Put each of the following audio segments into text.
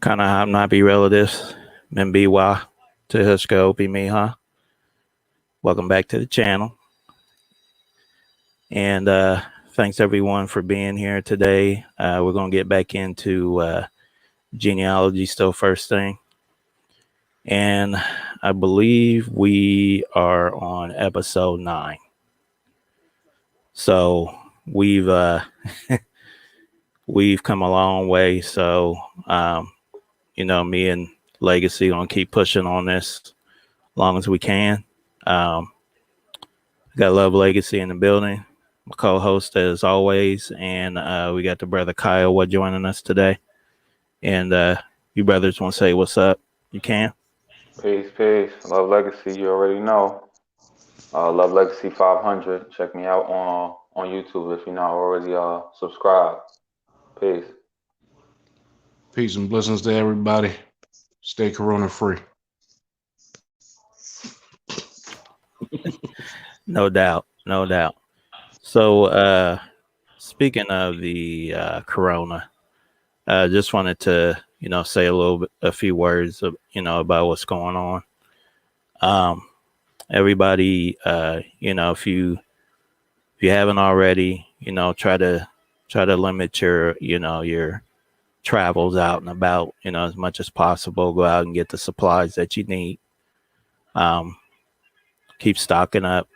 Kana nabi relatives, Membiwa to APP Opemiha. Welcome back to the channel. And thanks everyone for being here today. We're going to get back into genealogy still first thing. And I believe we are on episode 9. So we've we've come a long way. So me and Legacy gonna keep pushing on this as long as we can. Got Love Legacy in the building, my co-host as always, and we got the brother Kyle joining us today. And you brothers want to say what's up? You can. Peace, peace. Love Legacy, you already know. Love Legacy 500. Check me out on YouTube if you're not already subscribed. Peace. Peace and blessings to everybody. Stay corona free. No doubt. So speaking of the corona, just wanted to say a few words of, about what's going on. Everybody, if you haven't already, try to limit your travels out and about, as much as possible. Go out and get the supplies that you need. Keep stocking up.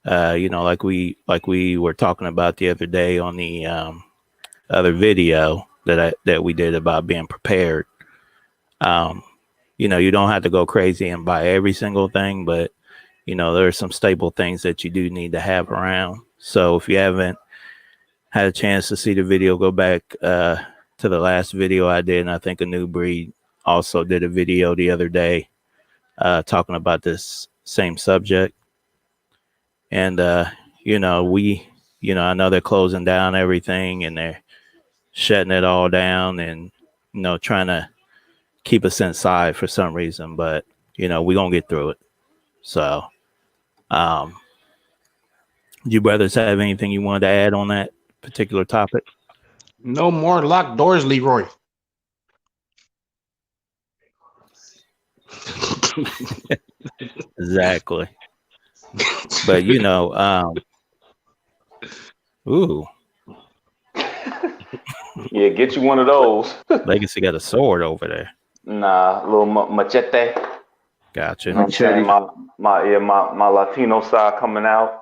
Like we were talking about the other day on the other video that we did about being prepared. You don't have to go crazy and buy every single thing, but there are some staple things that you do need to have around. So if you haven't had a chance to see the video, go back to the last video I did, and I think A New Breed also did a video the other day talking about this same subject. And I know they're closing down everything and they're shutting it all down and trying to keep us inside for some reason, but we're gonna get through it. So you brothers have anything you wanted to add on that particular topic? No more locked doors, Leroy. Exactly. But ooh. Yeah, get you one of those. Legacy got a sword over there. Nah, a little machete. Gotcha. You know what I'm saying? My Latino side coming out.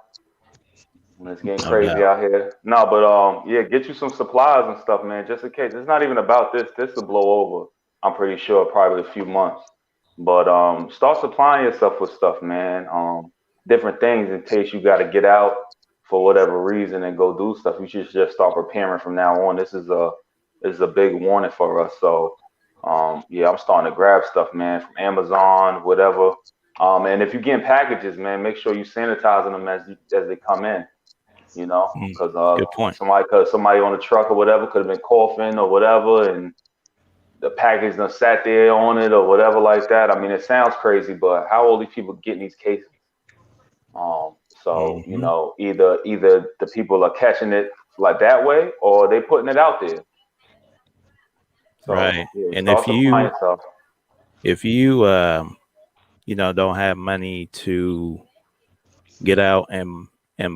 It's getting crazy out here. No, but get you some supplies and stuff, man, just in case. It's not even about this. This will blow over, I'm pretty sure, probably a few months. But start supplying yourself with stuff, man. Different things in case you got to get out for whatever reason and go do stuff. You should just start preparing from now on. This is a big warning for us. So I'm starting to grab stuff, man, from Amazon, whatever. And if you're getting packages, man, make sure you sanitizing them as they come in. Because good point. Somebody on the truck or whatever could have been coughing or whatever, and the package done sat there on it or whatever like that. I mean, it sounds crazy, but how old these people getting these cases? Either the people are catching it like that way, or they putting it out there. So, right. And if you don't have money to get out and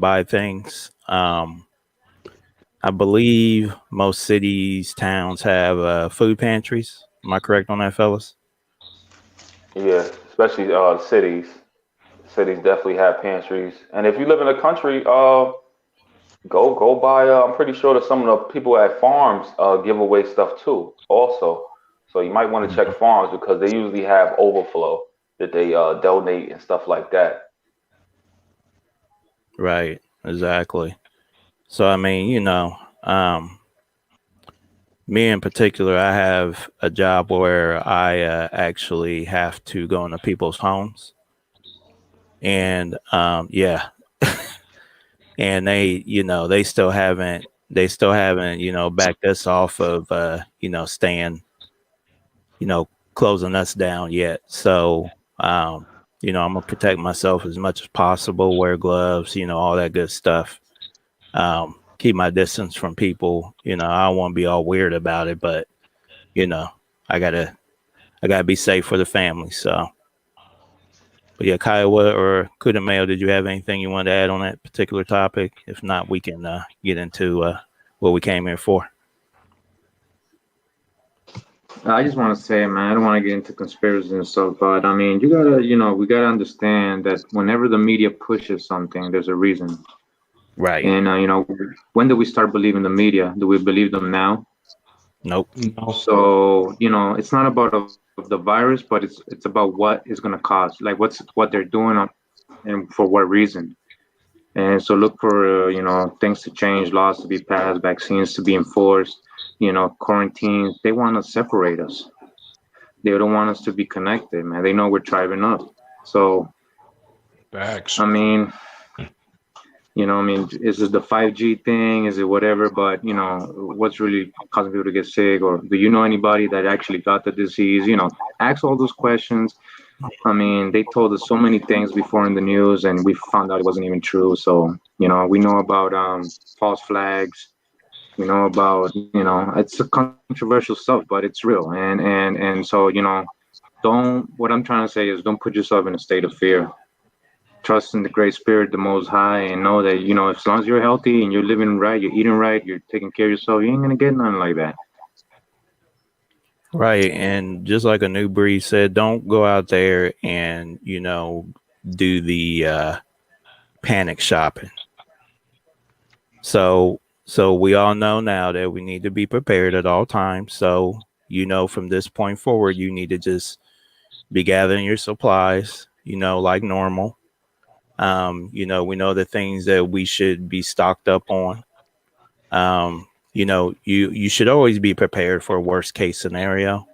buy things, I believe most cities, towns have food pantries. Am I correct on that, fellas? Yeah, especially cities. Cities definitely have pantries. And if you live in the country, go buy. I'm pretty sure that some of the people at farms give away stuff too, also. So you might want to check farms because they usually have overflow that they donate and stuff like that. Right, exactly. So I mean, me in particular, I have a job where I actually have to go into people's homes, and and they still haven't backed us off of staying, closing us down yet. So I'm gonna protect myself as much as possible, wear gloves, all that good stuff. Keep my distance from people. I don't want to be all weird about it, but you know, I gotta be safe for the family. So, but yeah, Kiowa or Kudamayo, did you have anything you wanted to add on that particular topic? If not, we can get into what we came here for. I just want to say, man, I don't want to get into conspiracies and stuff, but I mean, we gotta understand that whenever the media pushes something, there's a reason. Right. And when do we start believing the media? Do we believe them now? Nope. No. So it's not about of the virus, but it's about what is going to cause, like what they're doing and for what reason. And so look for things to change, laws to be passed, vaccines to be enforced, quarantines. They want to separate us. They don't want us to be connected, man. They know we're thriving up. So Facts. I mean, is it the 5G thing? Is it whatever? But what's really causing people to get sick? Or do you know anybody that actually got the disease? Ask all those questions. I mean, they told us so many things before in the news, and we found out it wasn't even true. So we know about false flags. We know about it's a controversial stuff, but it's real. And so don't. What I'm trying to say is, don't put yourself in a state of fear. Trust in the Great Spirit, the Most High, and know that as long as you're healthy and you're living right, you're eating right, you're taking care of yourself, you ain't gonna get nothing like that. Right. And just like a new breed said, don't go out there and do the panic shopping. So we all know now that we need to be prepared at all times. So from this point forward, you need to just be gathering your supplies, like normal. We know the things that we should be stocked up on. You should always be prepared for a worst case scenario,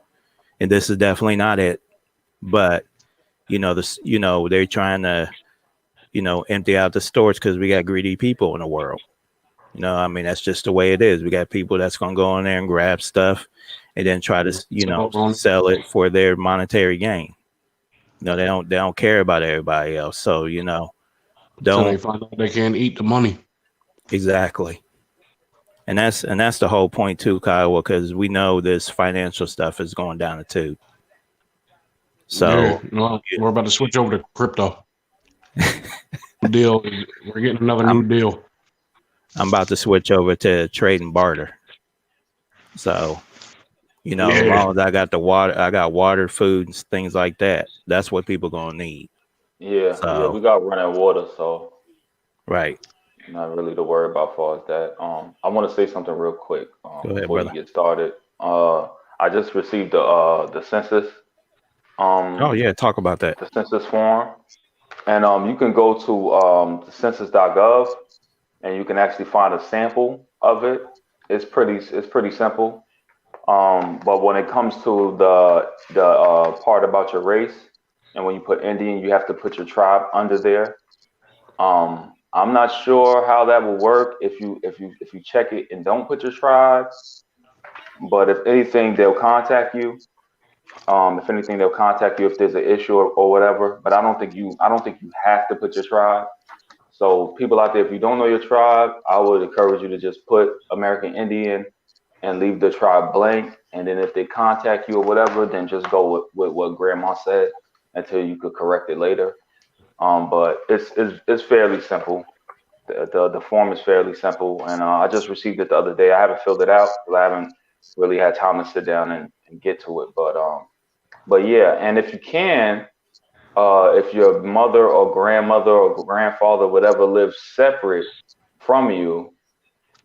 and this is definitely not it. But they're trying to empty out the stores because we got greedy people in the world. I mean, that's just the way it is. We got people that's gonna go in there and grab stuff, and then try to sell it for their monetary gain. They don't care about everybody else. So Until they find out they can't eat the money. Exactly. And that's the whole point too, Kyle, because we know this financial stuff is going down the tube. So we're about to switch over to crypto. Deal. We're getting another new deal. I'm about to switch over to trade and barter. So, as long as I got water, food, and things like that. That's what people gonna need. Yeah, we got running water, so right. Not really to worry about far as that. I want to say something real quick Go ahead, before brother. you get started. I just received the census. Oh yeah, talk about that. The census form, and you can go to the census.gov, and you can actually find a sample of it. It's pretty simple. But when it comes to the part about your race, and when you put Indian, you have to put your tribe under there. I'm not sure how that will work if you check it and don't put your tribe. But if anything, they'll contact you. If anything, they'll contact you if there's an issue or whatever. But I don't think you have to put your tribe. So people out there, if you don't know your tribe, I would encourage you to just put American Indian and leave the tribe blank. And then if they contact you or whatever, then just go with what Grandma said until you could correct it later. But it's fairly simple. The form is fairly simple, and I just received it the other day. I haven't filled it out because I haven't really had time to sit down and get to it. But yeah, and if you can, if your mother or grandmother or grandfather, whatever, lives separate from you,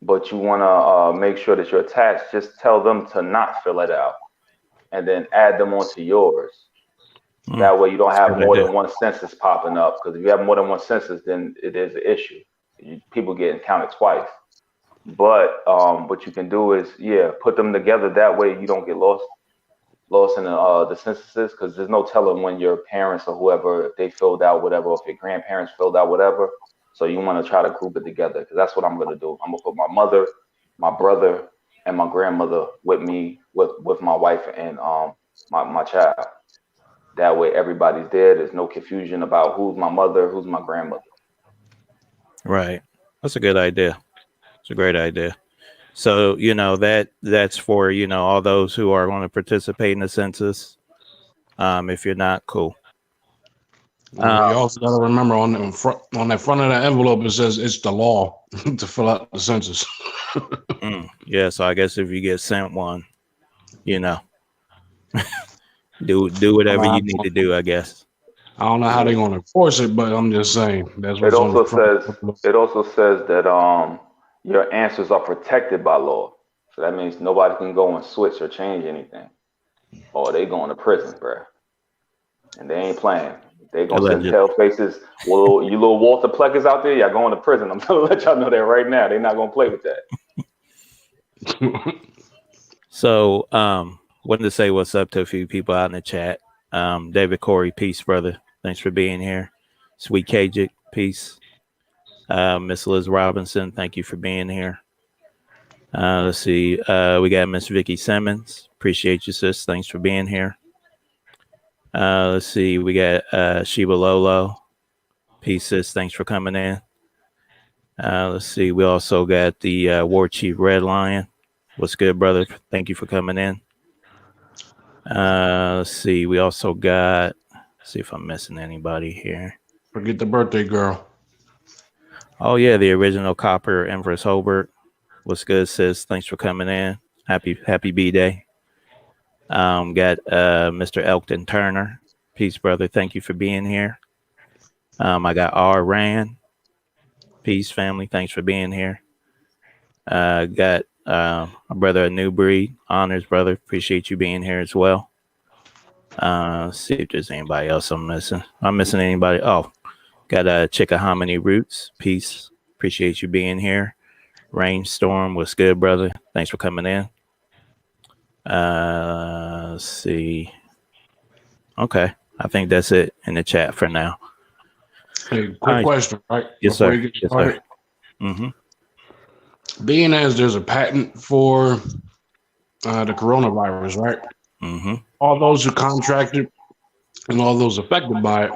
but you want to make sure that you're attached, just tell them to not fill it out, and then add them onto yours. That way you don't have more than one census popping up, because if you have more than one census, then it is an issue. People getting counted twice. But what you can do is, put them together. That way you don't get lost in the censuses, because there's no telling when your parents or whoever, if they filled out whatever, or if your grandparents filled out whatever. So you want to try to group it together, because that's what I'm going to do. I'm going to put my mother, my brother, and my grandmother with me, with my wife and my child. That way everybody's there. There's no confusion about who's my mother, who's my grandmother. Right. That's a good idea. It's a great idea. So, that's for, all those who are going to participate in the census. If you're not, cool. You also got to remember on that front of the envelope, it says it's the law to fill out the census. Yeah, so I guess if you get sent one, do whatever you need to do, I guess. I don't know how they're going to enforce it, but I'm just saying that's what's It on the also front. says that your answers are protected by law. So that means nobody can go and switch or change anything. Or they going to prison, bro. And they ain't playing. They gonna send tail faces. Well, you little Walter Pleckers out there, y'all going to prison. I'm gonna let y'all know that right now. They're not gonna play with that. So, wanted to say what's up to a few people out in the chat. David Corey, peace, brother. Thanks for being here. Sweet Kajik, peace. Miss Liz Robinson, thank you for being here. Let's see. We got Miss Vicky Simmons. Appreciate you, sis. Thanks for being here. Let's see. We got Sheba Lolo. Peace, sis. Thanks for coming in. Let's see. We also got the War Chief Red Lion. What's good, brother? Thank you for coming in. Let's see. We also got. Let's see if I'm missing anybody here. Forget the birthday girl. Oh yeah, the original Copper Empress Hobart. What's good, sis? Thanks for coming in. Happy B-Day. Got Mr. Elkton Turner. Peace, brother. Thank you for being here. I got R. Rand. Peace, family. Thanks for being here. Got my brother, A New Breed. Honors, brother. Appreciate you being here as well. Let's see if there's anybody else I'm missing. I'm missing anybody. Oh, got Chickahominy Roots. Peace. Appreciate you being here. Rainstorm. What's good, brother? Thanks for coming in. Let's see. Okay. I think that's it in the chat for now. Hey, quick question, right? Yes, Before sir. you get started. Mm-hmm. Being as there's a patent for the coronavirus, right? Mm-hmm. All those who contracted and all those affected by it,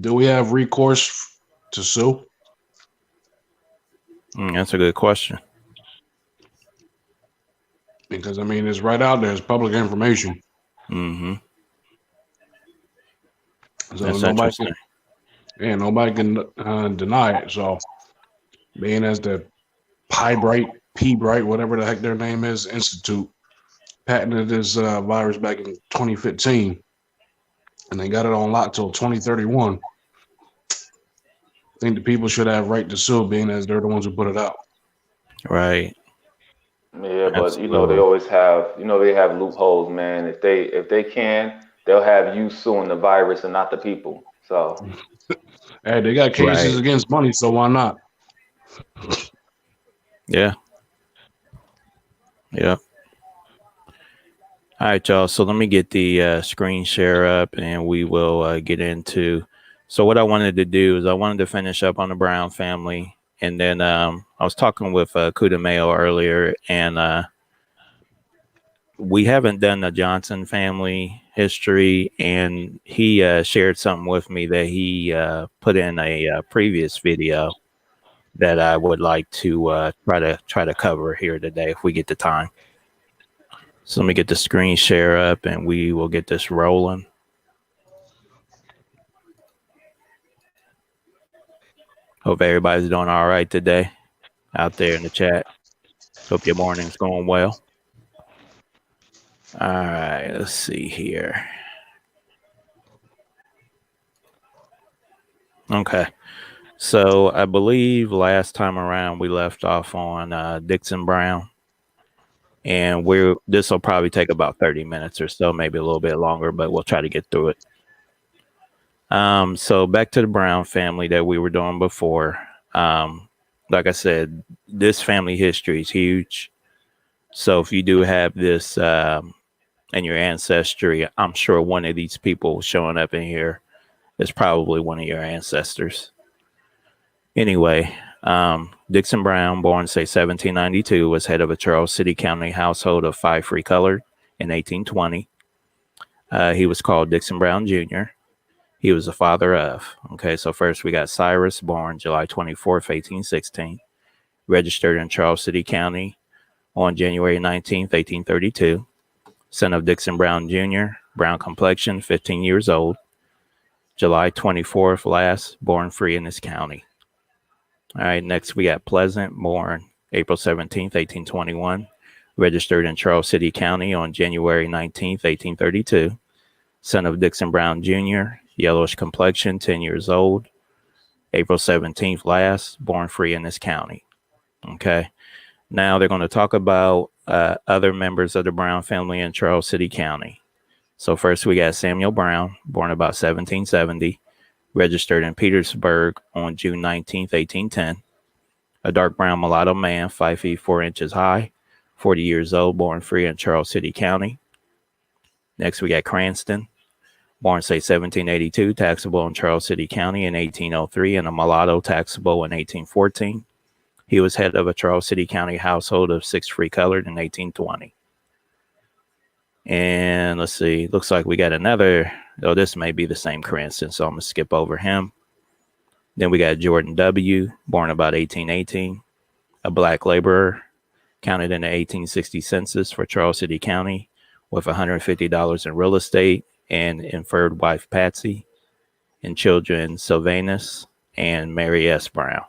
do we have recourse to sue? That's a good question. Because, I mean, it's right out there. It's public information. Mm-hmm. So That's interesting. nobody can deny it. So being as the P-Bright, whatever the heck their name is, Institute, patented this virus back in 2015, and they got it on lock till 2031. I think the people should have right to sue, being as they're the ones who put it out. Right. Yeah, but Absolutely. they always have they have loopholes, man. If they can, they'll have you suing the virus and not the people. So Hey, they got cases against money, so why not? Yeah. Yeah. All right, y'all. So let me get the screen share up and we will get into. So what I wanted to do is I wanted to finish up on the Brown family. And then I was talking with Kuda Mayo earlier, and we haven't done the Johnson family history. And he shared something with me that he put in a previous video that I would like to try to cover here today if we get the time. So let me get the screen share up and we will get this rolling. Hope everybody's doing all right today out there in the chat. Hope your morning's going well. All right, let's see here. Okay. So I believe last time around we left off on Dixon Brown. And this will probably take about 30 minutes or so, maybe a little bit longer, but we'll try to get through it. So back to the Brown family that we were doing before. Like I said, this family history is huge. So if you do have this in your ancestry, I'm sure one of these people showing up in here is probably one of your ancestors. Anyway, Dixon Brown, born, say, 1792, was head of a Charles City County household of 5 free colored in 1820. He was called Dixon Brown Jr. He was the father of. Okay, so first we got Cyrus, born July 24th, 1816, registered in Charles City County, on January 19th, 1832. Son of Dixon Brown Jr., brown complexion, 15 years old. July 24th last, born free in this county. All right, next we got Pleasant, born April 17th, 1821. Registered in Charles City County on January 19th, 1832. Son of Dixon Brown Jr., yellowish complexion, 10 years old. April 17th last, born free in this county. Okay. Now they're going to talk about other members of the Brown family in Charles City County. So first we got Samuel Brown, born about 1770, registered in Petersburg on June 19th, 1810. A dark brown mulatto man, 5 feet 4 inches high, 40 years old, born free in Charles City County. Next we got Cranston, born say 1782, taxable in Charles City County in 1803, and a mulatto taxable in 1814. He was head of a Charles City County household of 6 free colored in 1820. And let's see, looks like we got another, oh, this may be the same Cranston, so I'm going to skip over him. Then we got Jordan W., born about 1818, a black laborer, counted in the 1860 census for Charles City County with $150 in real estate, and inferred wife Patsy, and children Sylvanus and Mary S. Brown.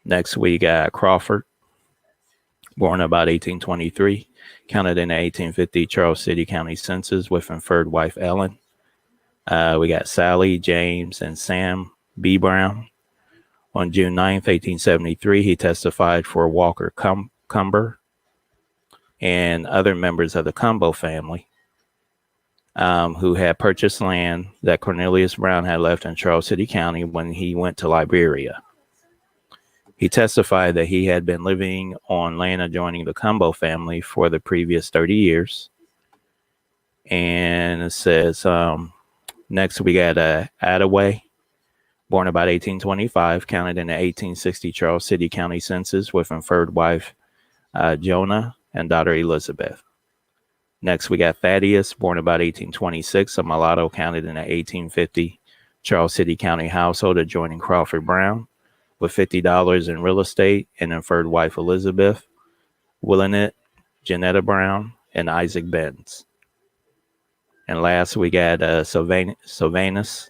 Next, we got Crawford, born about 1823, counted in the 1850 Charles City County census with inferred wife Ellen. We got Sally, James, and Sam B. Brown. On June 9th, 1873, he testified for Walker Cumber and other members of the Cumbo family who had purchased land that Cornelius Brown had left in Charles City County when he went to Liberia. He testified that he had been living on land adjoining the Cumbo family for the previous 30 years. And it says, next we got Attaway, born about 1825, counted in the 1860 Charles City County census with inferred wife Jonah and daughter Elizabeth. Next we got Thaddeus, born about 1826, a mulatto, counted in the 1850 Charles City County household adjoining Crawford Brown, with $50 in real estate, and inferred wife Elizabeth, Willinette, Janetta Brown, and Isaac Benz. And last, we got Sylvanus,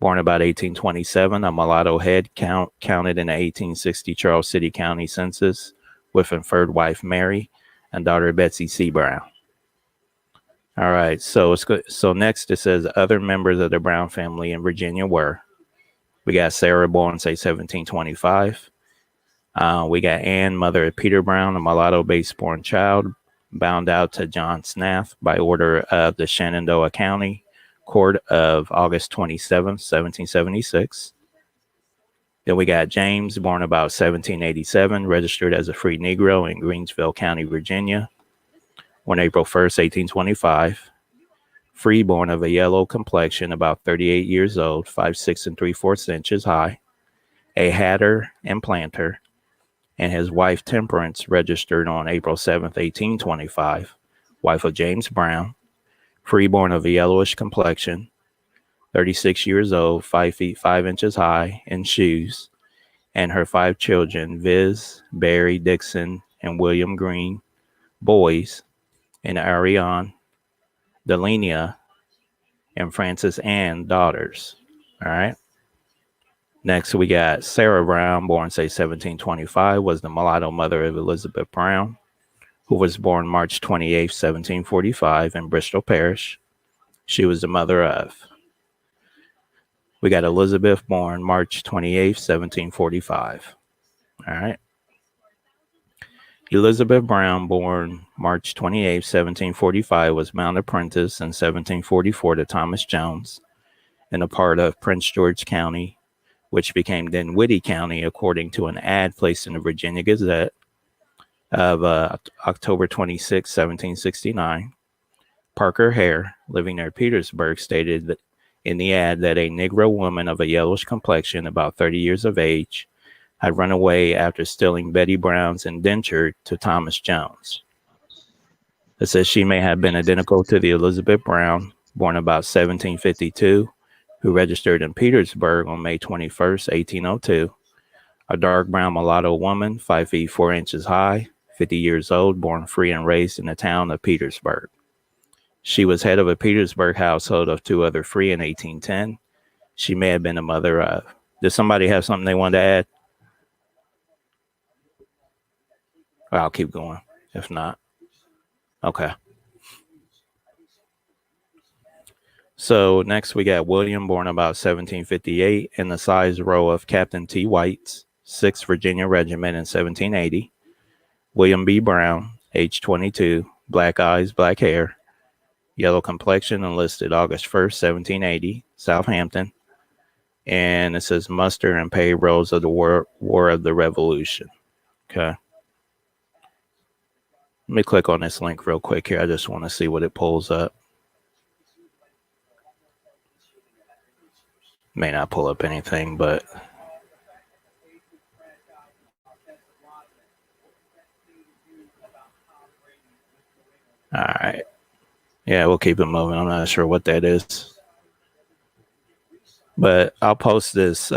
born about 1827, a mulatto head, counted in the 1860 Charles City County census, with inferred wife Mary and daughter Betsy C. Brown. All right, so next it says other members of the Brown family in Virginia were. We got Sarah, born, say, 1725. We got Anne, mother of Peter Brown, a mulatto-based born child, bound out to John Snath by order of the Shenandoah County Court of August 27, 1776. Then we got James, born about 1787, registered as a free Negro in Greensville County, Virginia, on April 1st, 1825. Free, born of a yellow complexion, about 38 years old, 5'6" and 3/4 inches high, a hatter and planter, and his wife Temperance, registered on April 7th, 1825, wife of James Brown. Free, born of a yellowish complexion, 36 years old, 5 feet 5 inches high, in shoes, and her 5 children, Viz, Barry, Dixon, and William Green, boys, and Ariane, Delenia, and Frances Ann, daughters. All right. Next, we got Sarah Brown, born, say, 1725, was the mulatto mother of Elizabeth Brown, who was born March 28, 1745, in Bristol Parish. She was the mother of. We got Elizabeth, born March 28, 1745. All right. Elizabeth Brown, born March 28, 1745, was bound apprentice in 1744 to Thomas Jones in a part of Prince George County, which became Dinwiddie County, according to an ad placed in the Virginia Gazette of October 26, 1769. Parker Hare, living near Petersburg, stated that in the ad that a Negro woman of a yellowish complexion, about 30 years of age, had run away after stealing Betty Brown's indenture to Thomas Jones. It says she may have been identical to the Elizabeth Brown, born about 1752, who registered in Petersburg on May 21st, 1802. A dark brown mulatto woman, 5 feet 4 inches high, 50 years old, born free and raised in the town of Petersburg. She was head of a Petersburg household of 2 other free in 1810. She may have been the mother of. Does somebody have something they wanted to add? Or I'll keep going if not. Okay. So next we got William, born about 1758, in the size row of Captain T. White's 6th Virginia Regiment in 1780. William B. Brown, age 22, black eyes, black hair, yellow complexion, enlisted August 1st, 1780, Southampton. And it says muster and payrolls of the War of the Revolution. Okay. Let me click on this link real quick here. I just want to see what it pulls up. May not pull up anything, but all right. Yeah, we'll keep it moving. I'm not sure what that is, but I'll post this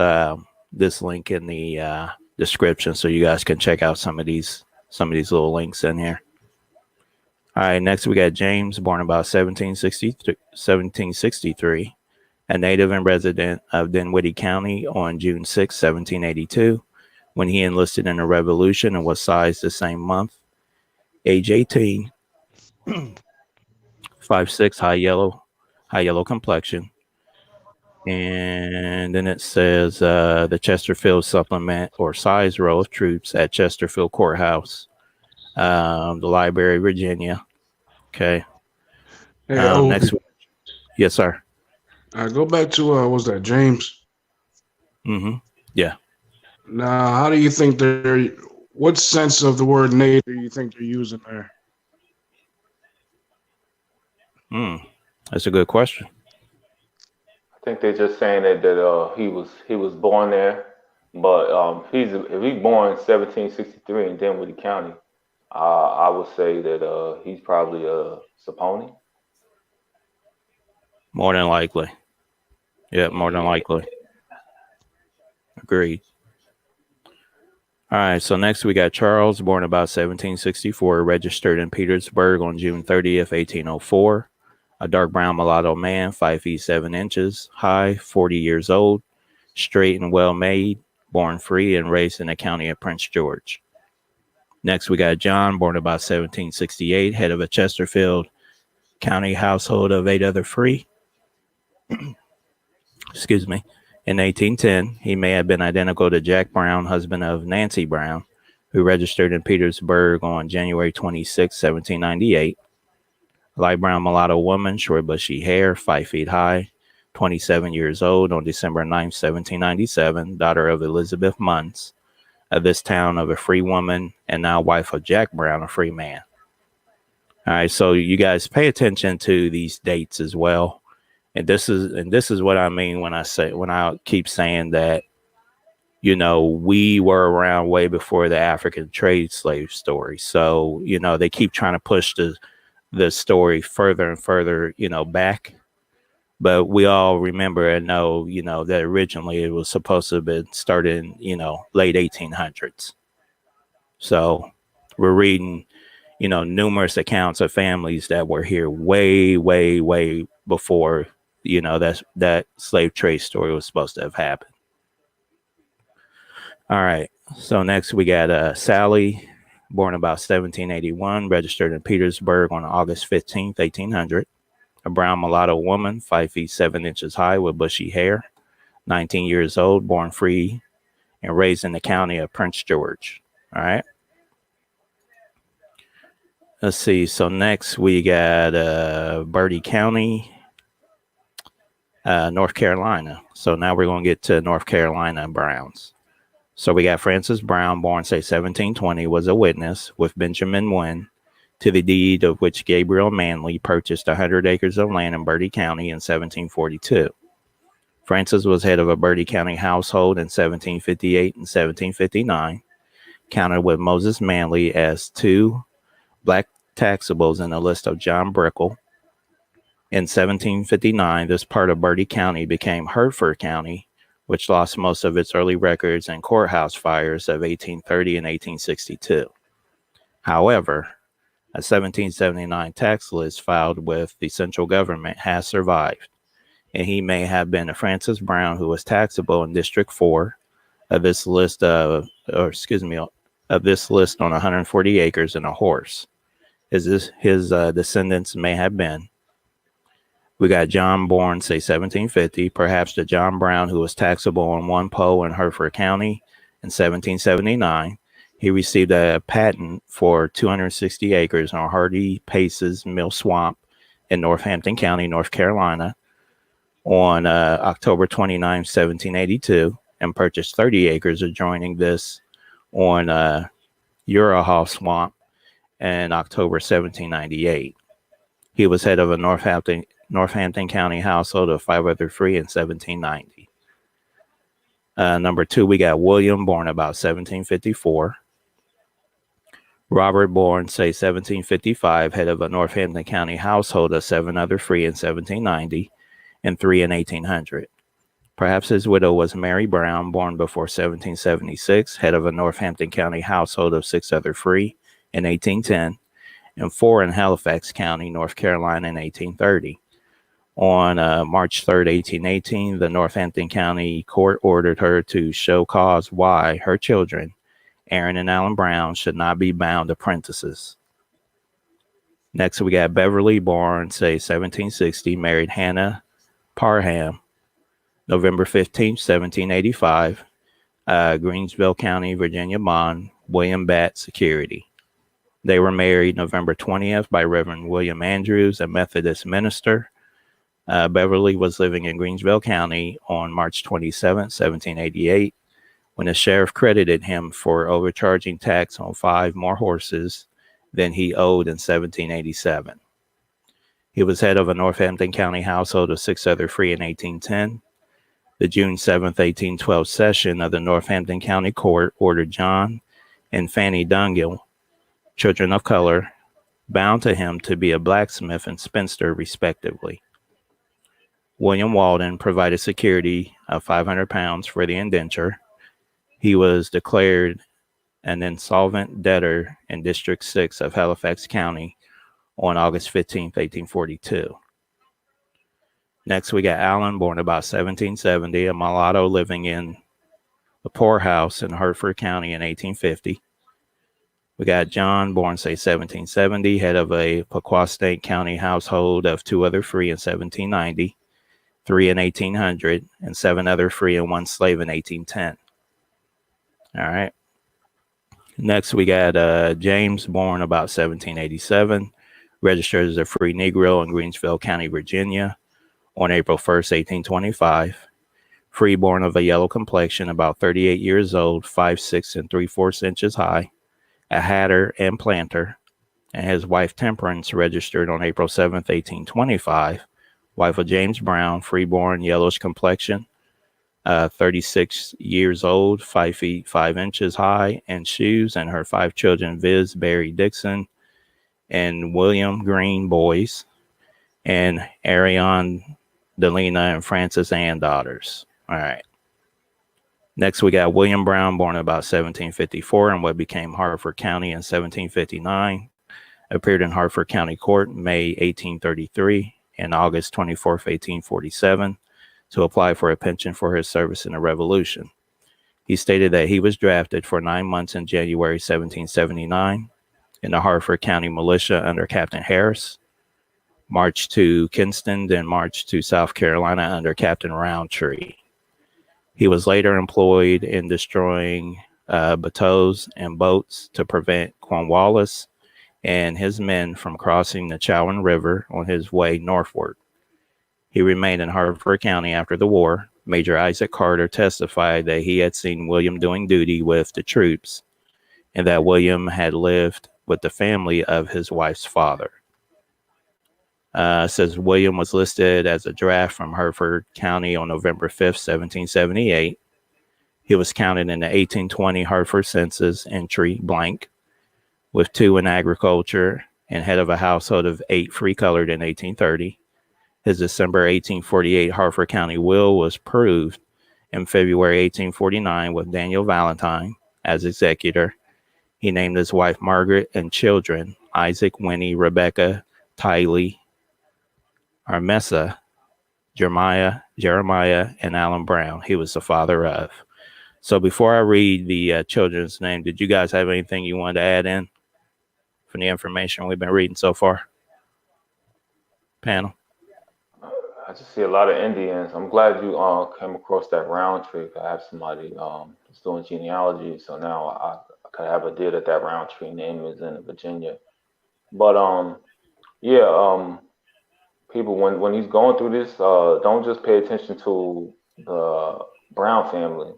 this link in the description so you guys can check out some of these little links in here. All right, next we got James, born about 1763, a native and resident of Dinwiddie County on June 6, 1782, when he enlisted in the Revolution and was sized the same month. Age 18, 5'6", high yellow complexion. And then it says the Chesterfield supplement or size row of troops at Chesterfield Courthouse, the Library, Virginia. Okay. Hey, next week. Yes, sir. Go back to what was that, James? Mm-hmm. Yeah. Now, how do you think what sense of the word native do you think they're using there? That's a good question. I think they're just saying that he was born there, but if he's born in 1763 in Dinwiddie County, I would say that he's probably a Saponi. More than likely. Yeah, more than likely. Agreed. All right, so next we got Charles, born about 1764, registered in Petersburg on June 30th, 1804. A dark brown mulatto man, 5 feet 7 inches high, 40 years old, straight and well made, born free and raised in the county of Prince George. Next we got John, born about 1768, head of a Chesterfield County household of 8 other free. Excuse me. In 1810, he may have been identical to Jack Brown, husband of Nancy Brown, who registered in Petersburg on January 26, 1798. Light brown mulatto woman, short bushy hair, 5 feet high, 27 years old on December 9, 1797, daughter of Elizabeth Munns of this town, of a free woman, and now wife of Jack Brown, a free man. All right, so you guys pay attention to these dates as well. And this is what I mean when I keep saying that, you know, we were around way before the African trade slave story. So, you know, they keep trying to push the story further and further, you know, back. But we all remember and know, you know, that originally it was supposed to have been started in, you know, late 1800s. So we're reading, you know, numerous accounts of families that were here way, way, way before, you know, that slave trade story was supposed to have happened. All right. So next we got Sally, born about 1781, registered in Petersburg on August 15th, 1800. A brown mulatto woman, 5 feet 7 inches high with bushy hair, 19 years old, born free and raised in the county of Prince George. All right. Let's see. So next we got Bertie County, North Carolina. So now we're going to get to North Carolina Browns. So we got Francis Brown, born, say, 1720, was a witness with Benjamin Wynn to the deed of which Gabriel Manley purchased 100 acres of land in Bertie County in 1742. Francis was head of a Bertie County household in 1758 and 1759, counted with Moses Manley as 2 black taxables in the list of John Brickell. In 1759, this part of Bertie County became Hertford County, which lost most of its early records and courthouse fires of 1830 and 1862. However, a 1779 tax list filed with the central government has survived, and he may have been a Francis Brown who was taxable in District 4 of this list of this list on 140 acres and a horse. His descendants may have been. We got John born, say 1750, perhaps the John Brown who was taxable on one pole in Hertford County in 1779. He received a patent for 260 acres on Hardy Pace's Mill Swamp in Northampton County, North Carolina, on October 29, 1782, and purchased 30 acres adjoining this on Urahaw Swamp in October 1798. He was head of a Northampton County household of 5 other free in 1790. Number 2, we got William, born about 1754. Robert, born, say 1755, head of a Northampton County household of 7 other free in 1790 and 3 in 1800. Perhaps his widow was Mary Brown, born before 1776, head of a Northampton County household of 6 other free in 1810 and 4 in Halifax County, North Carolina in 1830. On March 3rd, 1818, the Northampton County Court ordered her to show cause why her children, Aaron and Allen Brown, should not be bound apprentices. Next, we got Beverly, born, say 1760, married Hannah Parham, November 15th, 1785, Greensville County, Virginia bond, William Batt security. They were married November 20th by Reverend William Andrews, a Methodist minister. Beverly was living in Greensville County on March 27, 1788, when the sheriff credited him for overcharging tax on 5 more horses than he owed in 1787. He was head of a Northampton County household of 6 other free in 1810. The June 7, 1812 session of the Northampton County Court ordered John and Fanny Dungill, children of color, bound to him to be a blacksmith and spinster, respectively. William Walden provided security of £500 for the indenture. He was declared an insolvent debtor in District 6 of Halifax County on August 15, 1842. Next, we got Allen, born about 1770, a mulatto living in a poorhouse in Hertford County in 1850. We got John, born, say 1770, head of a Pequastate County household of 2 other free in 1790. 3 in 1800, and 7 other free and 1 slave in 1810. All right. Next, we got James, born about 1787, registered as a free Negro in Greensville County, Virginia, on April 1st, 1825. Free, born of a yellow complexion, about 38 years old, 5'6" 3/4 inches high, a hatter and planter, and his wife Temperance, registered on April 7th, 1825. Wife of James Brown, freeborn, yellowish complexion, 36 years old, 5 feet 5 inches high, and shoes, and her 5 children, Viz, Barry Dixon, and William Green boys, and Ariane, Delina, and Frances Ann daughters. All right. Next, we got William Brown, born about 1754 in what became Hartford County in 1759, appeared in Hartford County Court May 1833. And August 24th, 1847, to apply for a pension for his service in the Revolution. He stated that he was drafted for 9 months in January 1779 in the Hartford County Militia under Captain Harris, marched to Kinston, then marched to South Carolina under Captain Roundtree. He was later employed in destroying bateaus and boats to prevent Cornwallis and his men from crossing the Chowan River on his way northward. He remained in Hartford County after the war. Major Isaac Carter testified that he had seen William doing duty with the troops and that William had lived with the family of his wife's father. Says William was listed as a draft from Hertford County on November 5th, 1778. He was counted in the 1820 Hartford census entry blank, with 2 in agriculture, and head of a household of 8 free colored in 1830. His December 1848 Hartford County will was proved in February 1849 with Daniel Valentine as executor, He named his wife Margaret and children Isaac, Winnie, Rebecca, Tylee, Armessa, Jeremiah, and Alan Brown. He was the father of. So before I read the children's name, did you guys have anything you wanted to add in from the information we've been reading so far? Panel. I just see a lot of Indians. I'm glad you came across that Roundtree. I have somebody that's doing genealogy, so now I could have a deal at that Roundtree. Name is in Virginia, but yeah, people when he's going through this, don't just pay attention to the Brown family.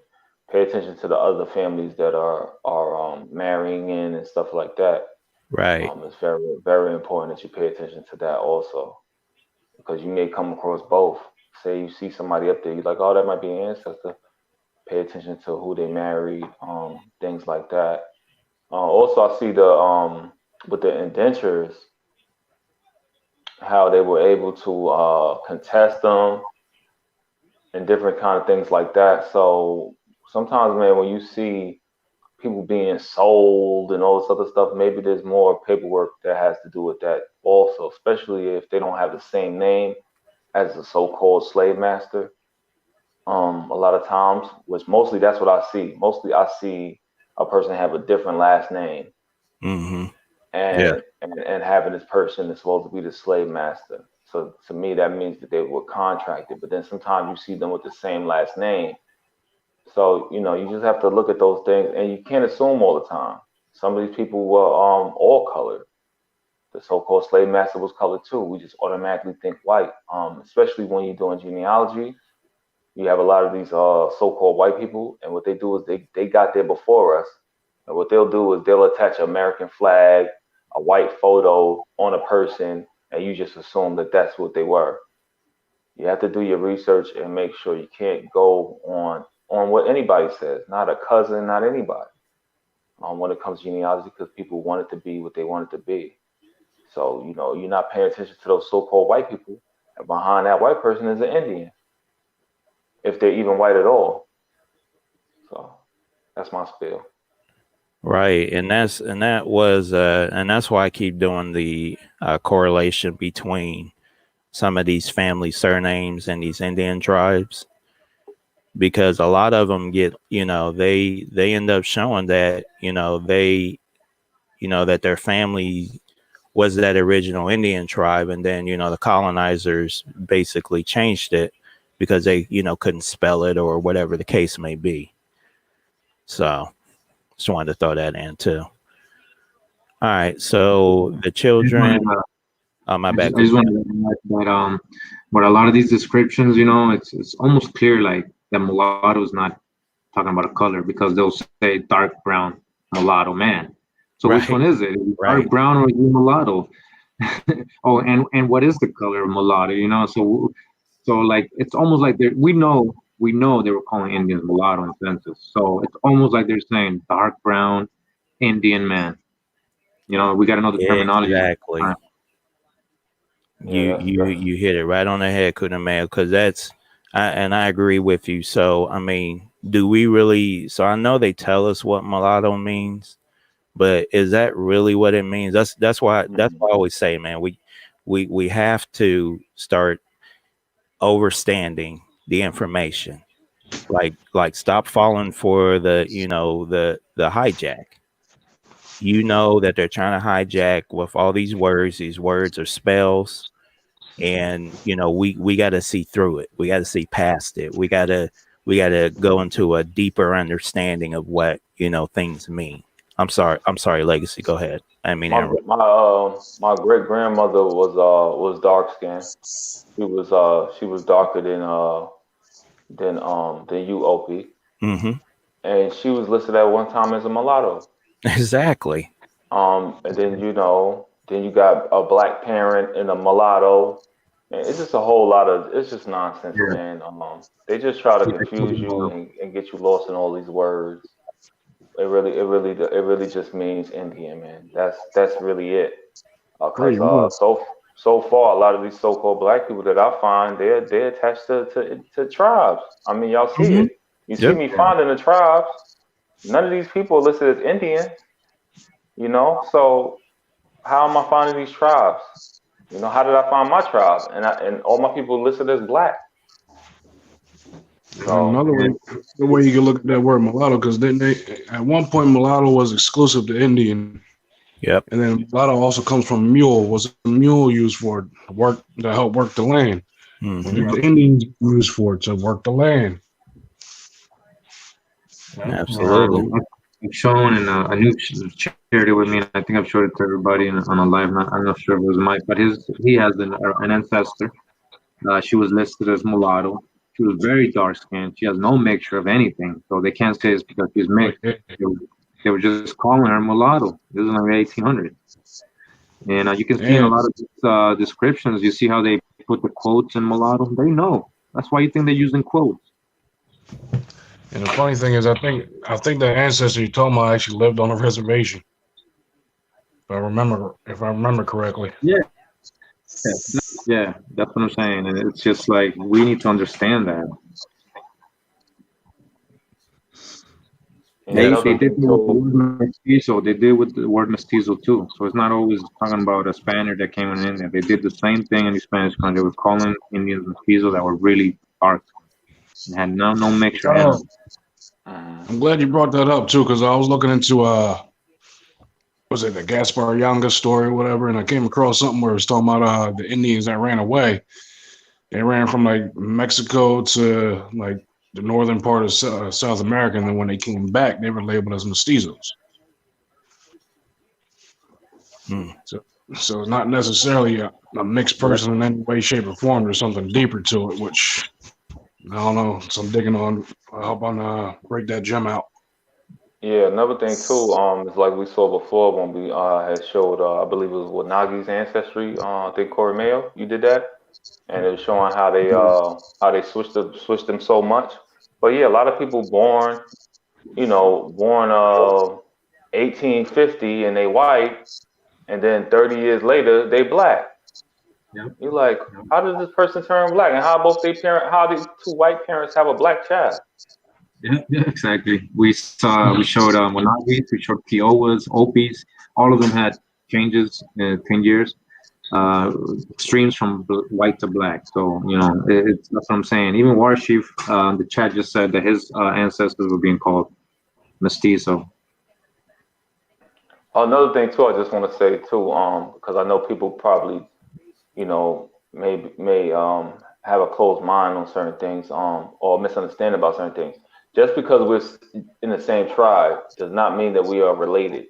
Pay attention to the other families that are marrying in and stuff like that. Right. It's very important that you pay attention to that also, because you may come across both. Say you see somebody up there, you're like, oh, that might be an ancestor. Pay attention to who they married, things like that. Also, I see the with the indentures, how they were able to contest them and different kind of things like that. So sometimes, man, when you see people being sold and all this other stuff, maybe there's more paperwork that has to do with that also, especially if they don't have the same name as the so-called slave master. A lot of times, which mostly that's what I see. Mostly I see a person have a different last name Mm-hmm. Yeah. and having this person is supposed to be the slave master. So to me, that means that they were contracted. But then sometimes you see them with the same last name. So you just have to look at those things, and you can't assume all the time. Some of these people were all colored. The so-called slave master was colored too. We just automatically think white, especially when you're doing genealogy. You have a lot of these so-called white people, and what they do is they got there before us. And what they'll do is they'll attach an American flag, a white photo on a person, and you just assume that that's what they were. You have to do your research and make sure you can't go on what anybody says, not a cousin, not anybody. When it comes to genealogy, because people want it to be what they want it to be. So you're not paying attention to those so-called white people, and behind that white person is an Indian, if they're even white at all. So that's my spiel. Right. And that's why I keep doing the correlation between some of these family surnames and these Indian tribes, because a lot of them get, they end up showing that, that their family was that original Indian tribe. And then, the colonizers basically changed it because they, couldn't spell it or whatever the case may be. So just wanted to throw that in too. All right. So the children, oh, my bad. I just want to add that but a lot of these descriptions, it's almost clear like that mulatto is not talking about a color, because they'll say dark brown mulatto man. So which one is it? Is it dark brown or is it mulatto? Oh, and what is the color of mulatto? So like it's almost like we know they were calling Indians mulatto in census. So it's almost like they're saying dark brown Indian man. We got to know the terminology. Exactly. You hit it right on the head, couldn't man? Because I agree with you. So I mean, do we really? So I know they tell us what mulatto means, but is that really what it means? That's why I always say, man, we have to start overstanding the information. Like stop falling for the the hijack. That they're trying to hijack with all these words. These words are spells, and we got to see through it. We got to see past it. We got to go into a deeper understanding of what things mean. I'm sorry, Legacy. Go ahead. I mean, my great grandmother was dark skinned. She was darker than you, Opie. Mm-hmm. And she was listed at one time as a mulatto. Exactly. And then you got a black parent and a mulatto, and it's just a whole lot of it's just nonsense, man. They just try to confuse you and get you lost in all these words. It really just means Indian, man. That's really it. Because so far, a lot of these so-called black people that I find, they're attached to tribes. I mean, y'all see it. You see me finding the tribes. None of these people are listed as Indian. So how am I finding these tribes? How did I find my tribe? And all my people listed as black. So Another way, the way you can look at that word mulatto, because then they at one point mulatto was exclusive to Indian, Yep. and then mulatto also comes from mule. Was a mule used for work to help work the land? Hmm. What did the Indians use for to work the land? Absolutely. I've shown and a new shared it with me, and I think I've showed it to everybody on a live. I'm not sure if it was Mike, but he has an ancestor. She was listed as mulatto. She was very dark skinned. She has no mixture of anything, so they can't say it's because she's mixed. They were just calling her mulatto. This is in the 1800s, and you can see in a And, lot of descriptions. You see how they put the quotes in mulatto. They know. That's why you think they're using quotes. and the funny thing is, I think the ancestor you're talking about actually lived on a reservation. If I remember correctly. Yeah, yeah, that's what I'm saying, and it's just like we need to understand that. and Yeah. They another did thing it with the too. word mestizo. They did with the word mestizo too. So it's not always talking about a Spaniard that came in there. They did the same thing in the Spanish country. They were calling Indians mestizo that were really dark and had no mixture in Oh, them. Mhm. I'm glad you brought that up too, because I was looking into was it the Gaspar Yanga story or whatever, and I came across something where it was talking about the Indians that ran away. They ran from like Mexico to like the northern part of South America, and then when they came back, they were labeled as mestizos. Hmm. So it's not necessarily a mixed Yep. person in any way, shape, or form. There's something deeper to it, which I don't know. So I'm digging on. I hope I break that gem out. Yeah, another thing too, is like we saw before when we had showed, I believe it was with Nagi's ancestry. I think Corey Mayo, you did that, and it was showing how they switched them so much. But yeah, a lot of people born 1850 and they white, and then 30 years later they black. Yep. You're like, how did this person turn black? And how did two white parents have a black child? Yeah, exactly. We showed Wanagis, we showed Kiowas, Opis. All of them had changes in 10 years, uh, streams from white to black. So that's what I'm saying. Even Warshif, the chat just said that his ancestors were being called mestizo. Another thing too, I just want to say too, because I know people probably, may have a closed mind on certain things, or misunderstand about certain things. Just because we're in the same tribe does not mean that we are related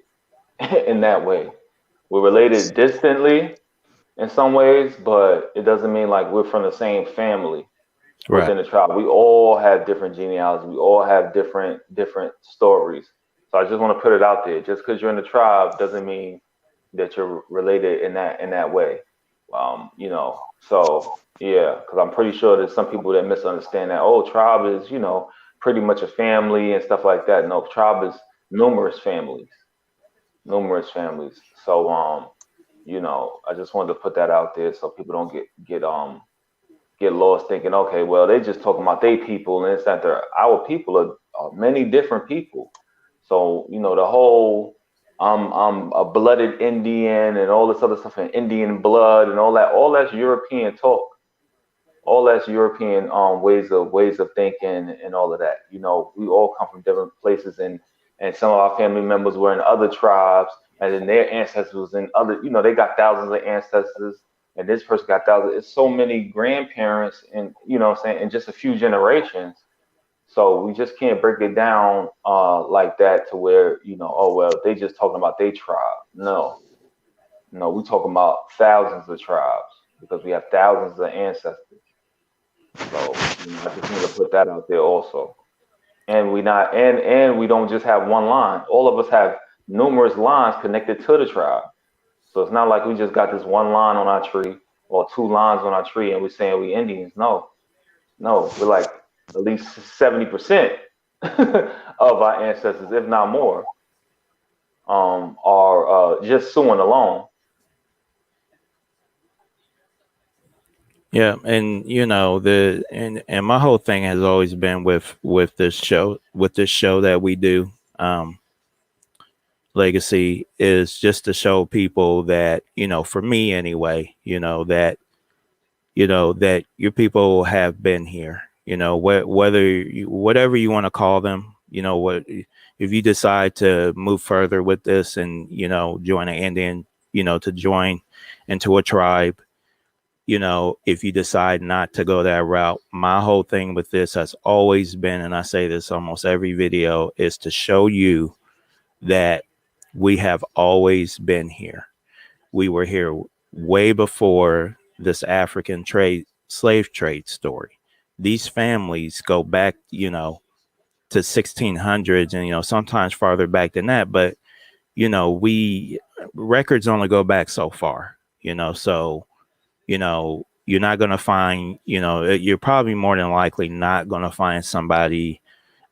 in that way. We're related distantly in some ways, but it doesn't mean like we're from the same family Right. within the tribe. We all have different genealogies. We all have different stories. So I just want to put it out there. Just because you're in the tribe doesn't mean that you're related in that way. So yeah, because I'm pretty sure there's some people that misunderstand that. Oh, tribe is pretty much a family and stuff like that. No, tribe is numerous families, numerous families. So I just wanted to put that out there so people don't get lost thinking, okay, well, they just talking about they people and it's that they're our people are many different people. So, the whole I'm a blooded Indian and all this other stuff and Indian blood and all that's European talk. All that's European ways of thinking and all of that. We all come from different places and some of our family members were in other tribes and then their ancestors was in other, they got thousands of ancestors and this person got thousands. It's so many grandparents and what I'm saying in just a few generations. So we just can't break it down like that to where, oh well, they just talking about their tribe. No, no, we talking about thousands of tribes because we have thousands of ancestors. So, I just want to put that out there also. And we not and we don't just have one line. All of us have numerous lines connected to the tribe. So it's not like we just got this one line on our tree or two lines on our tree and we're saying we Indians. No, no, we're like at least 70% of our ancestors, if not more, are just suing alone. Yeah, and and my whole thing has always been with this show that we do. Um, legacy is just to show people that, for me anyway, that your people have been here, whatever you want to call them, what if you decide to move further with this and, join an Indian, to join into a tribe, if you decide not to go that route. My whole thing with this has always been, and I say this almost every video, is to show you that we have always been here. We were here way before this African slave trade story. These families go back, to 1600s and, sometimes farther back than that. But, we records only go back so far, so, you're not going to find, you're probably more than likely not going to find somebody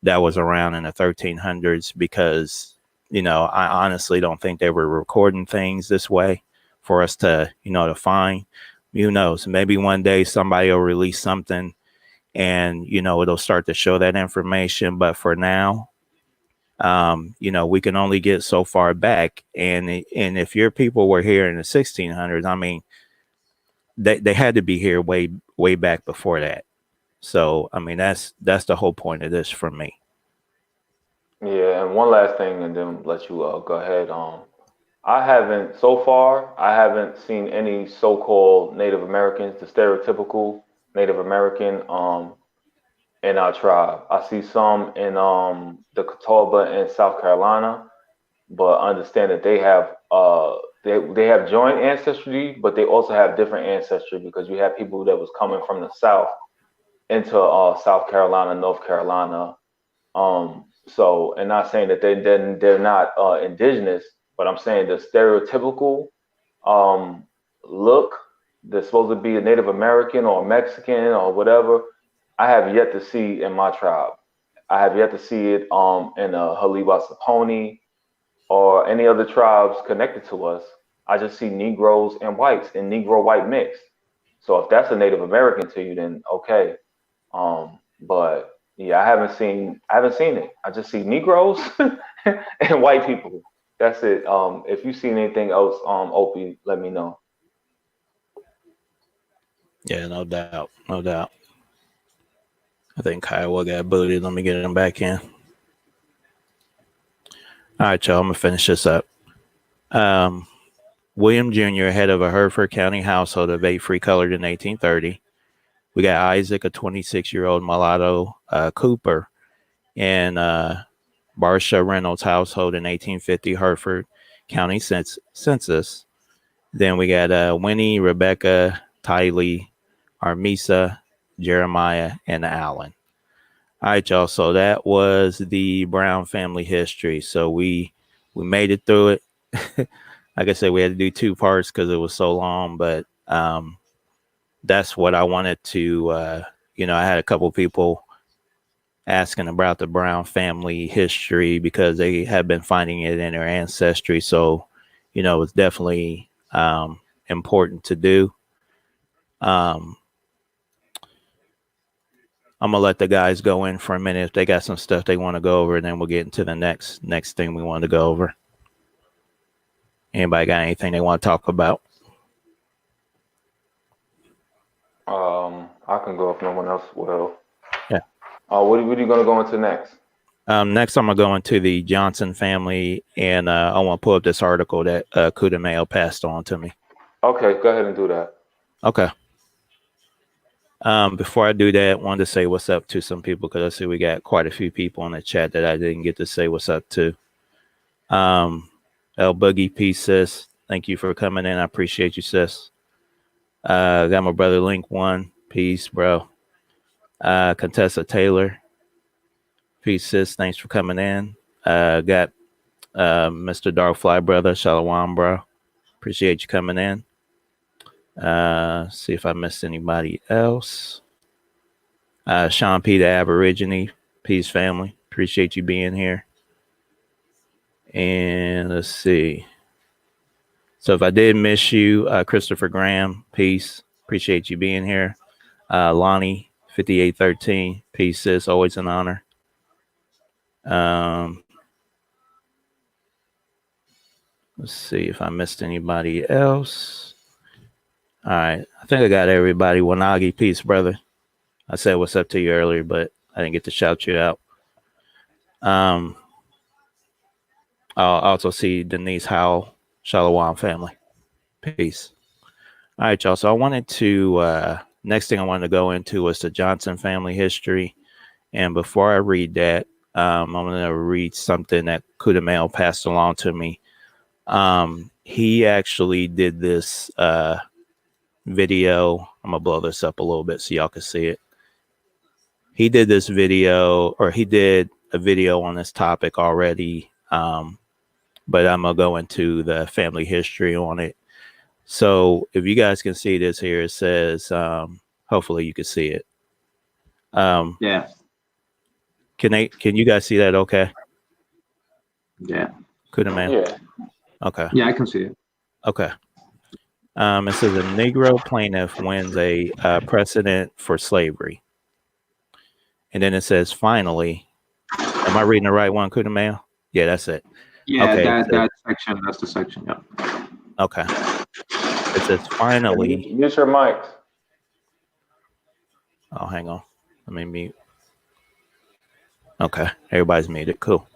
that was around in the 1300s because, I honestly don't think they were recording things this way for us to, to find. Who knows? Maybe one day somebody will release something and, it'll start to show that information. But for now, we can only get so far back. And if your people were here in the 1600s, I mean, they had to be here way back before that. So, I mean, that's the whole point of this for me. Yeah, and one last thing, and then let you go ahead. I haven't seen any so-called Native Americans, the stereotypical Native American, in our tribe. I see some in the Catawba in South Carolina, but understand that they have joint ancestry, but they also have different ancestry because you have people that was coming from the south into South Carolina, North Carolina. So, and not saying that they're not indigenous, but I'm saying the stereotypical um, look that's supposed to be a Native American or Mexican or whatever. I have yet to see in my tribe. I have yet to see it in a Haliwa Saponi or any other tribes connected to us. I just see Negroes and whites and Negro white mixed. So if that's a Native American to you, then okay. But yeah, I haven't seen it. I just see Negroes and white people. That's it. If you seen anything else, Opie, let me know. Yeah, no doubt. No doubt. I think Kyle got booted. Let me get him back in. All right, y'all. I'm going to finish this up. William Jr., head of a Hereford County household of 8 free colored in 1830. We got Isaac, a 26-year-old mulatto, Cooper, in Barsha Reynolds' household in 1850 Hereford County census. Then we got Winnie, Rebecca, Tylee, Armisa, Jeremiah, and Allen. All right, y'all. So that was the Brown family history. So we made it through it. Like I said, we had to do 2 parts because it was so long, but that's what I wanted to, I had a couple people asking about the Brown family history because they have been finding it in their ancestry. So, it's definitely important to do. I'm going to let the guys go in for a minute if they got some stuff they want to go over, and then we'll get into the next thing we want to go over. Anybody got anything they want to talk about? I can go if no one else will. Yeah. What are you going to go into next? Next, I'm going to go into the Johnson family, and I want to pull up this article that Kuda Mayo passed on to me. Okay, go ahead and do that. Okay. Before I do that, I wanted to say what's up to some people because I see we got quite a few people in the chat that I didn't get to say what's up to. El Boogie P, sis. Thank you for coming in. I appreciate you, sis. Got my brother Link One. Peace, bro. Contessa Taylor. Peace, sis. Thanks for coming in. Got Mr. Darkfly brother. Shalom, bro. Appreciate you coming in. See if I missed anybody else. Sean P, the Aborigine. Peace, family. Appreciate you being here. And let's see. So if I did miss you, Christopher Graham, peace. Appreciate you being here. Lonnie, 5813, peace, sis. Always an honor. Let's see if I missed anybody else. All right. I think I got everybody. Wanagi, peace, brother. I said what's up to you earlier, but I didn't get to shout you out. I'll also see Denise Howell, Shalom family. Peace. All right, y'all. So I wanted to, next thing I wanted to go into was the Johnson family history. And before I read that, I'm going to read something that Kudamel passed along to me. He actually did this video. I'm going to blow this up a little bit so y'all can see it. He did this video, or he did a video on this topic already. But I'm going to go into the family history on it. So if you guys can see this here, it says, hopefully you can see it. Yeah. Can you guys see that? Okay. Yeah. Couldn't, man. Yeah. Okay. Yeah, I can see it. Okay. It says a Negro plaintiff wins a precedent for slavery. And then it says, finally, am I reading the right one, Kudamel? Yeah, that's it. Yeah, okay, that section, that's the section. Yeah. Okay. It says, finally. Mute your mics. Oh, hang on. Let me mute. Okay. Everybody's muted. Cool.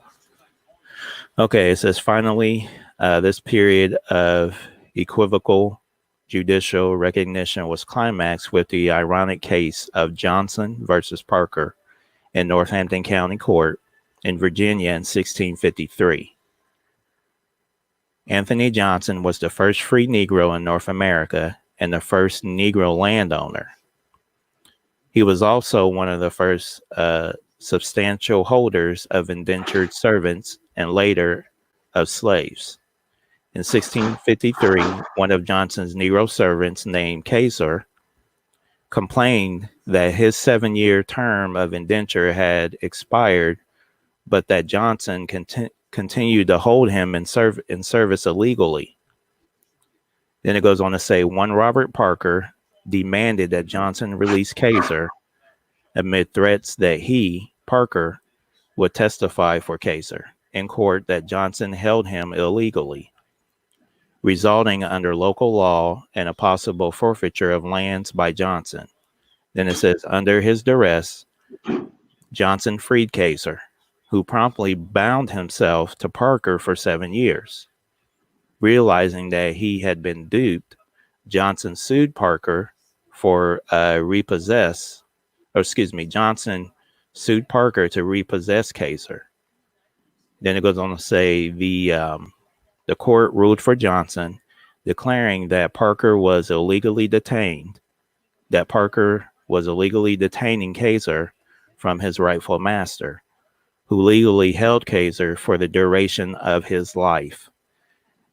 Okay. It says, finally, this period of equivocal judicial recognition was climaxed with the ironic case of Johnson versus Parker in Northampton County Court in Virginia in 1653. Anthony Johnson was the first free Negro in North America and the first Negro landowner. He was also one of the first substantial holders of indentured servants and later of slaves. In 1653, one of Johnson's Negro servants named Kaiser complained that his 7-year term of indenture had expired, but that Johnson continued to hold him in service illegally. Then it goes on to say, one Robert Parker demanded that Johnson release Kaiser amid threats that he, Parker, would testify for Kaiser in court that Johnson held him illegally, resulting under local law and a possible forfeiture of lands by Johnson. Then it says, under his duress, Johnson freed Kaiser, who promptly bound himself to Parker for 7 years. Realizing that he had been duped, Johnson sued Parker for Johnson sued Parker to repossess Kaiser. Then it goes on to say the court ruled for Johnson, declaring that Parker was illegally detaining Kaiser from his rightful master, who legally held Kaiser for the duration of his life.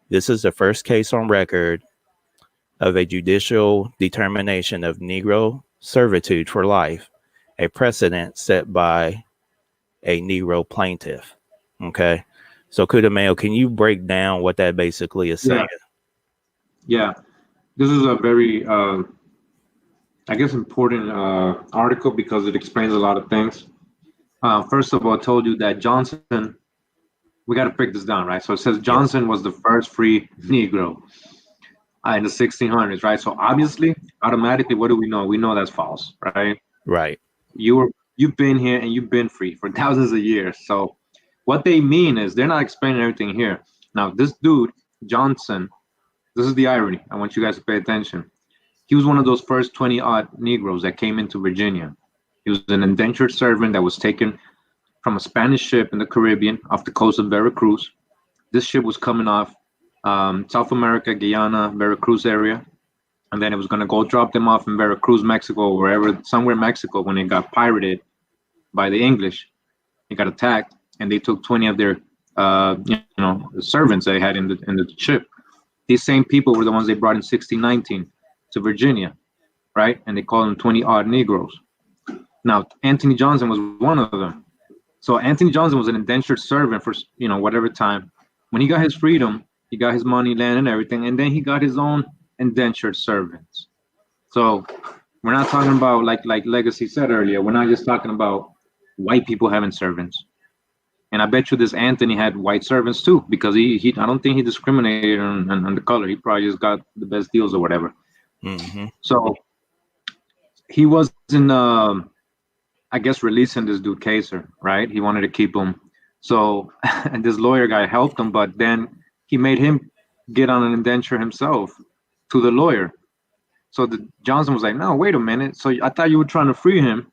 This is the first case on record of a judicial determination of Negro servitude for life, a precedent set by a Negro plaintiff. Okay. So Kudameo, can you break down what that basically is saying? Yeah. This is a very, I guess, important article because it explains a lot of things. First of all, I told you that Johnson, we got to break this down, right? So it says Johnson was the first free Negro in the 1600s, right? So obviously, automatically, what do we know? We know that's false, right? Right. You've been here and you've been free for thousands of years. So what they mean is they're not explaining everything here. Now, this dude, Johnson, this is the irony. I want you guys to pay attention. He was one of those first 20-odd Negroes that came into Virginia. He was an indentured servant that was taken from a Spanish ship in the Caribbean off the coast of Veracruz. This ship was coming off South America, Guyana, Veracruz area. And then it was going to go drop them off in Veracruz, Mexico, somewhere in Mexico, when it got pirated by the English. It got attacked, and they took 20 of their servants they had in the ship. These same people were the ones they brought in 1619 to Virginia, right? And they called them 20-odd Negroes. Now, Anthony Johnson was one of them. So Anthony Johnson was an indentured servant for whatever time. When he got his freedom, he got his money, land, and everything, and then he got his own indentured servants. So we're not talking about like Legacy said earlier. We're not just talking about white people having servants. And I bet you this Anthony had white servants too, because he I don't think he discriminated on the color. He probably just got the best deals or whatever. Mm-hmm. So he wasn't, I guess, releasing this dude Kaiser, right? He wanted to keep him. So and this lawyer guy helped him, but then he made him get on an indenture himself to the lawyer. So the Johnson was like, "No, wait a minute. So I thought you were trying to free him,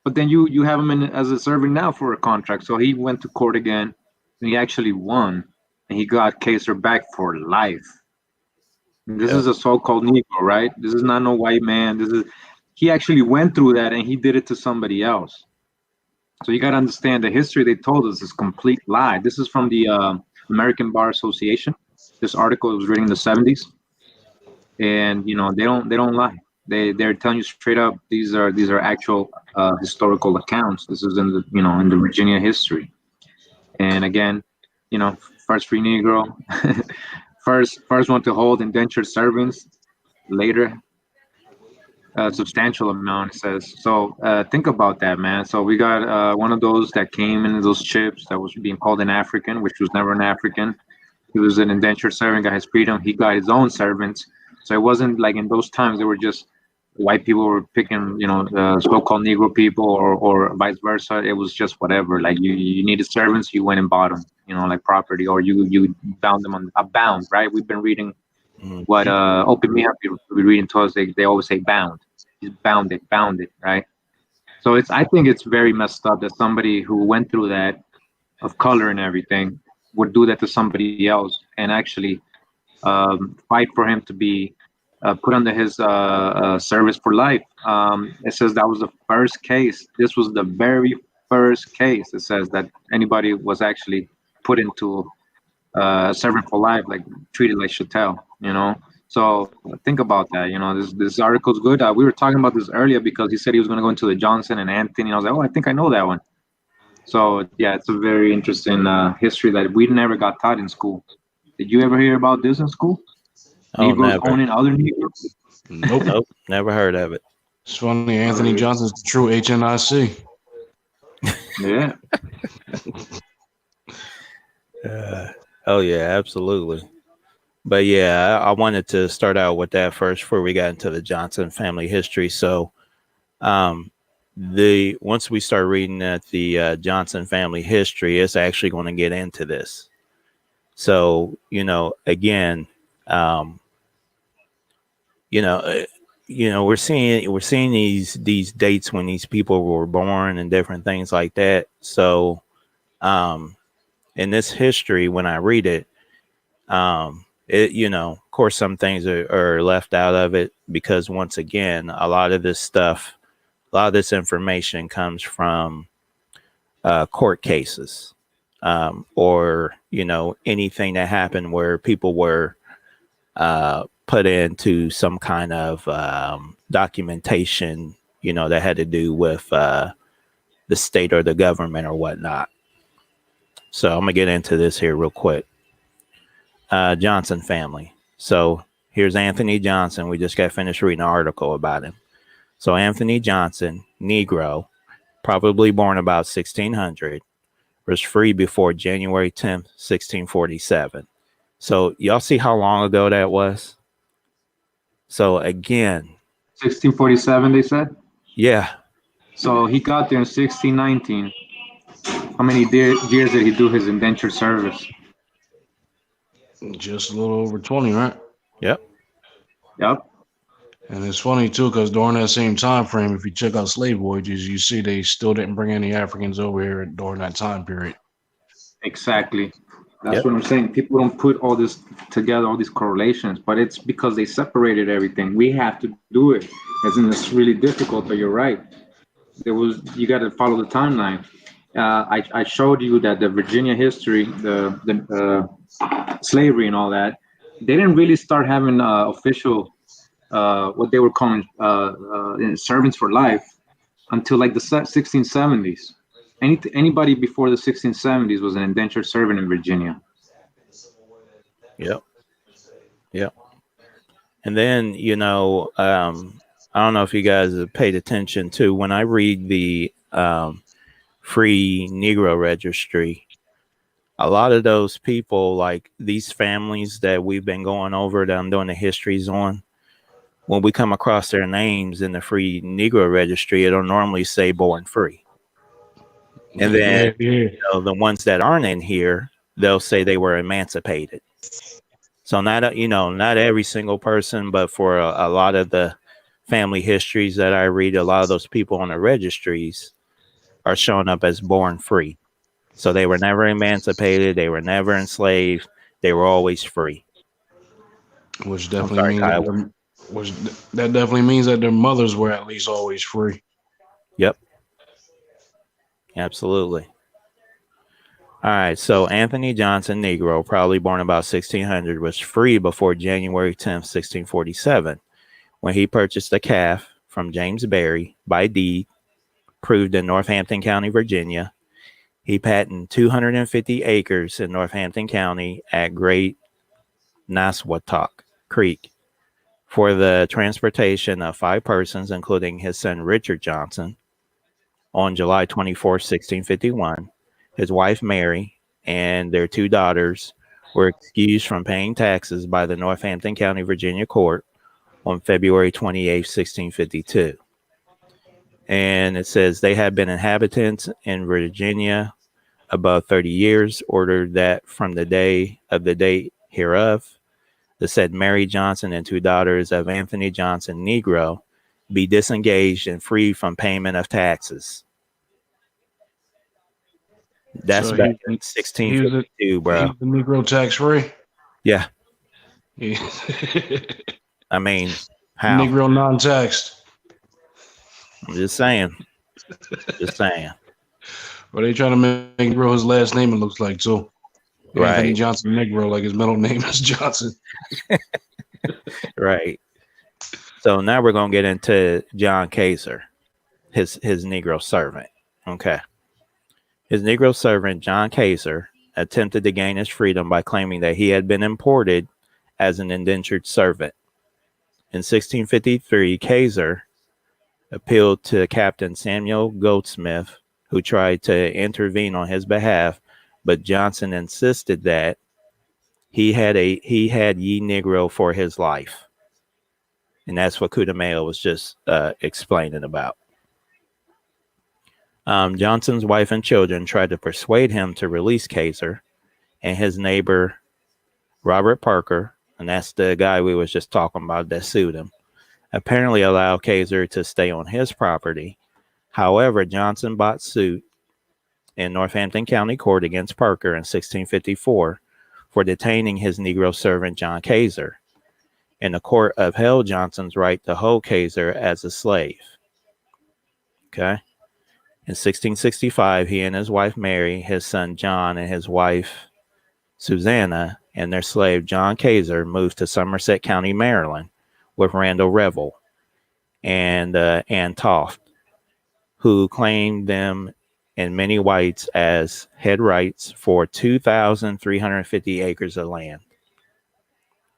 but then you have him in as a servant now for a contract." So he went to court again, and he actually won, and he got Kaiser back for life. And this Yep. is a so-called Negro, right? This is not no white man. This is he actually went through that, and he did it to somebody else. So you got to understand the history they told us is complete lie. This is from the American Bar Association. This article was written in the 70s, and they don't lie. They're telling you straight up these are actual historical accounts. This is in the in the Virginia history. And again, first free Negro, first one to hold indentured servants. Later, a substantial amount, it says. So think about that, man. So we got one of those that came in those chips that was being called an African, which was never an African. He was an indentured servant, got his freedom. He got his own servants. So it wasn't like in those times they were just white people were picking, so-called Negro people or vice versa. It was just whatever. Like you needed servants, you went and bought them, like property, or you bound them on a bound, right? We've been reading what Opemiha be reading to us. They always say bound. He's bounded, right? So I think it's very messed up that somebody who went through that of color and everything would do that to somebody else and actually fight for him to be put under his service for life. It says that was the first case. This was the very first case. It says that anybody was actually put into servant for life, like treated like chattel, So think about that. This article's good. We were talking about this earlier because he said he was going to go into the Johnson and Anthony. And I was like, oh, I think I know that one. So yeah, it's a very interesting history that we never got taught in school. Did you ever hear about this in school? Oh, Negroes never. owning other Negroes? Nope. Never heard of it. It's funny. Anthony Johnson's the true HNIC. Yeah. Oh yeah, absolutely. But yeah, I wanted to start out with that first before we got into the Johnson family history. So, once we start reading at the Johnson family history, it's actually going to get into this. So, again, we're seeing these dates when these people were born and different things like that. So, in this history, when I read it, of course, some things are left out of it because once again, a lot of this information comes from court cases, or anything that happened where people were put into some kind of documentation, that had to do with the state or the government or whatnot. So I'm gonna get into this here real quick. Johnson family. So here's Anthony Johnson. We just got finished reading an article about him. So Anthony Johnson, Negro, probably born about 1600, was free before January 10th, 1647. So y'all see how long ago that was? So again, 1647, they said. yeah. So he got there in 1619. How many years did he do his indentured service? Just a little over 20, right? Yep. Yep. And it's funny too, because during that same time frame, if you check out slave voyages, you see they still didn't bring any Africans over here during that time period. Exactly. That's what I'm saying. People don't put all this together, all these correlations, but it's because they separated everything. We have to do it. It's really difficult, but you're right. You got to follow the timeline. I showed you that the Virginia history, the slavery and all that, they didn't really start having official what they were calling servants for life until like the 1670s. Anybody before the 1670s was an indentured servant in Virginia. Yep. And then, I don't know if you guys have paid attention to when I read the Free Negro Registry, a lot of those people, like these families that we've been going over that I'm doing the histories on, when we come across their names in the free Negro registry, it'll normally say born free. And then the ones that aren't in here, they'll say they were emancipated. So not every single person, but for a lot of the family histories that I read, a lot of those people on the registries are showing up as born free. So they were never emancipated. They were never enslaved. They were always free. Which definitely means that definitely means that their mothers were at least always free. Yep. Absolutely. All right. So Anthony Johnson, Negro, probably born about 1600, was free before January 10th, 1647, when he purchased a calf from James Berry by deed, proved in Northampton County, Virginia. He patented 250 acres in Northampton County at Great Naswatuck Creek for the transportation of 5 persons, including his son Richard Johnson. On July 24, 1651, his wife Mary and their 2 daughters were excused from paying taxes by the Northampton County, Virginia court on February 28, 1652. And it says they had been inhabitants in Virginia above 30 years, ordered that from the day of the date hereof, the said Mary Johnson and 2 daughters of Anthony Johnson, Negro, be disengaged and free from payment of taxes. That's So back in 1652, bro. He was the Negro tax free. Yeah. Yeah. I mean, how? Negro non-taxed. I'm just saying. Just saying. But they trying to make Negro his last name, it looks like, too. Right. Anthony Johnson Negro, like his middle name is Johnson. Right. So now we're going to get into John Kaiser, his Negro servant. Okay. His Negro servant, John Kaiser, attempted to gain his freedom by claiming that he had been imported as an indentured servant. In 1653, Kaiser appealed to Captain Samuel Goldsmith, who tried to intervene on his behalf, but Johnson insisted that he had ye Negro for his life. And that's what Kudameo was just explaining about. Johnson's wife and children tried to persuade him to release Kaiser, and his neighbor, Robert Parker, and that's the guy we was just talking about that sued him, apparently allowed Kaiser to stay on his property. However, Johnson brought suit in Northampton County Court against Parker in 1654 for detaining his Negro servant John Kaiser, and the court upheld Johnson's right to hold Kaiser as a slave. Okay. In 1665, he and his wife Mary, his son John, and his wife Susanna, and their slave John Kaiser moved to Somerset County, Maryland, with Randall Revel and Ann Toft, who claimed them and many whites as head rights for 2,350 acres of land.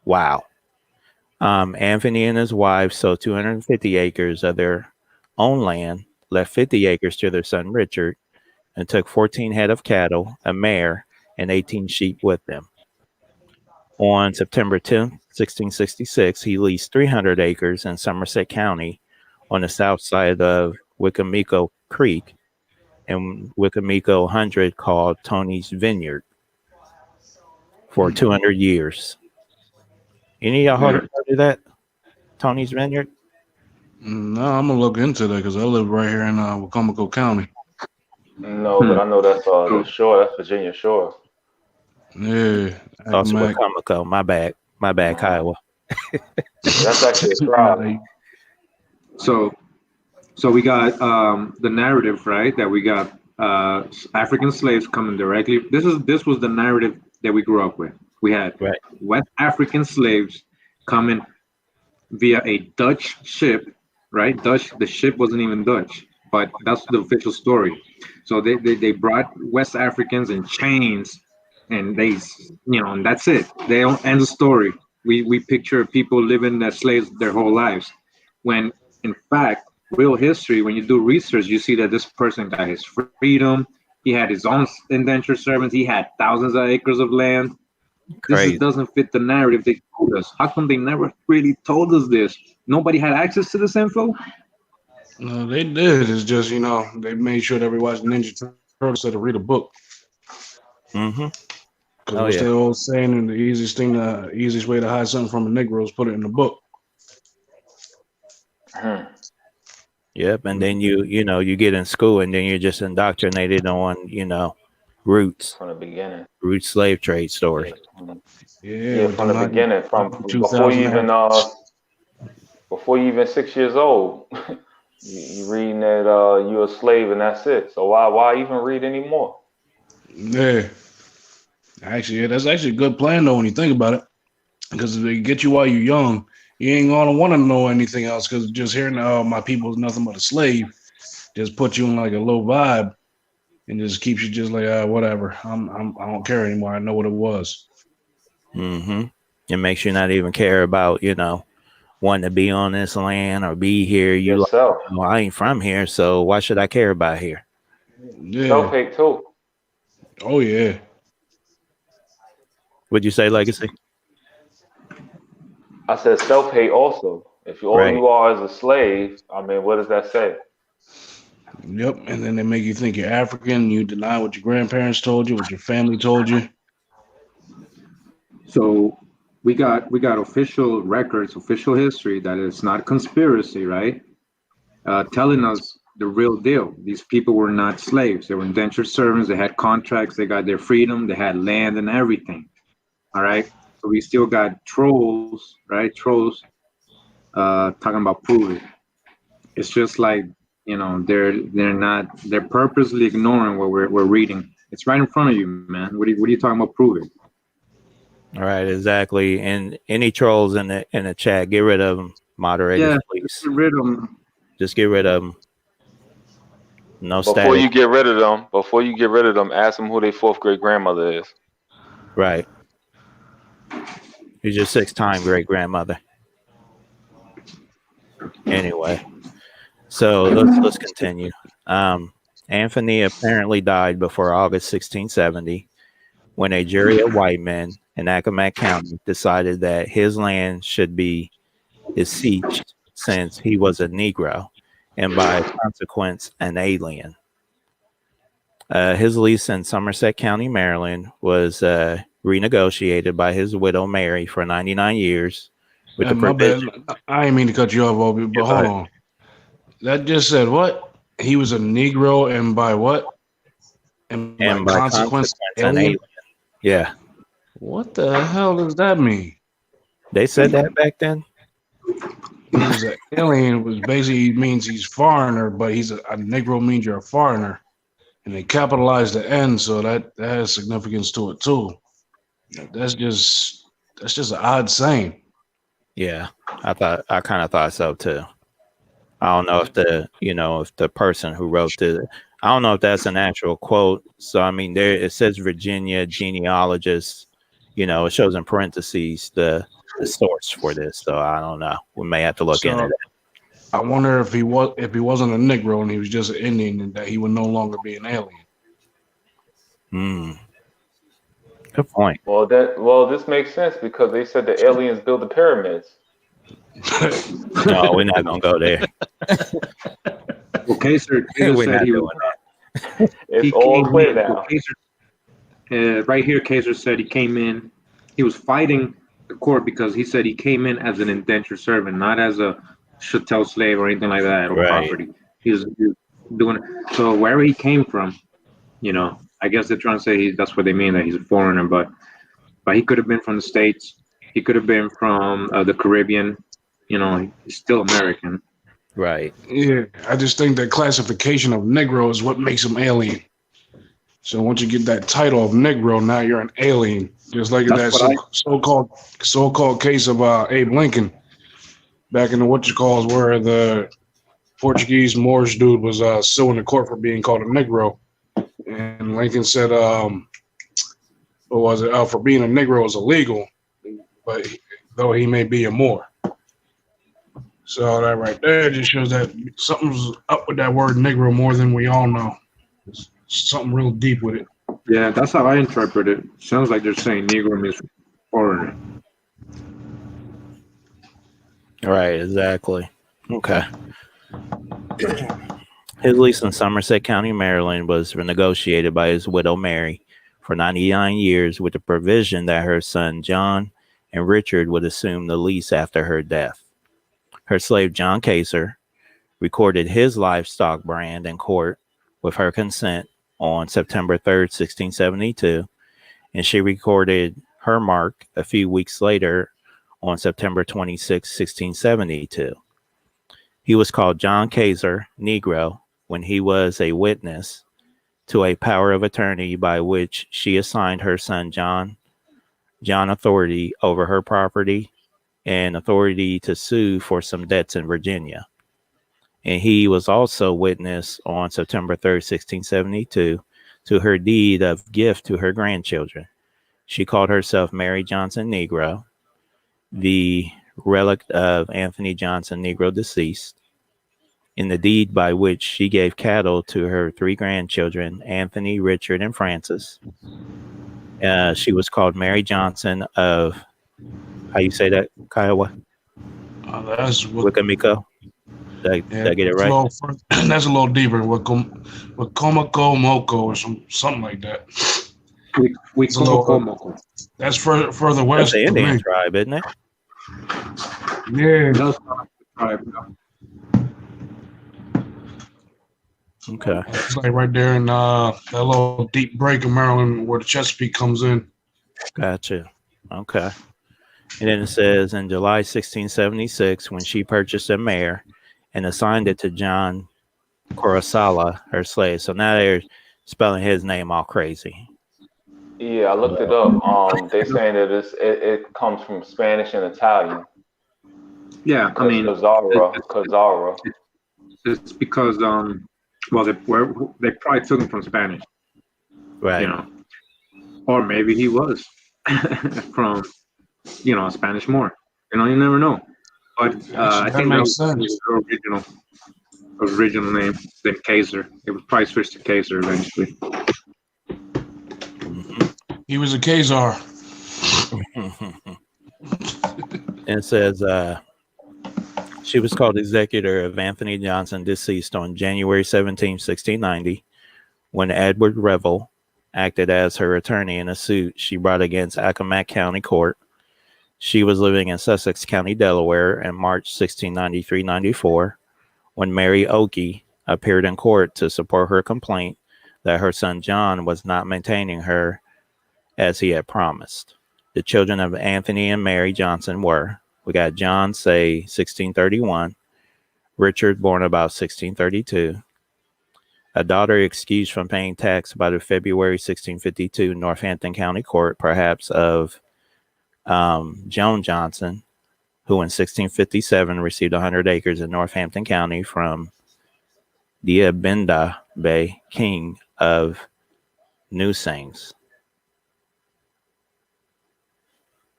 Wow. Anthony and his wife sold 250 acres of their own land, left 50 acres to their son Richard, and took 14 head of cattle, a mare, and 18 sheep with them. On September 10th, 1666, he leased 300 acres in Somerset County on the south side of Wicomico Creek and Wicomico 100, called Tony's Vineyard, for 200 years. Any of y'all heard of that? Tony's Vineyard? No, I'm gonna look into that because I live right here in Wicomico County. No, but I know that's the shore. That's Virginia Shore. Yeah, Also Wicomico. My bad, Kiowa. That's actually a crowd. So we got the narrative, right? That we got African slaves coming directly. This was the narrative that we grew up with. We had West African slaves coming via a Dutch ship, right? The ship wasn't even Dutch, but that's the official story. So they brought West Africans in chains, and and that's it. They don't end the story. We picture people living as slaves their whole lives, when in fact, real history, when you do research, you see that this person got his freedom. He had his own indentured servants. He had thousands of acres of land. Crazy. Doesn't fit the narrative they told us. How come they never really told us this? Nobody had access to this info? No, they did. It's just, they made sure that everybody's Ninja Turtles instead of read a book. Mm-hmm. Because what's the old saying? And the easiest way to hide something from a Negro is put it in the book. Yep, and then you get in school and then you're just indoctrinated on roots from the beginning, root slave trade story. Yeah, from the beginning, from before you even 6 years old, you reading that you're a slave and that's it. So why even read anymore? Yeah, actually, that's actually a good plan though when you think about it, because if they get you while you're young, you ain't gonna want to know anything else. Because just hearing my people is nothing but a slave, just puts you in like a low vibe, and just keeps you just like whatever. I don't care anymore. I know what it was. Mm-hmm. It makes you not even care about wanting to be on this land or be here. You like, I ain't from here, so why should I care about here? Yeah. Self-hate too. Oh yeah. Would you say legacy? I said self-hate also. If all you are is a slave, I mean, what does that say? Yep, and then they make you think you're African. You deny what your grandparents told you, what your family told you. So we got official records, official history that it's not conspiracy, right? Telling us the real deal. These people were not slaves. They were indentured servants. They had contracts. They got their freedom. They had land and everything. All right. So we still got trolls, right? Trolls talking about prove it. It's just like, they're purposely ignoring what we're reading. It's right in front of you, man. What are you talking about? Prove it. All right, exactly. And any trolls in the chat, get rid of them, moderators, please. Just get rid of them. Just get rid of them. No before static. you get rid of them, ask them who their fourth great grandmother is. Right. Who's your 6-time great grandmother? Anyway, so let's continue. Anthony apparently died before August 1670, when a jury of white men in Accomack County decided that his land should be besieged since he was a Negro and by consequence an alien. His lease in Somerset County, Maryland was renegotiated by his widow Mary for 99 years. With the provision. I didn't mean to cut you off, Obi, but hold on. That just said what? He was a Negro and by what? And by consequence an alien? Yeah. What the hell does that mean? They said that back then? He was an alien, which basically means he's foreigner, but he's a Negro means you're a foreigner. And they capitalized the N, so that has significance to it too. That's just an odd saying. Yeah, I kind of thought so too. I don't know if the person who wrote I don't know if that's an actual quote. So I mean, it says Virginia genealogist. It shows in parentheses the source for this. So I don't know. We may have to look into that. I wonder if he wasn't a Negro and he was just an Indian, and that he would no longer be an alien. Good point. Well, this makes sense because they said the aliens built the pyramids. No, we're not gonna go there. Well, Kaiser said he was. It's all clear now. Right here, Kaiser said he came in. He was fighting the court because he said he came in as an indentured servant, not as a chattel slave or anything like that, or property. He was doing it. So wherever he came from, I guess they're trying to say that's what they mean, that he's a foreigner, but he could have been from the States. He could have been from the Caribbean. He's still American. Right. Yeah, I just think that classification of Negro is what makes him alien. So once you get that title of Negro, now you're an alien. Just like that so-called case of Abe Lincoln back in the where the Portuguese Moorish dude was suing the court for being called a Negro. And Lincoln said, for being a Negro is illegal, but though he may be a Moor. So that right there just shows that something's up with that word Negro more than we all know. something real deep with it. Yeah, that's how I interpret it. Sounds like they're saying Negro means foreigner. Right, exactly. Okay. His lease in Somerset County, Maryland was negotiated by his widow Mary for 99 years with the provision that her son John and Richard would assume the lease after her death. Her slave John Kaiser recorded his livestock brand in court with her consent on September 3rd, 1672, and she recorded her mark a few weeks later on September 26, 1672. He was called John Kaiser, Negro, when he was a witness to a power of attorney by which she assigned her son John authority over her property and authority to sue for some debts in Virginia. And he was also witness on September 3rd, 1672, to her deed of gift to her grandchildren. She called herself Mary Johnson Negro, the relict of Anthony Johnson Negro deceased, in the deed by which she gave cattle to her three grandchildren, Anthony, Richard, and Francis. She was called Mary Johnson of, how you say that, Kiowa? That's what. Wikamiko? Did I get it right? That's a little deeper. Wakomako Moko or something like that. That's further west. That's the Indian tribe, isn't it? Yeah. That's not the tribe. Okay. It's like right there in that little deep break in Maryland where the Chesapeake comes in. Gotcha. Okay. And then it says in July 1676, when she purchased a mare and assigned it to John Corosala, her slave. So now they're spelling his name all crazy. Yeah, I looked it up. They saying that it comes from Spanish and Italian. Yeah, I mean, Kazara. It's because well, they probably took him from Spanish, Right? You know, or maybe he was from a Spanish Moor. You never know. But I think that was the original name. Then Kaiser. It was probably switched to Kaiser eventually. He was a Kaiser. And it says she was called executor of Anthony Johnson, deceased on January 17, 1690, when Edward Revel acted as her attorney in a suit she brought against Accomack County Court. She was living in Sussex County, Delaware, in March 1693-94, when Mary Oakey appeared in court to support her complaint that her son John was not maintaining her as he had promised. The children of Anthony and Mary Johnson were, we got John, say 1631, Richard, born about 1632, a daughter excused from paying tax by the February 1652 Northampton County Court, perhaps of Joan Johnson, who in 1657 received 100 acres in Northampton County from Diabinda Bay, king of New Saints.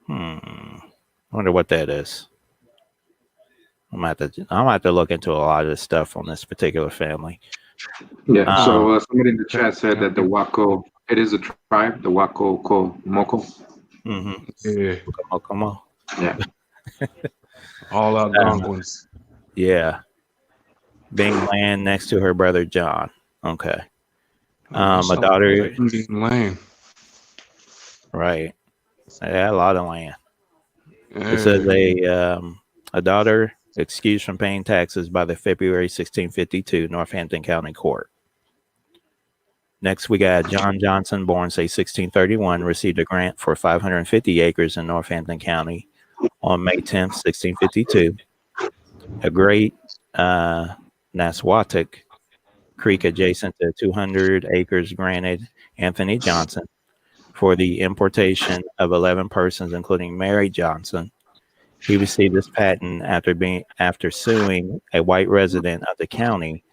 I wonder what that is. I'm gonna have to look into a lot of this stuff on this particular family. Yeah. So somebody in the chat said that the Wako, it is a tribe, the Wako Moko. Mm-hmm. Yeah. Come on. Yeah. All out Algonquins. Yeah. Being land next to her brother John. Okay. A daughter. Indian land. Right. Yeah, a lot of land. Yeah. It says a daughter excused from paying taxes by the February 1652 Northampton County Court. Next, we got John Johnson, born, say, 1631, received a grant for 550 acres in Northampton County on May 10th, 1652. A great Naswatic Creek adjacent to 200 acres granted Anthony Johnson for the importation of 11 persons, including Mary Johnson. He received this patent after suing a white resident of the county,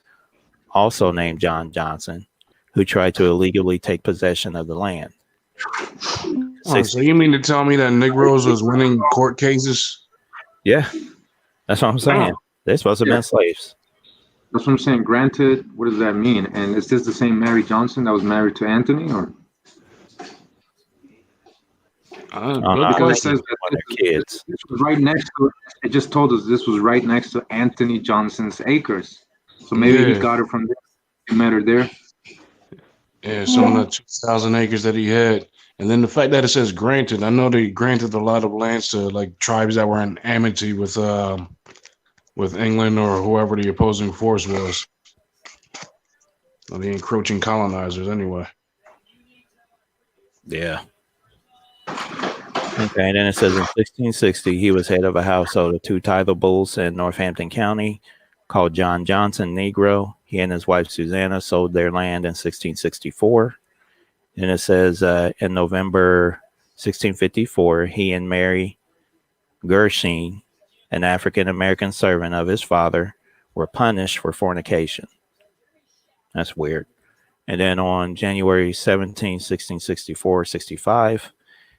also named John Johnson, who tried to illegally take possession of the land. Oh, so you mean to tell me that Negroes was winning court cases? Yeah, that's what I'm saying. They're supposed to have been slaves. That's what I'm saying. Granted, what does that mean? And is this the same Mary Johnson that was married to Anthony, or I because it think says he's that one of their kids. this was right next to? It just told us this was right next to Anthony Johnson's acres. So maybe he Yeah, got her from there. He met her there. yeah, some of the 2,000 acres that he had. And then the fact that it says granted, I know they granted a lot of lands to like tribes that were in amity with England or whoever the opposing force was, or the encroaching colonizers anyway. Yeah. Okay, and then it says in 1660, he was head of a household of 2 title bulls in Northampton County called John Johnson Negro. He and his wife Susanna sold their land in 1664. And it says in November 1654, he and Mary Gershine, an African American servant of his father, were punished for fornication. That's weird. And then on January 17, 1664-65,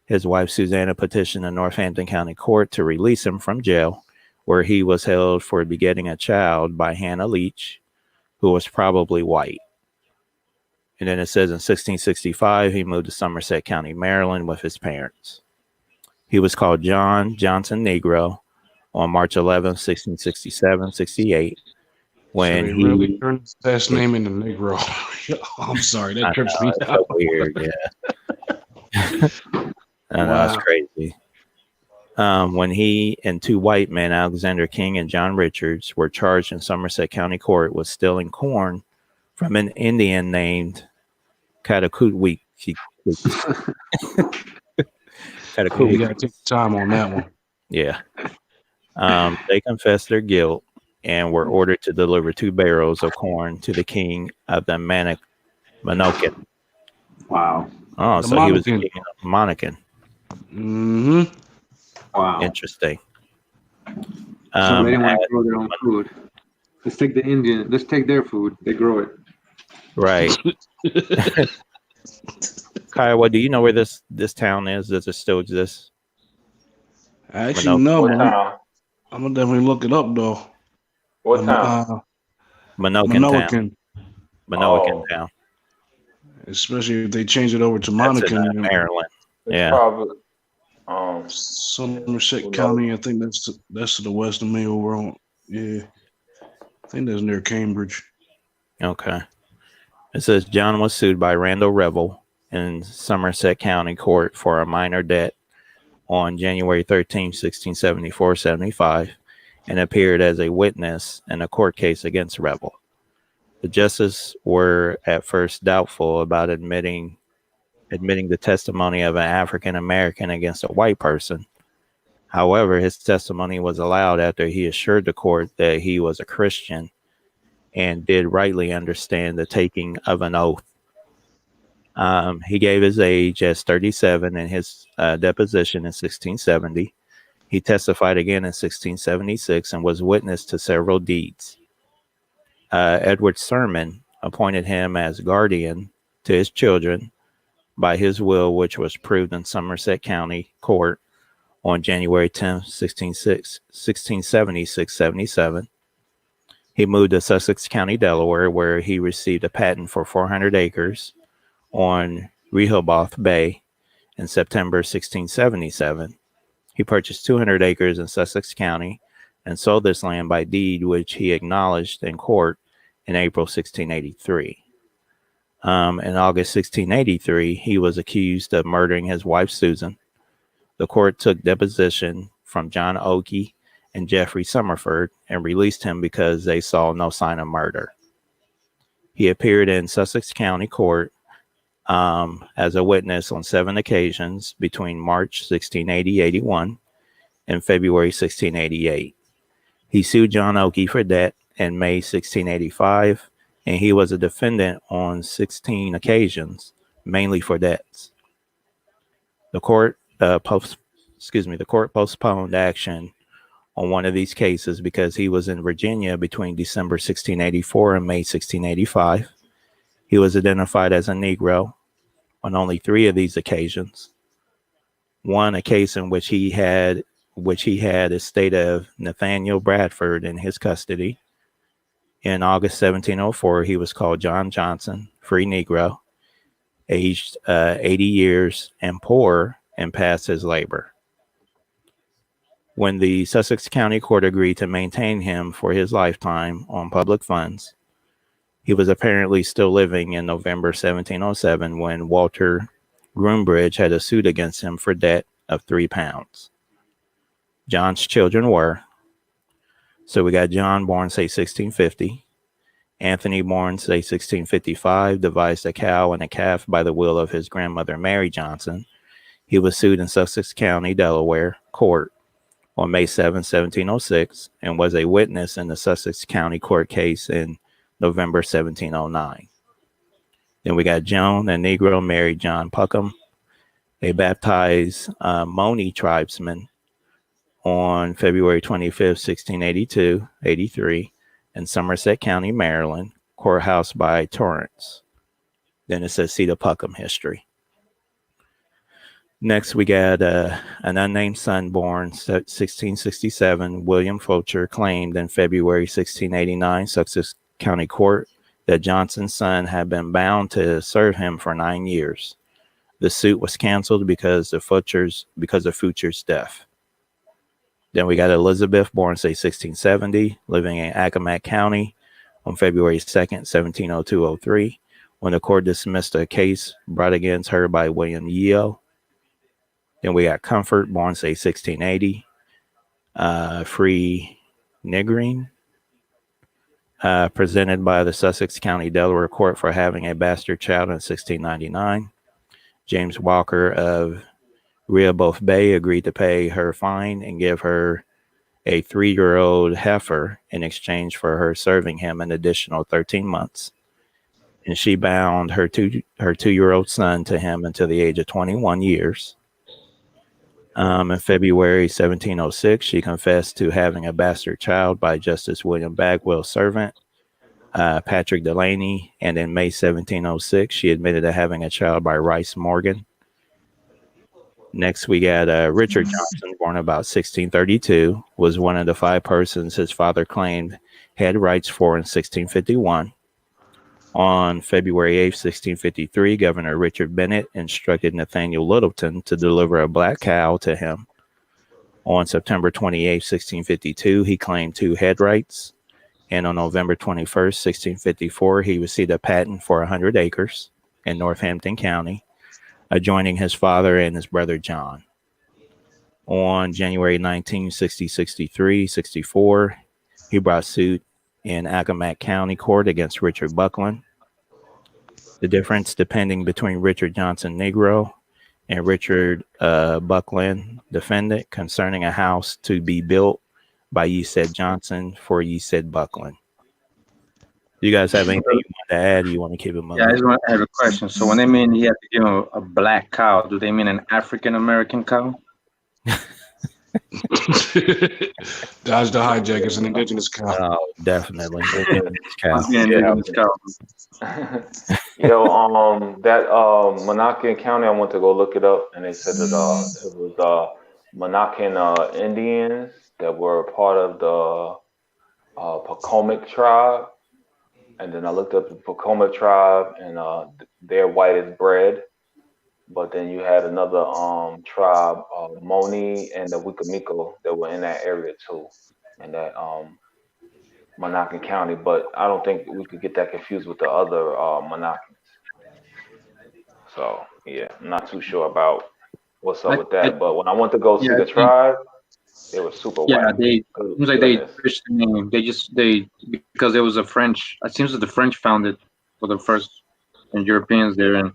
his wife Susanna petitioned the Northampton County Court to release him from jail, where he was held for begetting a child by Hannah Leach, who was probably white. And then it says in 1665, he moved to Somerset County, Maryland with his parents. He was called John Johnson Negro on March 11, 1667-68, So when they really he... turned his last name into Negro. I'm sorry, that trips me It's out. so weird, yeah. I know, it's Wow. crazy. When he and 2 white men, Alexander King and John Richards, were charged in Somerset County Court with stealing corn from an Indian named Catacutweek. Yeah, you got to take time on that one. Yeah. They confessed their guilt and were ordered to deliver 2 barrels of corn to the king of the Monacan. Wow. Oh, The so he was the Monacan. king of Monacan. Mm-hmm. Wow. Interesting. So they didn't want to grow their own food. Let's take the Indian. Let's take their food. They grow it. Right. Kyle, do you know where this town is? Does it still exist? I actually know, What but town? I'm gonna definitely look it up though. What town? Monacan town. Monacan, Monacan Oh. town. especially if they change it over to That's in Monacan. Maryland. It's Yeah. probably Somerset County, I think that's to the west of me over on. Yeah, I think that's near Cambridge. Okay. It says John was sued by Randall Revel in Somerset County Court for a minor debt on January 13, 1674-75, and appeared as a witness in a court case against Revel. The justices were at first doubtful about admitting the testimony of an African American against a white person. However, his testimony was allowed after he assured the court that he was a Christian and did rightly understand the taking of an oath. He gave his age as 37 in his deposition in 1670. He testified again in 1676 and was witness to several deeds. Edward Sermon appointed him as guardian to his children by his will, which was proved in Somerset County Court on January 10, 1676-77. He moved to Sussex County, Delaware, where he received a patent for 400 acres on Rehoboth Bay in September 1677. He purchased 200 acres in Sussex County and sold this land by deed, which he acknowledged in court in April 1683. In August 1683, he was accused of murdering his wife, Susan. The court took deposition from John Oakey and Jeffrey Summerford and released him because they saw no sign of murder. He appeared in Sussex County Court as a witness on 7 occasions between March 1680-81 and February 1688. He sued John Oakey for debt in May 1685, and he was a defendant on 16 occasions, mainly for debts. The court postponed action on one of these cases because he was in Virginia between December 1684 and May 1685. He was identified as a Negro on only 3 of these occasions. One, a case in which he had estate of Nathaniel Bradford in his custody. In August 1704, he was called John Johnson, free Negro, aged 80 years and poor and past his labor. When the Sussex County Court agreed to maintain him for his lifetime on public funds, he was apparently still living in November 1707 when Walter Groombridge had a suit against him for debt of £3. John's children were, so we got John, born, say, 1650. Anthony, born, say, 1655, devised a cow and a calf by the will of his grandmother, Mary Johnson. He was sued in Sussex County, Delaware, court on May 7, 1706, and was a witness in the Sussex County court case in November 1709. Then we got Joan, a Negro, married John Puckham, a baptized Moni tribesman, on February 25th, 1682-83, in Somerset County, Maryland, courthouse by Torrance. Then it says, see the Puckham history. Next, we got an unnamed son born 1667. William Fulcher claimed in February 1689, Sussex County Court, that Johnson's son had been bound to serve him for 9 years. The suit was canceled because of Fulcher's death. Then we got Elizabeth, born, say, 1670, living in Accomack County on February 2nd, 1702-03, when the court dismissed a case brought against her by William Yeo. Then we got Comfort, born, say, 1680, free Negrine, presented by the Sussex County, Delaware Court for having a bastard child in 1699. James Walker of Rehoboth Bay agreed to pay her fine and give her a 3-year-old heifer in exchange for her serving him an additional 13 months. And she bound her 2-year-old son to him until the age of 21 years. In February 1706, she confessed to having a bastard child by Justice William Bagwell's servant, Patrick Delaney, and in May 1706, she admitted to having a child by Rice Morgan. Next, we got Richard Johnson, born about 1632, was one of the 5 persons his father claimed had rights for in 1651. On February 8, 1653, Governor Richard Bennett instructed Nathaniel Littleton to deliver a black cow to him. On September 28, 1652, he claimed 2 head rights. And on November 21, 1654, he received a patent for 100 acres in Northampton County, adjoining his father and his brother John. On January 19, 64, he brought suit in Accomack County Court against Richard Buckland. The difference depending between Richard Johnson Negro and Richard Buckland defendant concerning a house to be built by ye said Johnson for ye said Buckland. Do you guys have anything you want to add? Or you want to keep it moving? Yeah, I just want to have a question. So when they mean he had to give him a black cow, do they mean an African American cow? Dodge the hijack. It's an indigenous cow. Oh, definitely. Indigenous cow. Indigenous cow. Yo, that Monacan County, I went to go look it up, and they said that it was Monacan Indians that were part of the Pocomoke tribe. And then I looked up the Pocomoke tribe, and they're white as bread. But then you had another tribe, Moni and the Wikamiko, that were in that area too, in that Monacan County. But I don't think we could get that confused with the other Monacans. So yeah, I'm not too sure about what's up with that. But when I went to go see the tribe, they were super white. Yeah, seems like they switched the name. They because it was a French. It seems that the French founded for the first Europeans there, and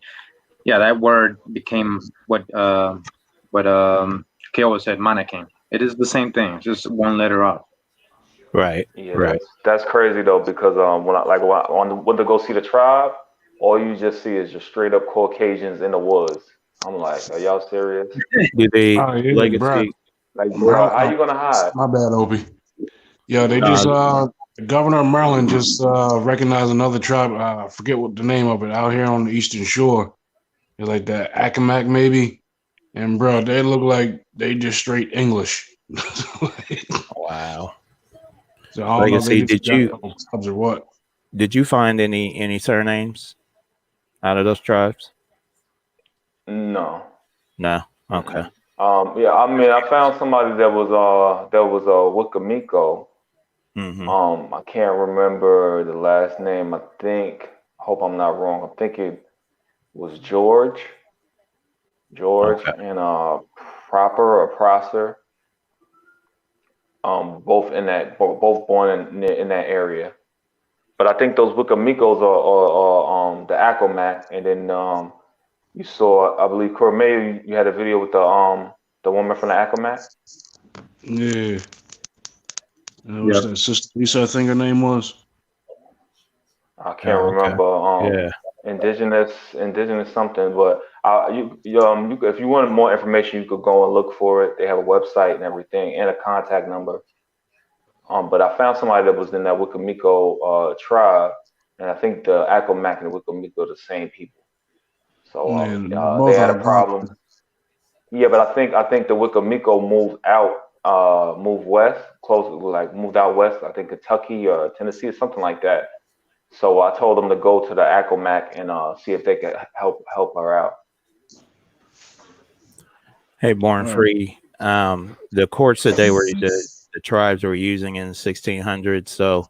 yeah, that word became what Kale said, mannequin. It is the same thing, just one letter off. Right. Yeah, right. That's crazy though, because when I went to go see the tribe, all you just see is just straight up Caucasians in the woods. I'm like, are y'all serious? Do they legacy? Like, bro, how you gonna hide? My bad, Obi. Yeah, they just the governor of Maryland just recognized another tribe. I forget what the name of it out here on the Eastern Shore. They're like that Accomack maybe, and bro, they look like they just straight English. Wow. So I don't know if they Legacy, just got no tribes or what. did you find any surnames out of those tribes? No. No. Okay. Mm-mm. Yeah, I mean, I found somebody that was Wikamiko. Mm-hmm. I can't remember the last name. I hope I'm not wrong. I think it was George, Okay. and Proper or Prosser. Both both born in that area. But I think those Wikamikos are the Accomac, and then you saw, I believe, Cormier, you had a video with the woman from the Accomac. Yeah. That was Yep. that sister Lisa, I think her name was. I can't Oh, okay. remember Yeah. indigenous something, but if you wanted more information, you could go and look for it. They have a website and everything, and a contact number. But I found somebody that was in that Wikamiko tribe, and I think the Accomac and the Wikamiko are the same people. So And they both had a are gone. problem. Yeah, but I think the Wikamiko moved west, close, like moved out west. I think Kentucky or Tennessee or something like that. So I told them to go to the Accomac and see if they could help her out. Hey, Born Right. Free. The courts that the tribes were using in the 1600s. So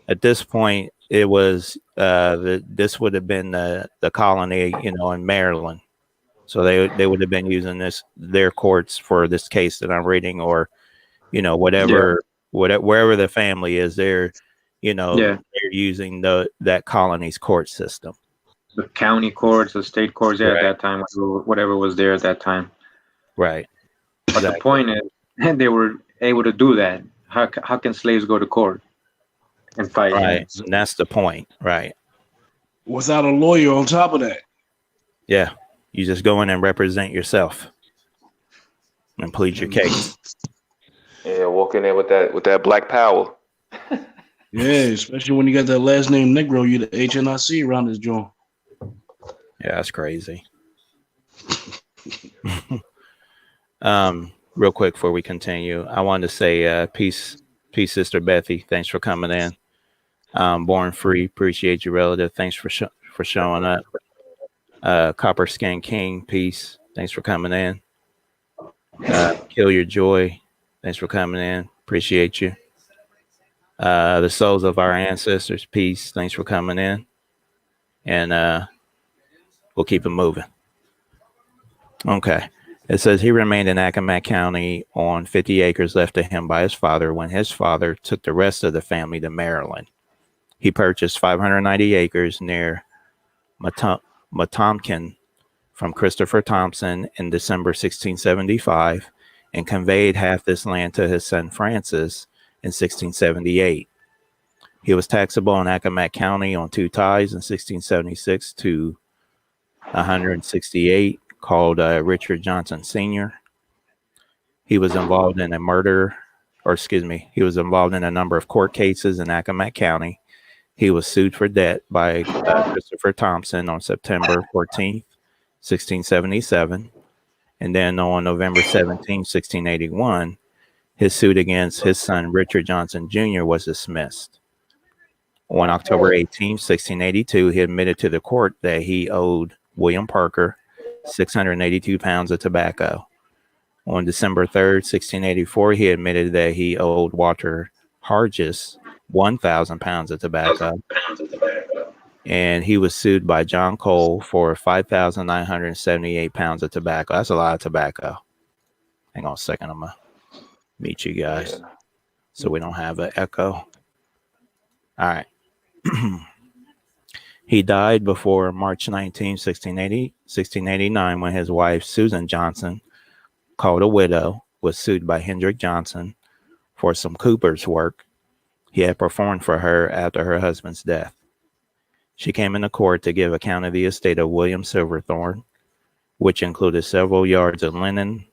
at this point, it was this would have been the colony, in Maryland. So they would have been using their courts for this case that I'm reading, or Yeah. wherever the family is, Yeah. they're using that colony's court system. The county courts, the state courts, yeah, at Right. that time, whatever was there at that time. Right. But the point is, they were able to do that. How can slaves go to court and fight? Right. And that's the point. Right. Without a lawyer on top of that. Yeah. You just go in and represent yourself and plead your case. Yeah, walk in there with that black power. Yeah, especially when you got that last name Negro, you the HNIC around this joint. Yeah, that's crazy. Real quick before we continue, I wanted to say peace, Sister Bethy. Thanks for coming in. Born Free, appreciate you, relative. Thanks for showing up. Copper Skin King, peace. Thanks for coming in. Kill Your Joy, thanks for coming in. Appreciate you. The Souls of Our Ancestors, peace. Thanks for coming in. And we'll keep it moving. Okay. It says he remained in Accomack County on 50 acres left to him by his father when his father took the rest of the family to Maryland. He purchased 590 acres near Matomkin from Christopher Thompson in December 1675 and conveyed half this land to his son Francis in 1678. He was taxable in Accomack County on 2 tithes in 1676 to 168, called Richard Johnson Sr. He was involved in he was involved in a number of court cases in Accomack County. He was sued for debt by Christopher Thompson on September 14th, 1677. And then on November 17, 1681, his suit against his son Richard Johnson Jr. was dismissed. On October 18, 1682, he admitted to the court that he owed William Parker 682 pounds of tobacco. On December 3rd, 1684, he admitted that he owed Walter Hargis 1,000 pounds of tobacco. And he was sued by John Cole for 5,978 pounds of tobacco. That's a lot of tobacco. Hang on a second. I'm going to mute you guys so we don't have an echo. All right. He died before March 19, 1689, when his wife, Susan Johnson, called a widow, was sued by Hendrick Johnson for some cooper's work he had performed for her after her husband's death. She came into court to give account of the estate of William Silverthorne, which included several yards of linen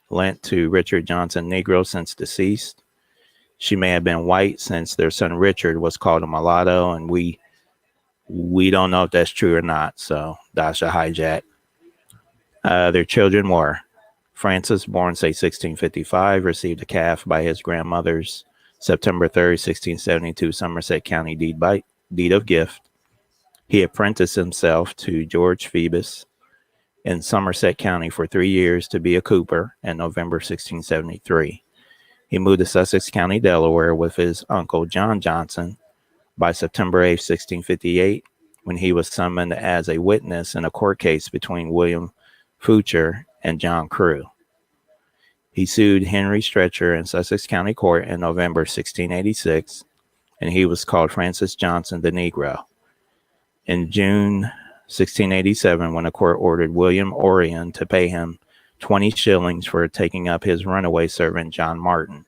lent to Richard Johnson Negro since deceased. She may have been white since their son Richard was called a mulatto, and we don't know if that's true or not, so that's a hijack. Their children were Francis, born, say, 1655, received a calf by his grandmother's September 3rd, 1672, Somerset County deed of gift. He apprenticed himself to George Phoebus in Somerset County for 3 years to be a cooper in November 1673. He moved to Sussex County, Delaware with his uncle John Johnson by September 8, 1658, when he was summoned as a witness in a court case between William Foucher and John Crew. He sued Henry Stretcher in Sussex County Court in November 1686, and he was called Francis Johnson the Negro. In June 1687, when the court ordered William Orion to pay him 20 shillings for taking up his runaway servant John Martin.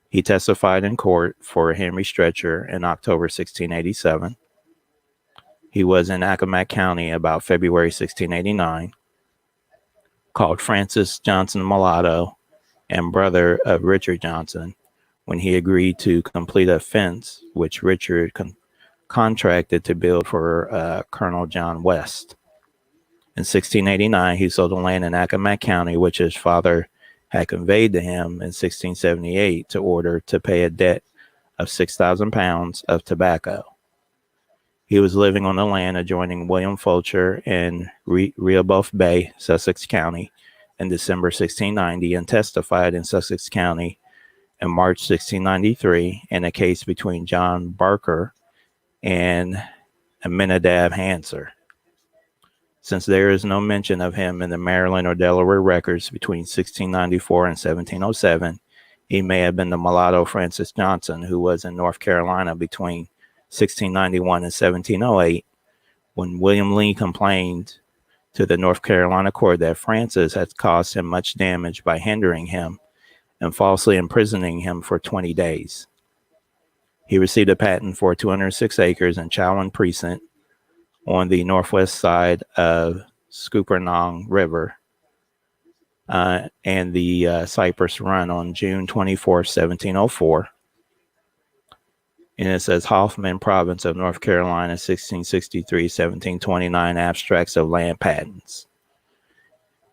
He testified in court for Henry Stretcher in October 1687. He was in Accomack County about February 1689, called Francis Johnson Mulatto and brother of Richard Johnson, when he agreed to complete a fence which Richard contracted to build for Colonel John West. In 1689, he sold the land in Accomack County, which his father had conveyed to him in 1678 to order to pay a debt of 6,000 pounds of tobacco. He was living on the land adjoining William Fulcher in Rehoboth Bay, Sussex County, in December 1690 and testified in Sussex County in March 1693 in a case between John Barker and Aminadab Hanser. Since there is no mention of him in the Maryland or Delaware records between 1694 and 1707, he may have been the mulatto Francis Johnson, who was in North Carolina between 1691 and 1708, when William Lee complained to the North Carolina court that Francis had caused him much damage by hindering him and falsely imprisoning him for 20 days. He received a patent for 206 acres in Chowan Precinct on the northwest side of Scuppernong River and the Cypress Run on June 24, 1704. And it says Hoffman, Province of North Carolina, 1663-1729, abstracts of land patents.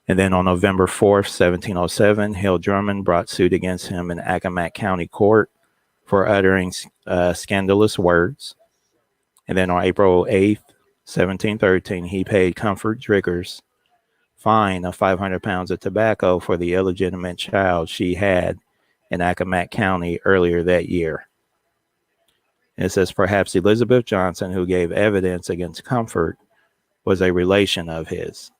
And then on November 4th, 1707, Hill Drummond brought suit against him in Accomack County Court for uttering scandalous words. And then on April 8th, 1713, he paid Comfort Driggers fine of 500 pounds of tobacco for the illegitimate child she had in Accomack County earlier that year. It says perhaps Elizabeth Johnson, who gave evidence against Comfort, was a relation of his.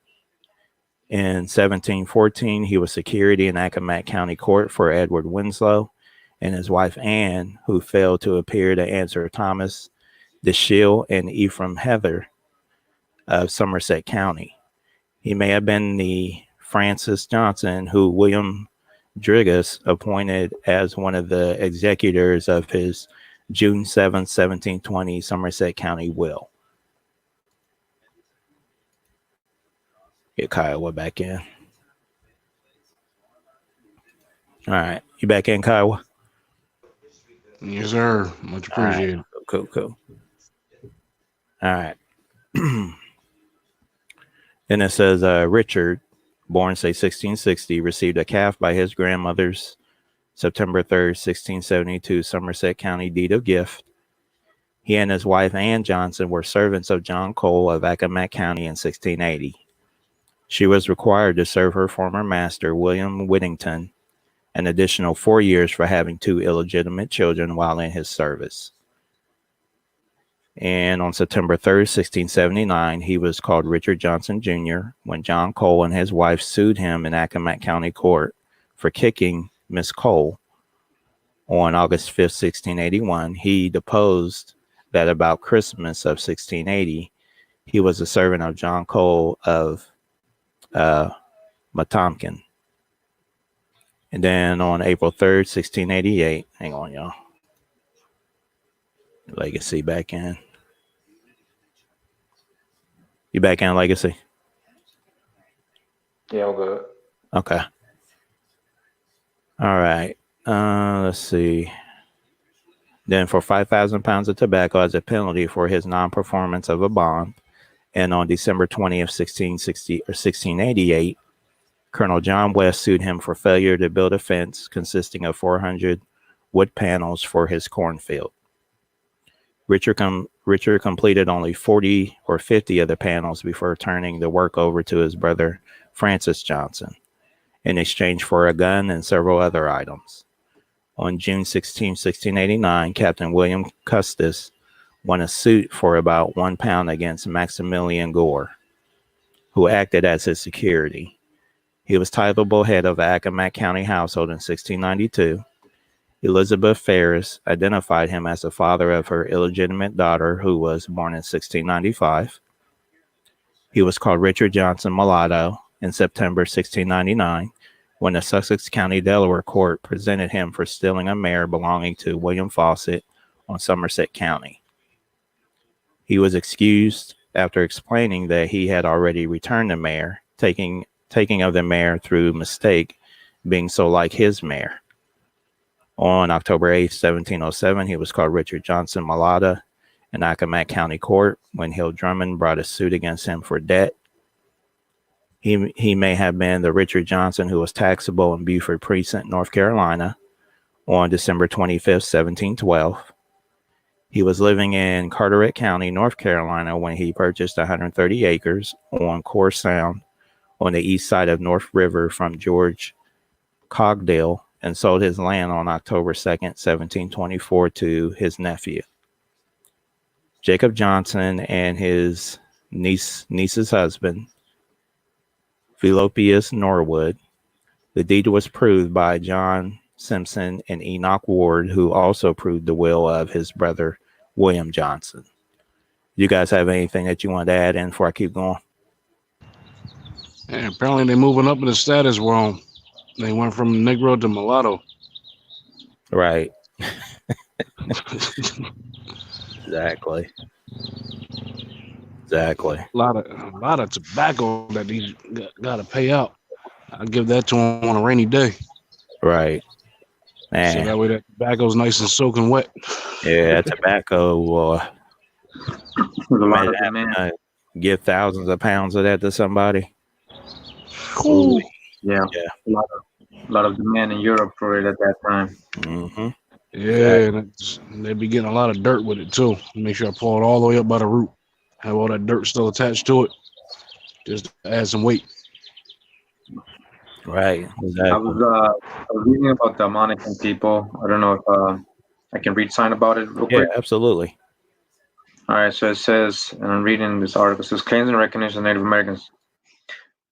In 1714, he was security in Accomack County Court for Edward Winslow and his wife Anne, who failed to appear to answer Thomas DeShiel and Ephraim Heather of Somerset County. He may have been the Francis Johnson who William Driggis appointed as one of the executors of his June 7, 1720 Somerset County will. Get Kiowa back in. All right. You back in, Kiowa? Yes, sir. Much appreciated. Right. Cool. All right. Then it says Richard, born, say, 1660, received a calf by his grandmother's September 3rd, 1672, Somerset County deed of gift. He and his wife, Ann Johnson, were servants of John Cole of Accomack County in 1680. She was required to serve her former master, William Whittington, an additional 4 years for having 2 illegitimate children while in his service. And on September 3rd, 1679, he was called Richard Johnson Jr. when John Cole and his wife sued him in Accomack County Court for kicking Miss Cole. On August 5th, 1681, he deposed that about Christmas of 1680, he was a servant of John Cole of Matomkin. And then on April 3rd, 1688, hang on, y'all. Legacy back in. You back in, Legacy? Yeah, I'm good. Okay. All right. Let's see. Then for 5,000 pounds of tobacco as a penalty for his non-performance of a bond, and on December 20th, 1688, Colonel John West sued him for failure to build a fence consisting of 400 wood panels for his cornfield. Richard completed only 40 or 50 of the panels before turning the work over to his brother Francis Johnson in exchange for a gun and several other items. On June 16, 1689, Captain William Custis won a suit for about £1 against Maximilian Gore, who acted as his security. He was titleable head of the Accomack County household in 1692. Elizabeth Ferris identified him as the father of her illegitimate daughter, who was born in 1695. He was called Richard Johnson Mulatto in September 1699, when the Sussex County, Delaware court presented him for stealing a mare belonging to William Fawcett on Somerset County. He was excused after explaining that he had already returned the mare, taking of the mare through mistake, being so like his mare. On October 8, 1707, he was called Richard Johnson Mulatto in Accomack County Court when Hill Drummond brought a suit against him for debt. He may have been the Richard Johnson who was taxable in Beaufort Precinct, North Carolina, on December 25, 1712. He was living in Carteret County, North Carolina, when he purchased 130 acres on Core Sound on the east side of North River from George Cogdale, and sold his land on October 2nd, 1724 to his nephew. Jacob Johnson and his niece's husband, Philopius Norwood. The deed was proved by John Simpson and Enoch Ward, who also proved the will of his brother, William Johnson. You guys have anything that you want to add in before I keep going? And apparently they're moving up in the status realm. They went from Negro to mulatto. Right. Exactly. A lot of tobacco that he's got to pay out. I'll give that to him on a rainy day. Right. Man. So that way that tobacco's nice and soaking wet. Yeah, tobacco. Give thousands of pounds of that to somebody. Ooh. Yeah. A lot of demand in Europe for it at that time. Mm-hmm. Yeah, and they'd be getting a lot of dirt with it too. Make sure I pull it all the way up by the root. Have all that dirt still attached to it. Just to add some weight. Right. Exactly. I was reading about the Monacan people. I don't know if I can read sign about it real quick. Yeah, absolutely. All right, so it says, and I'm reading this article, it says, claims and recognition of Native Americans.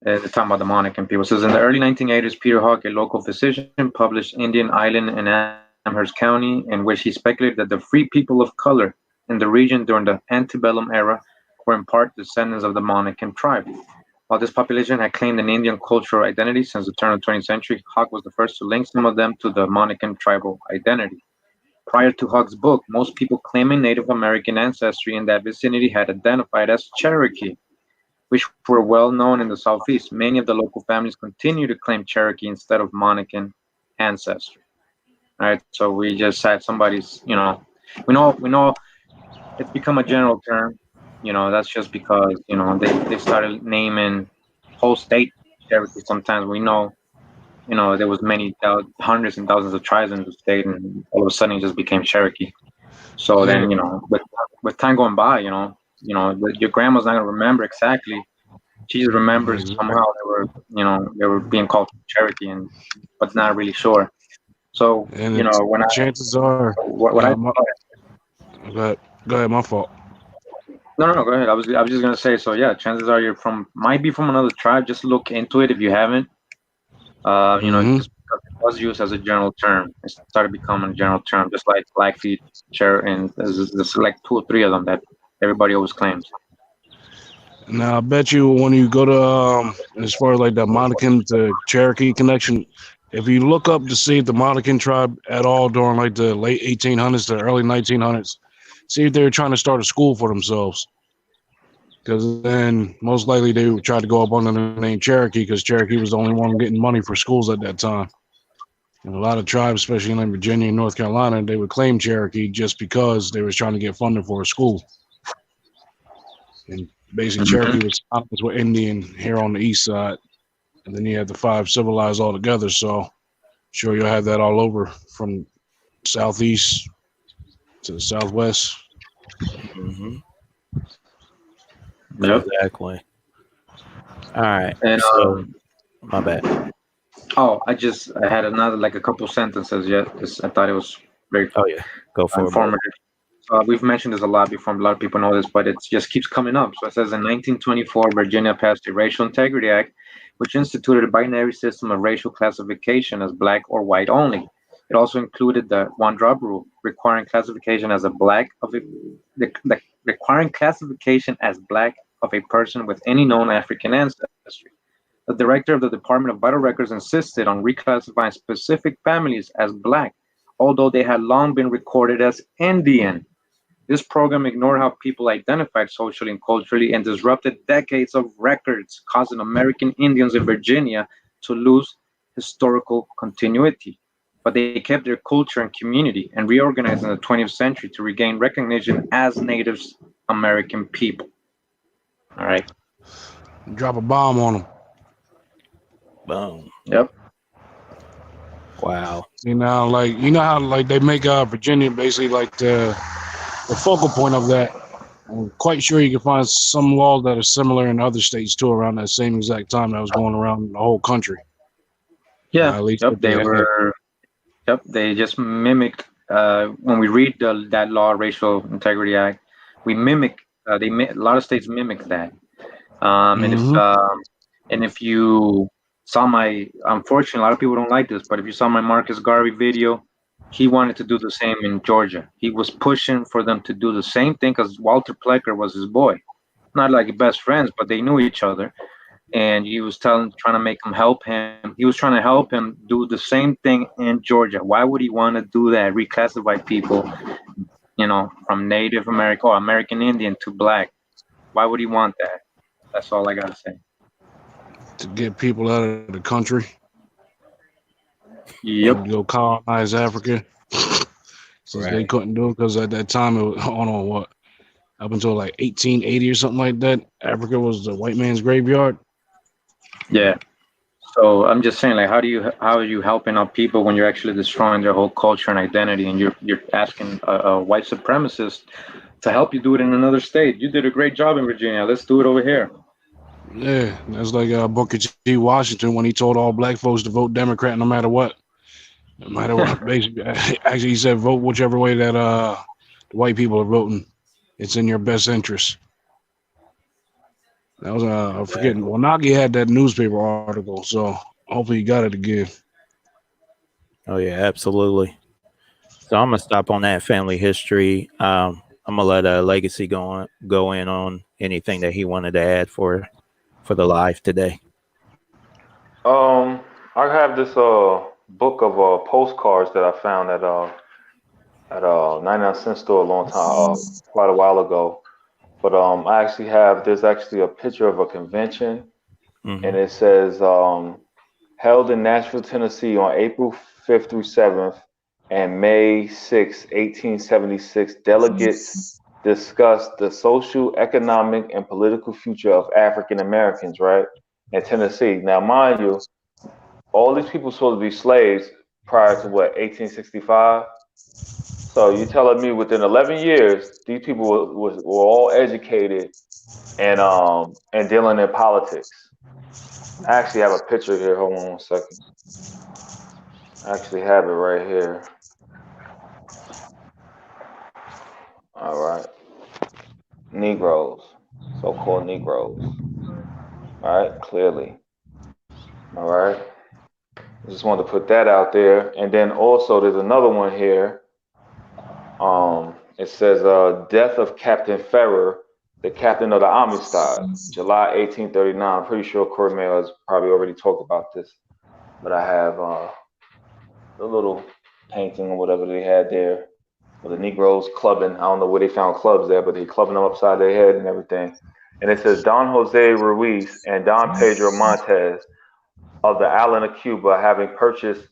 They're talking about the Monacan people. It says, in the early 1980s, Peter Hawk, a local physician, published Indian Island in Amherst County, in which he speculated that the free people of color in the region during the antebellum era were in part descendants of the Monacan tribe. While this population had claimed an Indian cultural identity since the turn of the 20th century, Hawk was the first to link some of them to the Monacan tribal identity. Prior to Hawk's book, most people claiming Native American ancestry in that vicinity had identified as Cherokee, which were well known in the Southeast. Many of the local families continue to claim Cherokee instead of Monacan ancestry. All right, so we just had somebody's, we know it's become a general term. That's just because, they started naming whole state Cherokee. Sometimes we know, there was hundreds and thousands of tribes in the state, and all of a sudden it just became Cherokee. So then, with time going by, your grandma's not gonna remember exactly. She just remembers somehow they were being called Cherokee, but not really sure. So chances are, go ahead, my fault. No, go ahead. I was just gonna say. So yeah, chances are might be from another tribe. Just look into it if you haven't. Just because it was used as a general term, it started becoming a general term, just like Blackfeet, and there's like 2 or 3 of them that everybody always claims. Now I bet you when you go to as far as like the Monacan to Cherokee connection, if you look up to see if the Monacan tribe at all during like the late 1800s to early 1900s, see if they were trying to start a school for themselves. Because then most likely they would try to go up under the name Cherokee, because Cherokee was the only one getting money for schools at that time. And a lot of tribes, especially in Virginia and North Carolina, they would claim Cherokee just because they was trying to get funding for a school. And basically Cherokee was synonymous with Indian here on the east side. And then you had the 5 civilized all together. So sure you'll have that all over from southeast to the southwest. Mm-hmm. Yep. Exactly. All right. And So, my bad. I had another like a couple sentences yet. I thought it was very Oh yeah, go for it, brother. informative. We've mentioned this a lot before. A lot of people know this, but it just keeps coming up. So it says in 1924, Virginia passed the Racial Integrity Act, which instituted a binary system of racial classification as black or white only. It also included the one-drop rule, requiring classification as requiring classification as black of a person with any known African ancestry. The director of the Department of Vital Records insisted on reclassifying specific families as black, although they had long been recorded as Indian. This program ignored how people identified socially and culturally and disrupted decades of records, causing American Indians in Virginia to lose historical continuity. But they kept their culture and community and reorganized in the 20th century to regain recognition as Native American people. All right. Drop a bomb on them. Boom. Yep. Wow. You know, like how like they make Virginia basically like the focal point of that. I'm quite sure you can find some laws that are similar in other states too around that same exact time that was going around the whole country. Yeah. At least Yep. what they had. Yep. They just mimicked. When we read that law, Racial Integrity Act, we mimic. A lot of states mimic that. Mhm. And if you saw my, unfortunately, a lot of people don't like this, but if you saw my Marcus Garvey video, he wanted to do the same in Georgia. He was pushing for them to do the same thing because Walter Plecker was his boy. Not like best friends, but they knew each other. And he was trying to make him help him. He was trying to help him do the same thing in Georgia. Why would he want to do that? Reclassify people, from Native American or American Indian to black. Why would he want that? That's all I gotta say. To get people out of the country Yep. and go colonize Africa. Since they couldn't do it because at that time it was on what up until like 1880 or something like that. Africa was the white man's graveyard. Yeah. So I'm just saying, like, how are you helping out people when you're actually destroying their whole culture and identity, and you're asking a white supremacist to help you do it in another state? You did a great job in Virginia. Let's do it over here. Yeah, that's like Booker T. Washington when he told all black folks to vote Democrat no matter what. No matter what. Basically, actually, he said vote whichever way that the white people are voting. It's in your best interest. That was I'm forgetting. Well, Nagi had that newspaper article, so hopefully you got it again. Oh yeah, absolutely. So I'm gonna stop on that family history. I'm gonna let Legacy go in on anything that he wanted to add for the live today. I have this book of postcards that I found at 99-cent store a long time, quite a while ago. But I actually there's actually a picture of a convention, Mm-hmm. and it says held in Nashville, Tennessee on April 5th through 7th and May 6, 1876. Delegates discussed the social, economic, and political future of African Americans, right, in Tennessee. Now, mind you, all these people supposed to be slaves prior to what, 1865? So you're telling me within 11 years, these people were all educated and dealing in politics. I actually have a picture here. Hold on one second. I actually have it right here. All right. Negroes, so-called Negroes. All right, clearly. All right. I just wanted to put that out there. And then also there's another one here. It says death of Captain Ferrer, the captain of the Amistad, July 1839. I'm pretty sure Corey Mayo has probably already talked about this, but I have the little painting or whatever they had there with the Negroes clubbing. I don't know where they found clubs there, but they clubbing them upside their head and everything. And it says Don Jose Ruiz and Don Pedro Montez of the island of Cuba, having purchased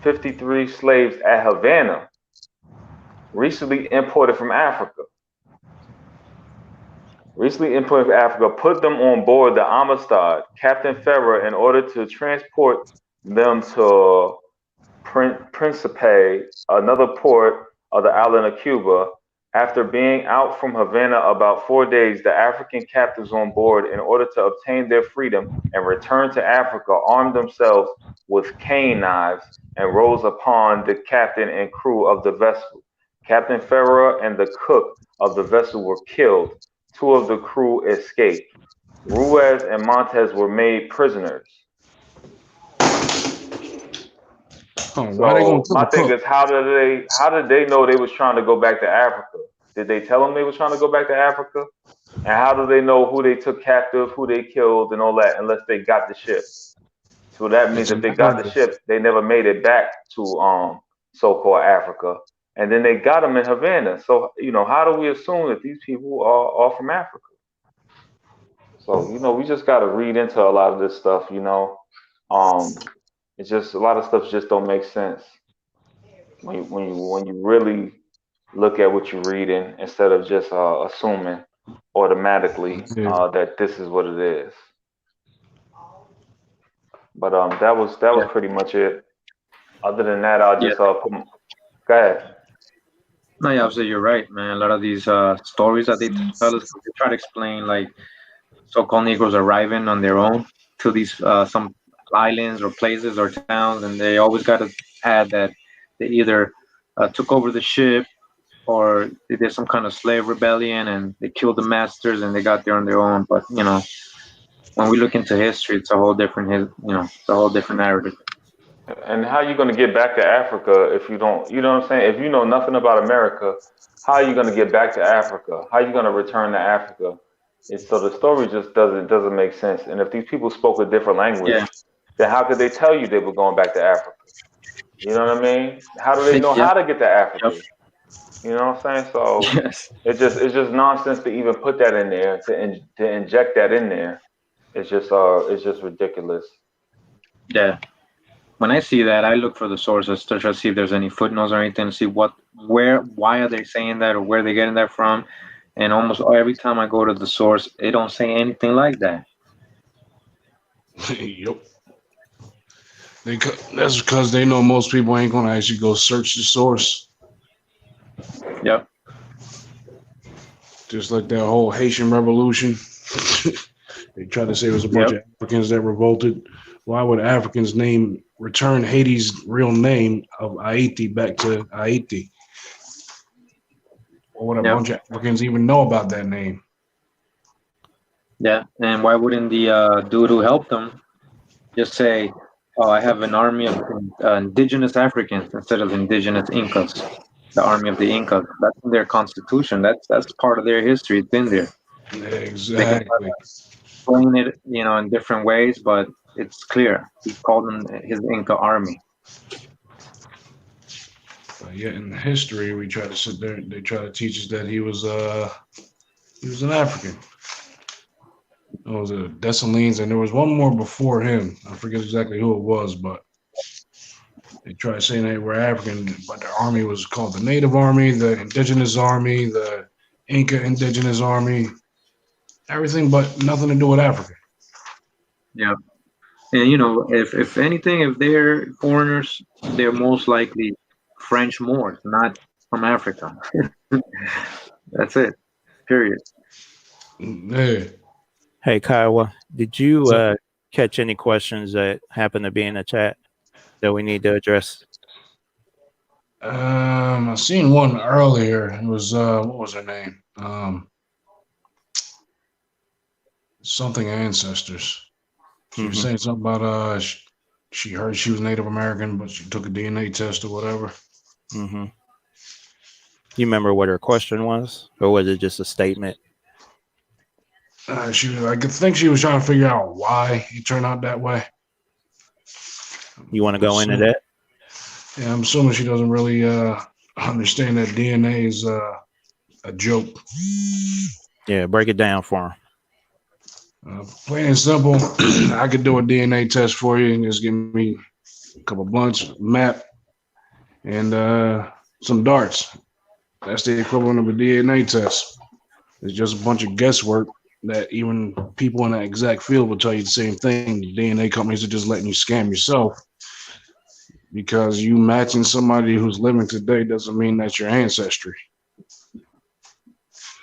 53 slaves at Havana, recently imported from Africa. Put them on board the Amistad, Captain Ferrer, in order to transport them to Principe, another port of the island of Cuba. After being out from Havana about 4 days, the African captives on board, in order to obtain their freedom and return to Africa, armed themselves with cane knives and rose upon the captain and crew of the vessel. Captain Ferrer and the cook of the vessel were killed. Two of the crew escaped. Ruiz and Montes were made prisoners. Oh, why they gonna So kill my the thing cook? is, how did they know they was trying to go back to Africa? Did they tell them they was trying to go back to Africa? And how do they know who they took captive, who they killed, and all that, unless they got the ship? So that means It's if they got the narrative. ship, they never made it back to so-called Africa, and then they got them in Havana. So how do we assume that these people are from Africa? So we just got to read into a lot of this stuff. Um, it's just a lot of stuff just don't make sense when you really look at what you're reading instead of just assuming automatically Yeah. that this is what it is. But that was Yeah, pretty much it. Other than that, I'll yeah. just go ahead. No, yeah, obviously you're right, man. A lot of these stories that they tell us, they try to explain like so-called Negroes arriving on their own to these some islands or places or towns, and they always got to add that they either took over the ship or they did some kind of slave rebellion and they killed the masters and they got there on their own. But when we look into history, it's a whole different, it's a whole different narrative. And how you going to get back to Africa if you don't? You know what I'm saying? If you know nothing about America, how are you going to get back to Africa? How are you going to return to Africa? So the story just doesn't make sense. And if these people spoke a different language, Yeah, then how could they tell you they were going back to Africa? You know what I mean? How do they know yeah, how to get to yep, Africa? You know what I'm saying? So yes, it's just nonsense to even put that in there to inject that in there. It's just ridiculous. yeah. When I see that, I look for the sources to try to see if there's any footnotes or anything, to see why are they saying that or where they getting that from. And almost every time I go to the source, it don't say anything like that. Yep. That's because they know most people ain't gonna actually go search the source. Yep. Just like that whole Haitian Revolution. They tried to say it was a bunch Yep. of Africans that revolted. Why would Africans return Haiti's real name of Haiti back to Haiti? Or would a Yep. bunch of Africans even know about that name? Yeah. And why wouldn't the dude who helped them just say, "Oh, I have an army of indigenous Africans instead of indigenous Incas, the army of the Incas." That's in their constitution. That's part of their history. It's in there. They can Exactly. explain it, in different ways, but it's clear. He called them his Inca army. But yet in history, we try to sit there. They try to teach us that he was an African. It was a Dessalines, and there was one more before him. I forget exactly who it was, but they tried saying they were African, but their army was called the Native Army, the Indigenous Army, the Inca Indigenous Army, everything but nothing to do with Africa. Yeah. And if anything, if they're foreigners, they're most likely French Moors, not from Africa. That's it. Period. Yeah. Hey, Kiowa, did you So, catch any questions that happen to be in the chat that we need to address? I seen one earlier. It was what was her name? Something ancestors. She was saying something about she heard she was Native American, but she took a DNA test or whatever. Mm-hmm. You remember what her question was, or was it just a statement? I think she was trying to figure out why it turned out that way. You want to go into that? Yeah, I'm assuming she doesn't really understand that DNA is a joke. Yeah, break it down for him. Plain and simple, I could do a DNA test for you and just give me a couple blunts, a map, and some darts. That's the equivalent of a DNA test. It's just a bunch of guesswork that even people in that exact field will tell you the same thing. The DNA companies are just letting you scam yourself because you matching somebody who's living today doesn't mean that's your ancestry.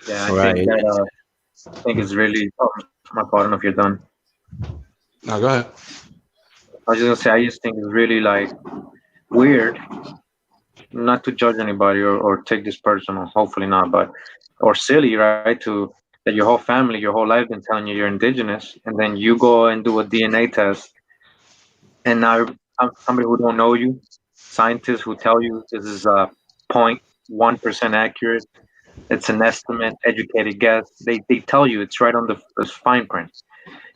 Yeah, I think Right. that I think it's really. Oh, my fault. I don't know if you're done. Now go ahead. I was just gonna say, I just think it's really like weird, not to judge anybody or take this personal, hopefully not, but or silly, right? To that your whole family, your whole life been telling you you're indigenous, and then you go and do a DNA test, and now somebody who don't know you, scientists who tell you this is 0.1% accurate, it's an estimate, educated guess. They tell you it's right on the fine print.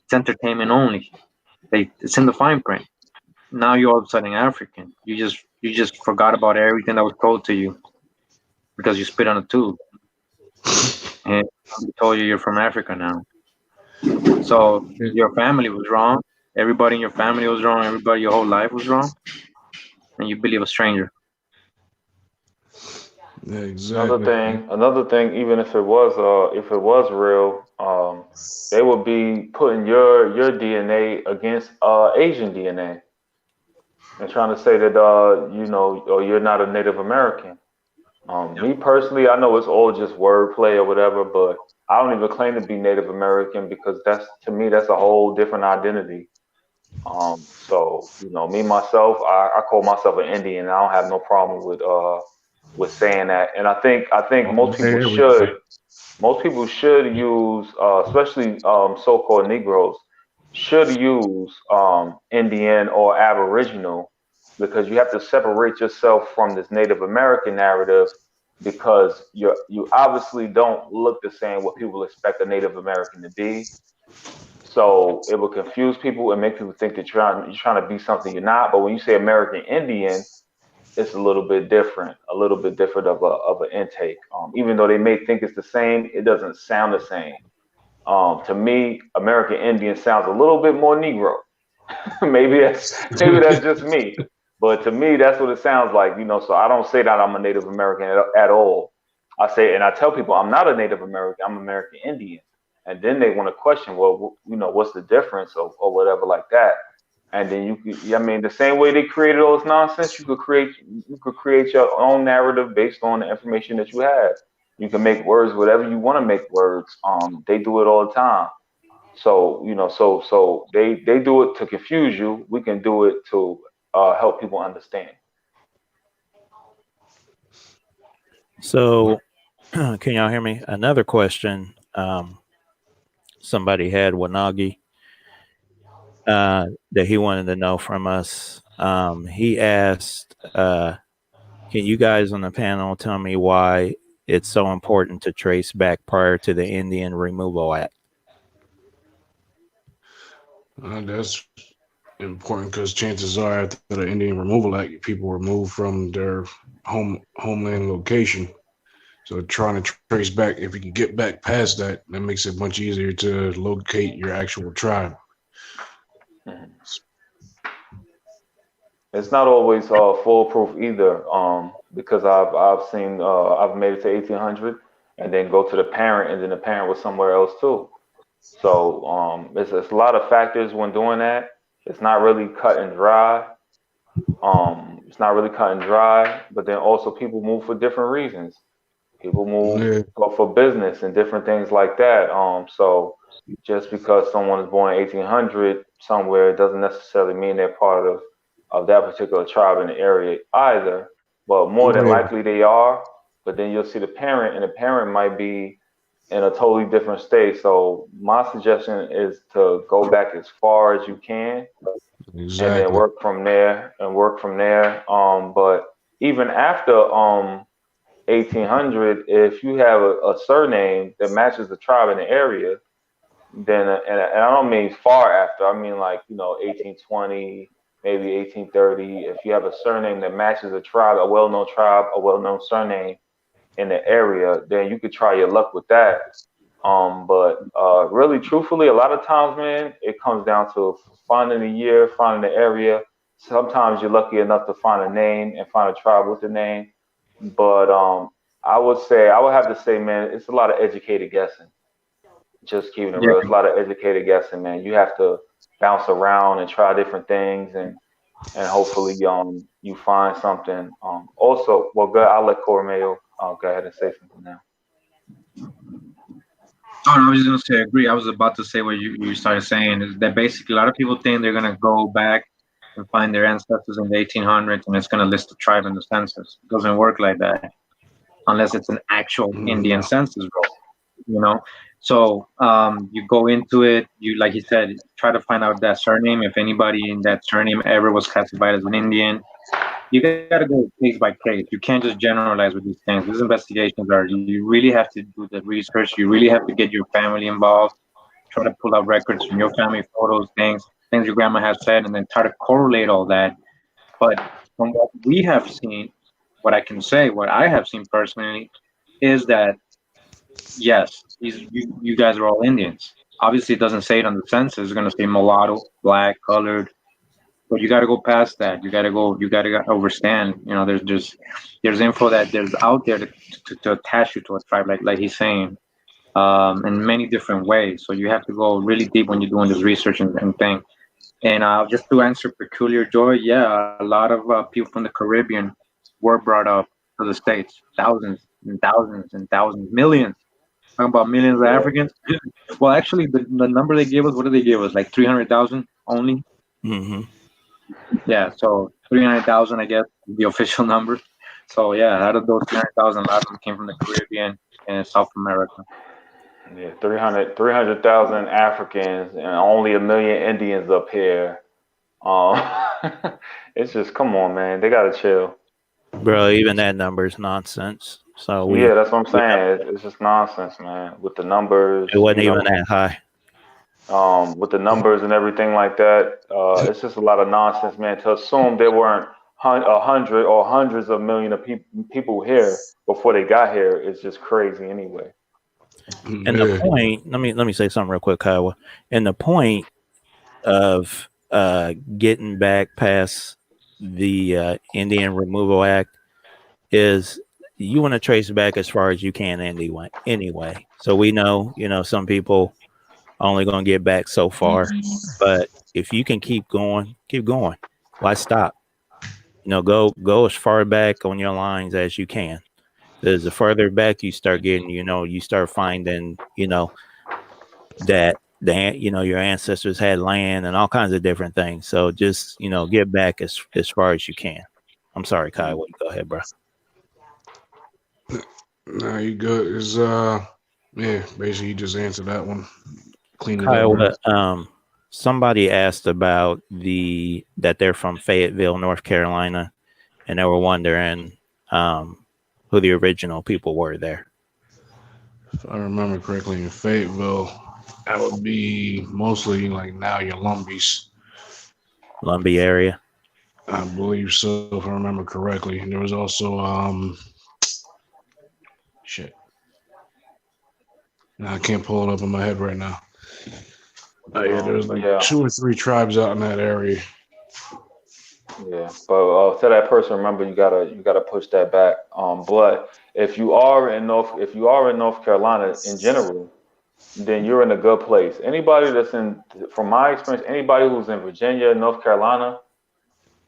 It's entertainment only. It's in the fine print. Now you're all of a sudden African. You just forgot about everything that was told to you because you spit on a tube and they told you you're from Africa now. So your family was wrong. Everybody in your family was wrong. Everybody your whole life was wrong, and you believe a stranger. Yeah, exactly. Another thing, even if it was real, they would be putting your DNA against Asian DNA and trying to say that or you're not a Native American. Me personally, I know it's all just wordplay or whatever, but I don't even claim to be Native American because that's to me that's a whole different identity. So me myself, I call myself an Indian. And I don't have no problem with saying that, and I think Everything. most people should use, especially so-called Negroes, should use Indian or Aboriginal because you have to separate yourself from this Native American narrative because you obviously don't look the same what people expect a Native American to be. So it will confuse people and make people think that you're trying to be something you're not. But when you say American Indian, it's a little bit different of an intake. Even though they may think it's the same, it doesn't sound the same. To me, American Indian sounds a little bit more Negro. maybe that's just me, but to me, that's what it sounds like. So I don't say that I'm a Native American at all. I say, and I tell people I'm not a Native American. I'm American Indian, and then they want to question, well, what's the difference or whatever like that. And then I mean, the same way they created all this nonsense, you could create your own narrative based on the information that you have. You can make words whatever you want to make words. They do it all the time. So they do it to confuse you. We can do it to help people understand. So, can y'all hear me? Another question somebody had, Wanagi, that he wanted to know from us. He asked, can you guys on the panel tell me why it's so important to trace back prior to the Indian Removal Act? That's important because chances are after the Indian Removal Act, people were moved from their homeland location. So trying to trace back, if you can get back past that, that makes it much easier to locate your actual tribe. Mhm. It's not always foolproof either, because I've seen I've made it to 1800 and then go to the parent, and then the parent was somewhere else too. So it's a lot of factors when doing that. It's not really cut and dry. It's not really cut and dry, but then also people move for different reasons. People move Yeah, for business and different things like that. So just because someone is born in 1800 somewhere doesn't necessarily mean they're part of that particular tribe in the area either. But more than yeah, likely they are. But then you'll see the parent, and the parent might be in a totally different state. So my suggestion is to go back as far as you can and then exactly. work from there. But even after 1800, if you have a surname that matches the tribe in the area, then and I don't mean far after. I mean like 1820, maybe 1830. If you have a surname that matches a tribe, a well-known surname in the area, then you could try your luck with that. But really, truthfully, a lot of times, man, it comes down to finding the year, finding the area. Sometimes you're lucky enough to find a name and find a tribe with the name. But I would have to say, man, it's a lot of educated guessing. Just keeping it Yeah, real, it's a lot of educated guessing, man. You have to bounce around and try different things, and and hopefully you find something. Also, well, good. I'll let Cormeo go ahead and say something now. Oh, no, I was just gonna say, I agree. I was about to say what you started saying is that basically a lot of people think they're gonna go back and find their ancestors in the 1800s and it's gonna list the tribe in the census. It doesn't work like that unless it's an actual Indian No. census roll, you know. So you go into it, you like you said, try to find out that surname. If anybody in that surname ever was classified as an Indian, you got to go case by case. You can't just generalize with these things. These investigations are you really have to do the research. You really have to get your family involved. Try to pull out records from your family, photos, things your grandma has said, and then try to correlate all that. But from what we have seen, what I can say, what I have seen personally, is that yes, you guys are all Indians. Obviously, it doesn't say it on the census. It's going to say mulatto, black, colored, but you got to go past that. You got to understand. You know, there's info that there's out there to attach you to a tribe, like he's saying, in many different ways. So you have to go really deep when you're doing this research and thing. And just to answer peculiar joy, yeah, a lot of people from the Caribbean were brought up to the States, thousands and thousands and thousands, millions. Talking about millions of Yeah, Africans. Well, actually, the number they gave us, what did they give us? Like 300,000 only. Mm-hmm. Yeah, so 300,000, I guess, is the official number. So yeah, out of those 300,000, a lot of them came from the Caribbean and South America. yeah, 300,000 Africans and only a million Indians up here. Um, it's just come on, man. They gotta chill. Bro, even that number is nonsense. So Yeah, that's what I'm we know saying. It's just nonsense, man. With the numbers, it wasn't even that high. with the numbers and everything like that, it's just a lot of nonsense, man. To assume there weren't a hundred or hundreds of million of people here before they got here is just crazy, anyway. And the Yeah. point, let me say something real quick, Kyle. And the point of getting back past the Indian Removal Act is you want to trace back as far as you can anyway. Anyway, so we know, some people only going to get back so far, but if you can keep going, keep going. Why stop? Go as far back on your lines as you can. Because the further back you start getting, you start finding, that your ancestors had land and all kinds of different things. So just get back as far as you can. I'm sorry, Kai. Go ahead, bro. Nah, you good. Is yeah, basically you just answered that one. Clean it up, Kyle, man. somebody asked about that they're from Fayetteville, North Carolina, and they were wondering who the original people were there. If I remember correctly, in Fayetteville, that would be mostly like now your Lumbies. Lumbee area. I believe so, if I remember correctly. And there was also shit. I can't pull it up in my head right now. Yeah, there was like Yeah, 2 or 3 tribes out in that area. yeah. But to that person, remember you gotta push that back. But if you are in North Carolina in general, then you're in a good place. Anybody from my experience, anybody who's in Virginia, North Carolina,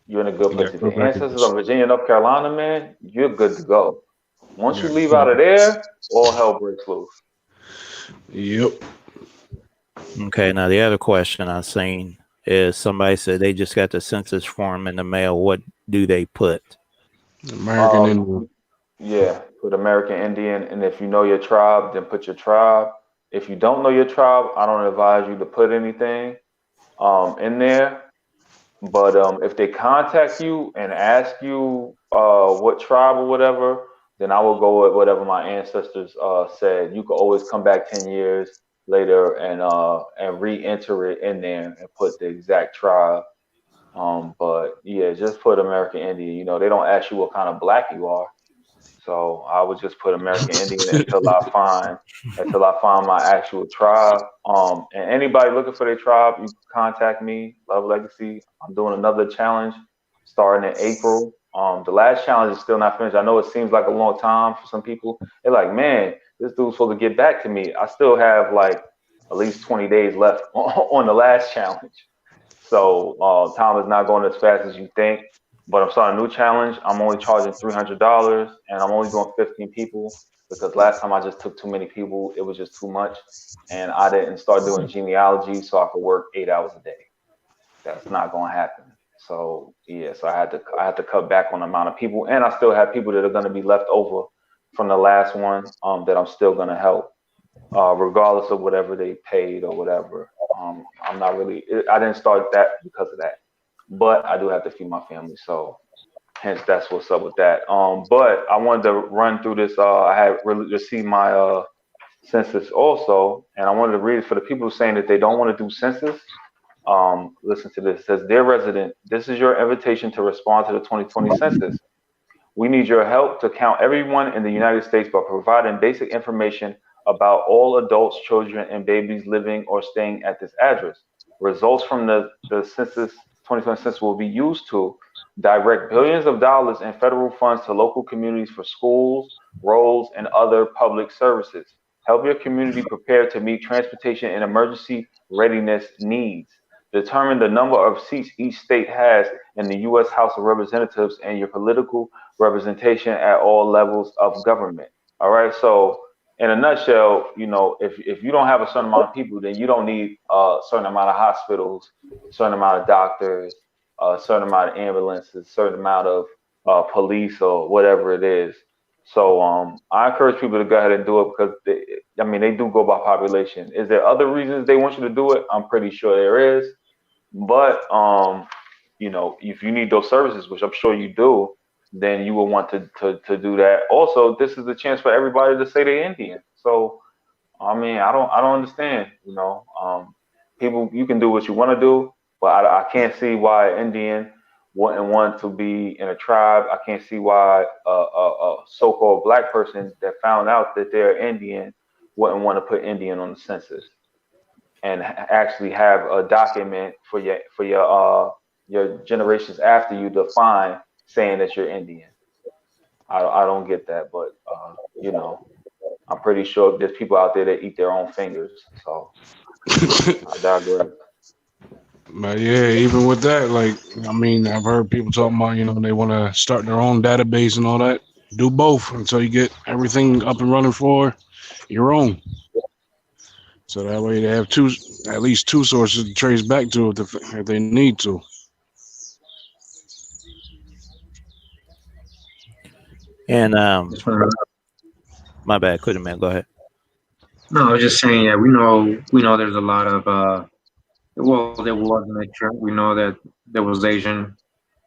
you're in a good You place. got If full your ancestors are records. Virginia, North Carolina, man, you're good to go. Once You you got leave full out of records. there, all hell breaks loose. Yep. Okay, now the other question I've seen is somebody said they just got the census form in the mail. What do they put? American Um, Indian. yeah, put American Indian, and if you know your tribe, then put your tribe. If you don't know your tribe, I don't advise you to put anything in there. But if they contact you and ask you what tribe or whatever, then I will go with whatever my ancestors said. You can always come back 10 years later and re-enter it in there and put the exact tribe. But yeah, just put American Indian. They don't ask you what kind of black you are. So I would just put American Indian until I find my actual tribe. And anybody looking for their tribe, you can contact me. Love Legacy. I'm doing another challenge starting in April. The last challenge is still not finished. I know it seems like a long time for some people. They're like, man, this dude's supposed to get back to me. I still have like at least 20 days left on the last challenge. So time is not going as fast as you think. But I'm starting a new challenge. I'm only charging $300, and I'm only doing 15 people because last time I just took too many people. It was just too much, and I didn't start doing genealogy so I could work 8 hours a day. That's not going to happen. So yeah, so I had to cut back on the amount of people, and I still have people that are going to be left over from the last one that I'm still going to help, regardless of whatever they paid or whatever. I'm not really. I didn't start that because of that, but I do have to feed my family, so hence that's what's up with that. But I wanted to run through this. I had received my census also, and I wanted to read it for the people saying that they don't want to do census. Listen to this. It says, "Dear resident, this is your invitation to respond to the 2020 census. We need your help to count everyone in the United States by providing basic information about all adults, children, and babies living or staying at this address. Results from the census 2020 census will be used to direct billions of dollars in federal funds to local communities for schools, roads, and other public services. Help your community prepare to meet transportation and emergency readiness needs. Determine the number of seats each state has in the U.S. House of Representatives and your political representation at all levels of government." All right. So, in a nutshell, if you don't have a certain amount of people, then you don't need a certain amount of hospitals, a certain amount of doctors, a certain amount of ambulances, a certain amount of police or whatever it is. So, I encourage people to go ahead and do it because they do go by population. Is there other reasons they want you to do it? I'm pretty sure there is. But if you need those services, which I'm sure you do, then you will want to do that. Also, this is the chance for everybody to say they're Indian. So I don't understand. People, you can do what you want to do, but I can't see why an Indian wouldn't want to be in a tribe. I can't see why a so-called black person that found out that they're Indian wouldn't want to put Indian on the census and actually have a document for your generations after you to find saying that you're Indian. I don't get that, but I'm pretty sure there's people out there that eat their own fingers. So I digress. But yeah, even with that, like, I mean, I've heard people talking about, they want to start their own database and all that. Do both until you get everything up and running for your own. So that way they have at least two sources to trace back to if they need to. And Just wanna- my bad, couldn't man. Go ahead. No, I was just saying, yeah, we know there's a lot of well, there was a mixture. We know that there was Asian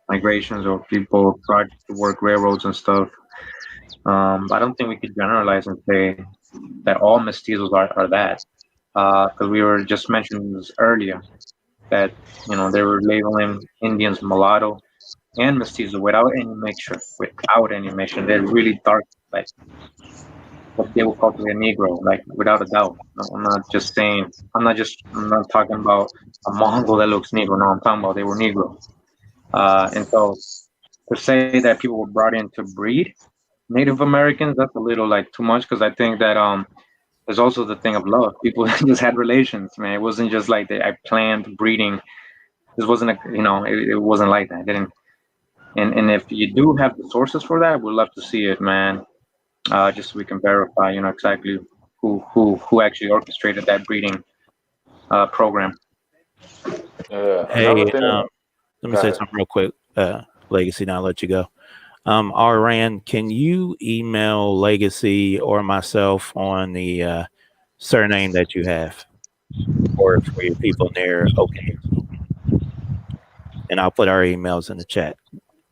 migrations or people tried to work railroads and stuff. I don't think we could generalize and say that all mestizos are that. Because we were just mentioning this earlier that they were labeling Indians mulatto and mestizo without any mixture. They're really dark, like what they would call to a Negro, like without a doubt. No, I'm not talking about a Mongol that looks Negro. No, I'm talking about they were Negro. And so to say that people were brought in to breed Native Americans, that's a little like too much because I think that there's also the thing of love. People just had relations, man. It wasn't just like I planned breeding. This wasn't it wasn't like that. It didn't. And if you do have the sources for that, we'd love to see it, man. Just so we can verify, exactly who actually orchestrated that breeding program. Yeah. Hey, Another thing. let me Go say ahead. something real quick. Legacy, now I'll let you go. Rand, can you email Legacy or myself on the surname that you have for your people near Oakland? And I'll put our emails in the chat.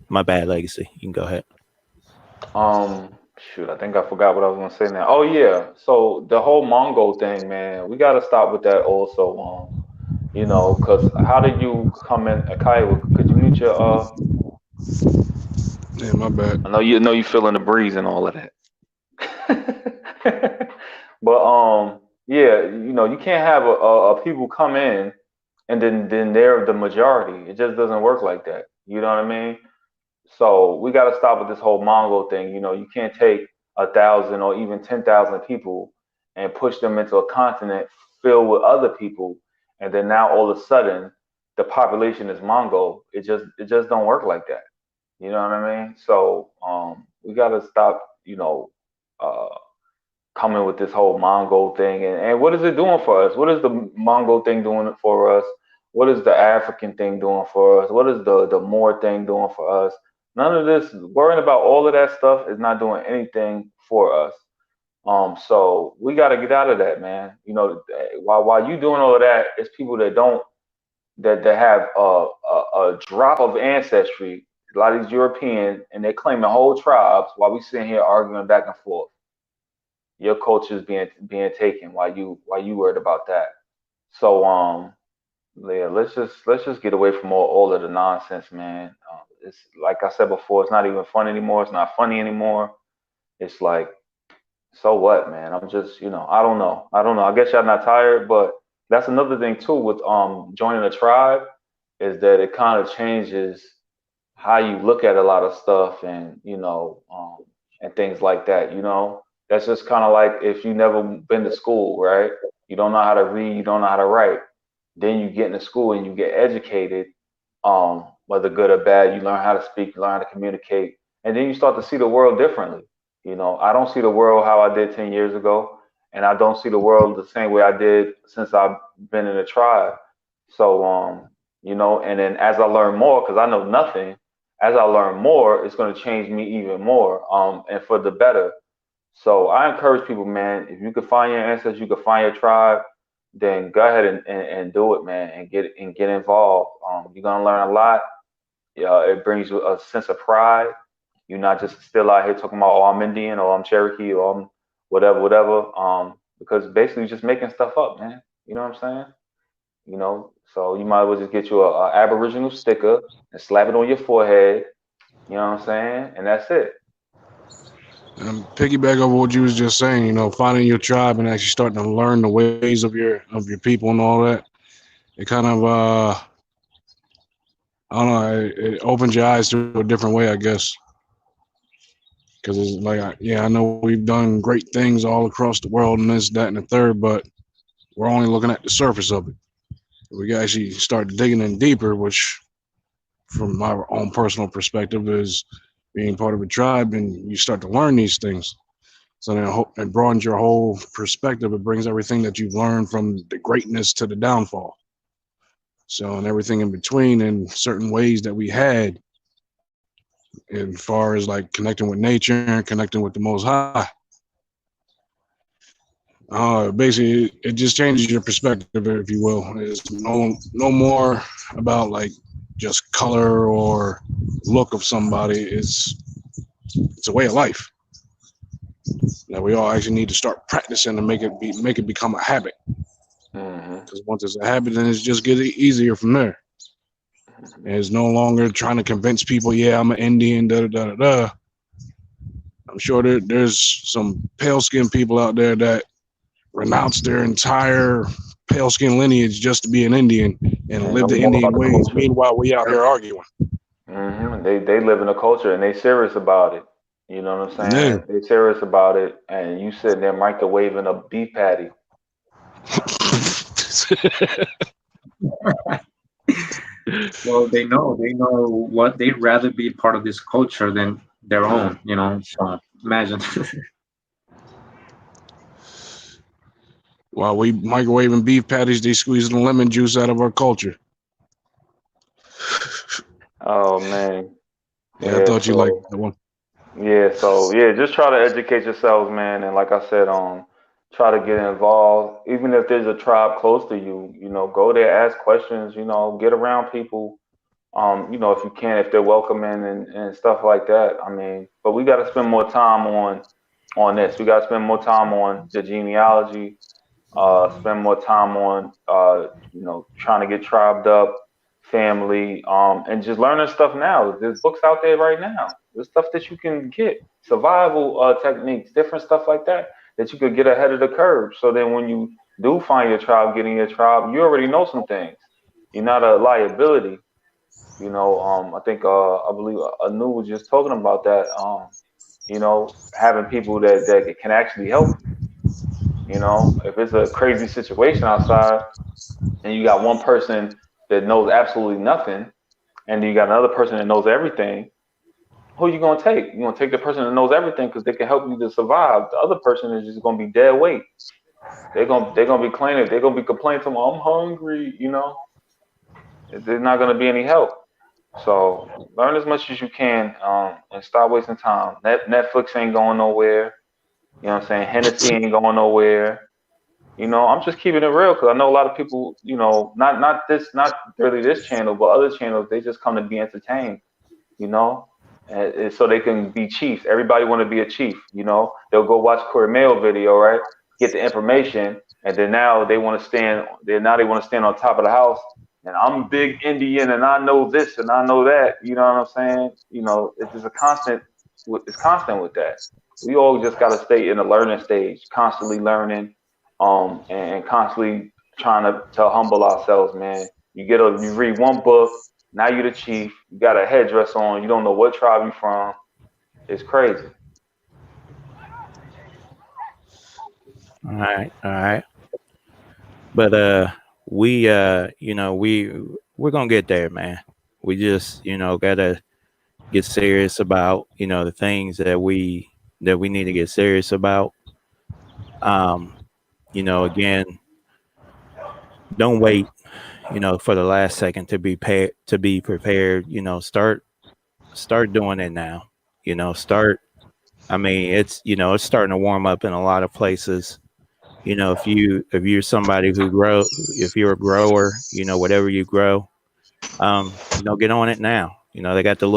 My bad, Legacy. You can go ahead. Shoot, I think I forgot what I was gonna say now. Oh yeah. So the whole Mongo thing, man, we gotta stop with that also. Because how did you come in, Akai? Could you mute your Yeah, my bad. I know you feeling the breeze and all of that. But yeah, you can't have a people come in and then they're the majority. It just doesn't work like that. You know what I mean? So we got to stop with this whole Mongo thing. You can't take 1,000 or even 10,000 people and push them into a continent filled with other people, and then now all of a sudden, the population is Mongol. It just don't work like that. You know what I mean? So we gotta stop, uh, coming with this whole Mongol thing. And what is it doing for us? What is the Mongol thing doing for us? What is the African thing doing for us? What is the Moor thing doing for us? None of this worrying about all of that stuff is not doing anything for us. So we got to get out of that, man. While you doing all of that, it's people that don't that have a drop of ancestry. A lot of these European, and they claim the whole tribes while we sitting here arguing back and forth. Your culture is being taken while you worried about that. So yeah, let's just get away from all of the nonsense, man. It's like I said before, it's not even fun anymore. It's not funny anymore. It's like, so what, man? I'm just, I don't know. I don't know. I guess y'all not tired, but that's another thing too with joining a tribe is that it kind of changes how you look at a lot of stuff and and things like that. That's just kind of like if you never been to school, right? You don't know how to read, you don't know how to write. Then you get into school and you get educated, whether good or bad. You learn how to speak, you learn how to communicate, and then you start to see the world differently. I don't see the world how I did 10 years ago, and I don't see the world the same way I did since I've been in a tribe. So, and then as I learn more, because I know nothing, as I learn more, it's going to change me even more, and for the better. So I encourage people, man, if you can find your ancestors, you can find your tribe, then go ahead and do it, man, and get involved. You're gonna learn a lot. Yeah, it brings you a sense of pride. You're not just still out here talking about, oh, I'm Indian or I'm Cherokee or I'm whatever, whatever. Because basically you're just making stuff up, man. You know what I'm saying? So you might as well just get you a Aboriginal sticker and slap it on your forehead. You know what I'm saying? And that's it. And piggyback over what you was just saying, finding your tribe and actually starting to learn the ways of your people and all that. It kind of I don't know, it opens your eyes to a different way, I guess. Because it's like, yeah, I know we've done great things all across the world and this, that, and the third, but we're only looking at the surface of it. We can actually start digging in deeper, which, from my own personal perspective, is being part of a tribe, and you start to learn these things. So then it broadens your whole perspective. It brings everything that you've learned from the greatness to the downfall. So, and everything in between, and certain ways that we had, as far as like connecting with nature and connecting with the Most High. Basically, it just changes your perspective, if you will. It's no more about like just color or look of somebody. It's a way of life that we all actually need to start practicing to make it become a habit. Because once it's a habit, then it's just get easier from there. And it's no longer trying to convince people, yeah, I'm an Indian, da da da da. I'm sure there's some pale skinned people out there that renounce their entire pale skin lineage just to be an Indian and live the Indian ways. Meanwhile, we out here arguing. They live in a culture and they serious about it. You know what I'm saying? Yeah. They serious about it, and you sitting there microwaving a beef patty. Well, they know what they'd rather be part of this culture than their own, So imagine. While we microwaving beef patties, they squeezing the lemon juice out of our culture. Oh man. Yeah, I thought you liked that one. Yeah, so yeah, just try to educate yourselves, man, and like I said, try to get involved. Even if there's a tribe close to you, go there, ask questions, get around people. If you can, if they're welcoming and stuff like that. I mean, but we got to spend more time on this. We got to spend more time on the genealogy. Spend more time on trying to get tribed up, family, and just learning stuff now. There's books out there right now. There's stuff that you can get, survival techniques, different stuff like that you could get ahead of the curve. So then when you do find your tribe, getting your tribe, you already know some things. You're not a liability. I think I believe Anu was just talking about that. Having people that can actually help you. If it's a crazy situation outside and you got one person that knows absolutely nothing, and you got another person that knows everything, who you gonna take? You gonna take the person that knows everything because they can help you to survive. The other person is just gonna be dead weight. They're gonna be claiming, they're gonna be complaining to them, I'm hungry, There's not gonna be any help. So learn as much as you can, and stop wasting time. Netflix ain't going nowhere. You know what I'm saying? Hennessy ain't going nowhere. I'm just keeping it real because I know a lot of people, not really this channel, but other channels, they just come to be entertained, you know, and so they can be chiefs. Everybody want to be a chief, They'll go watch Corey Mayo video, right? Get the information, and then now they want to stand. They want to stand on top of the house, and I'm big Indian, and I know this, and I know that. You know what I'm saying? It's just a constant. It's constant with that. We all just got to stay in the learning stage, constantly learning, and constantly trying to humble ourselves, man. You read one book, now you're the chief. You got a headdress on. You don't know what tribe you're from. It's crazy. All right. But we're gonna get there, man. We just, gotta get serious about, the things that we need to get serious about. Um, again, don't wait, for the last second to be prepared. Start doing it now. Start. I mean, it's starting to warm up in a lot of places. If you're somebody if you're a grower, whatever you grow, get on it now. They got the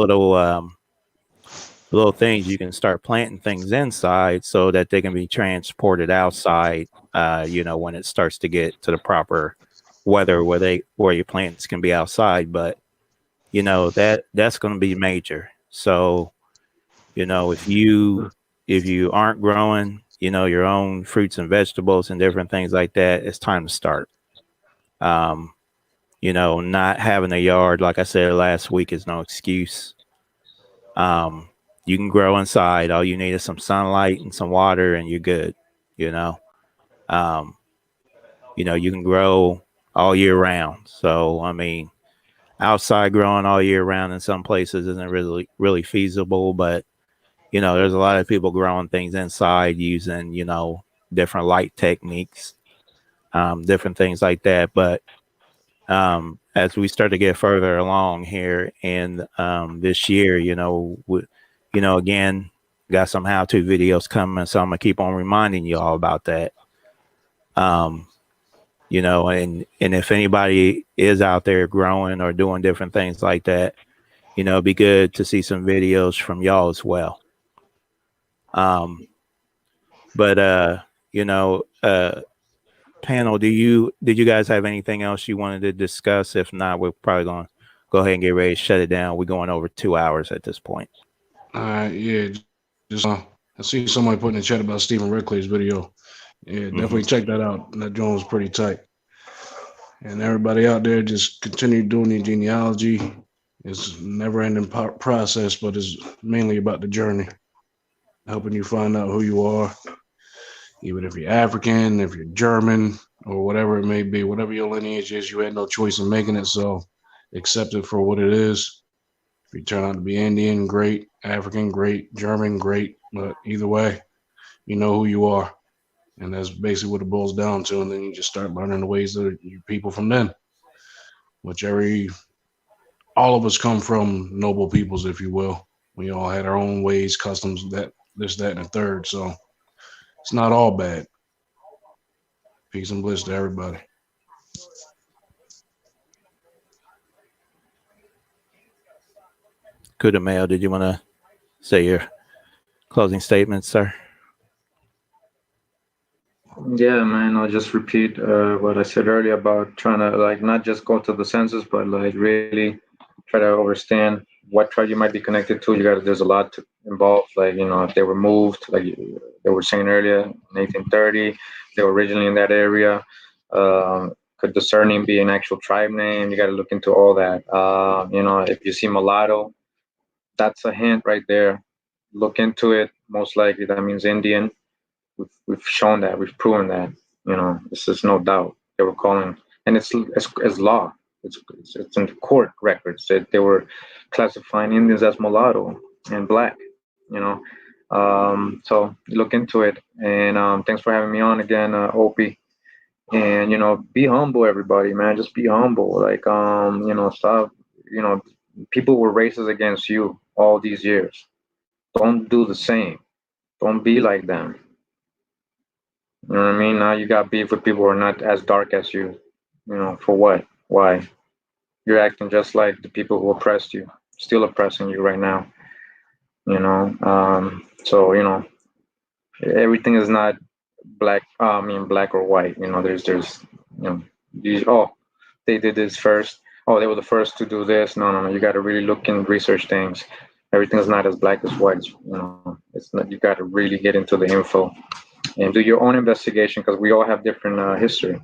little things you can start planting things inside so that they can be transported outside. When it starts to get to the proper weather where your plants can be outside, but that's going to be major. So if you aren't growing, your own fruits and vegetables and different things like that, it's time to start. Um, not having a yard, like I said last week, is no excuse. Um, you can grow inside. All you need is some sunlight and some water, and you're good. You know, um, you can grow all year round. So, I mean, outside growing all year round in some places isn't really feasible, but there's a lot of people growing things inside using, different light techniques, different things like that. But as we start to get further along here in this year, again, got some how-to videos coming, so I'm gonna keep on reminding you all about that. Um, and if anybody is out there growing or doing different things like that, it'd be good to see some videos from y'all as well. But panel, did you guys have anything else you wanted to discuss? If not, we're probably going to go ahead and get ready to shut it down. We're going over 2 hours at this point. Yeah, just I see somebody putting in the chat about Stephen Rickley's video. Yeah, definitely check that out. That joint was pretty tight. And everybody out there, just continue doing your genealogy. It's a never-ending process, but it's mainly about the journey, helping you find out who you are, even if you're African, if you're German, or whatever it may be, whatever your lineage is, you had no choice in making it, so accept it for what it is. If you turn out to be Indian, great. African, great. German, great. But either way, you know who you are. And that's basically what it boils down to. And then you just start learning the ways of your people from then. All of us come from noble peoples, if you will. We all had our own ways, customs, that, and the third. So it's not all bad. Peace and bliss to everybody. Mail, did you want to say your closing statement, sir? Yeah, man, I'll just repeat what I said earlier about trying to not just go to the census, but really try to understand what tribe you might be connected to. There's a lot involved, if they were moved, like they were saying earlier, in 1830, they were originally in that area. Could the surname be an actual tribe name? You got to look into all that. If you see mulatto, that's a hint right there. Look into it. Most likely that means Indian. We've shown that. We've proven that. This is no doubt. They were calling, and it's law. It's in the court records that they were classifying Indians as mulatto and black. You know, so look into it. And thanks for having me on again, Opie. And be humble, everybody, man. Just be humble. Like stop. People were racist against you all these years. Don't do the same. Don't be like them. You know what I mean? Now you got beef with people who are not as dark as you. For what? Why? You're acting just like the people who oppressed you, still oppressing you right now. So everything is not black. Black or white. There's these. Oh, they did this first. Oh, they were the first to do this. No. You got to really look and research things. Everything is not as black as white. It's not. You got to really get into the info and do your own investigation, because we all have different history.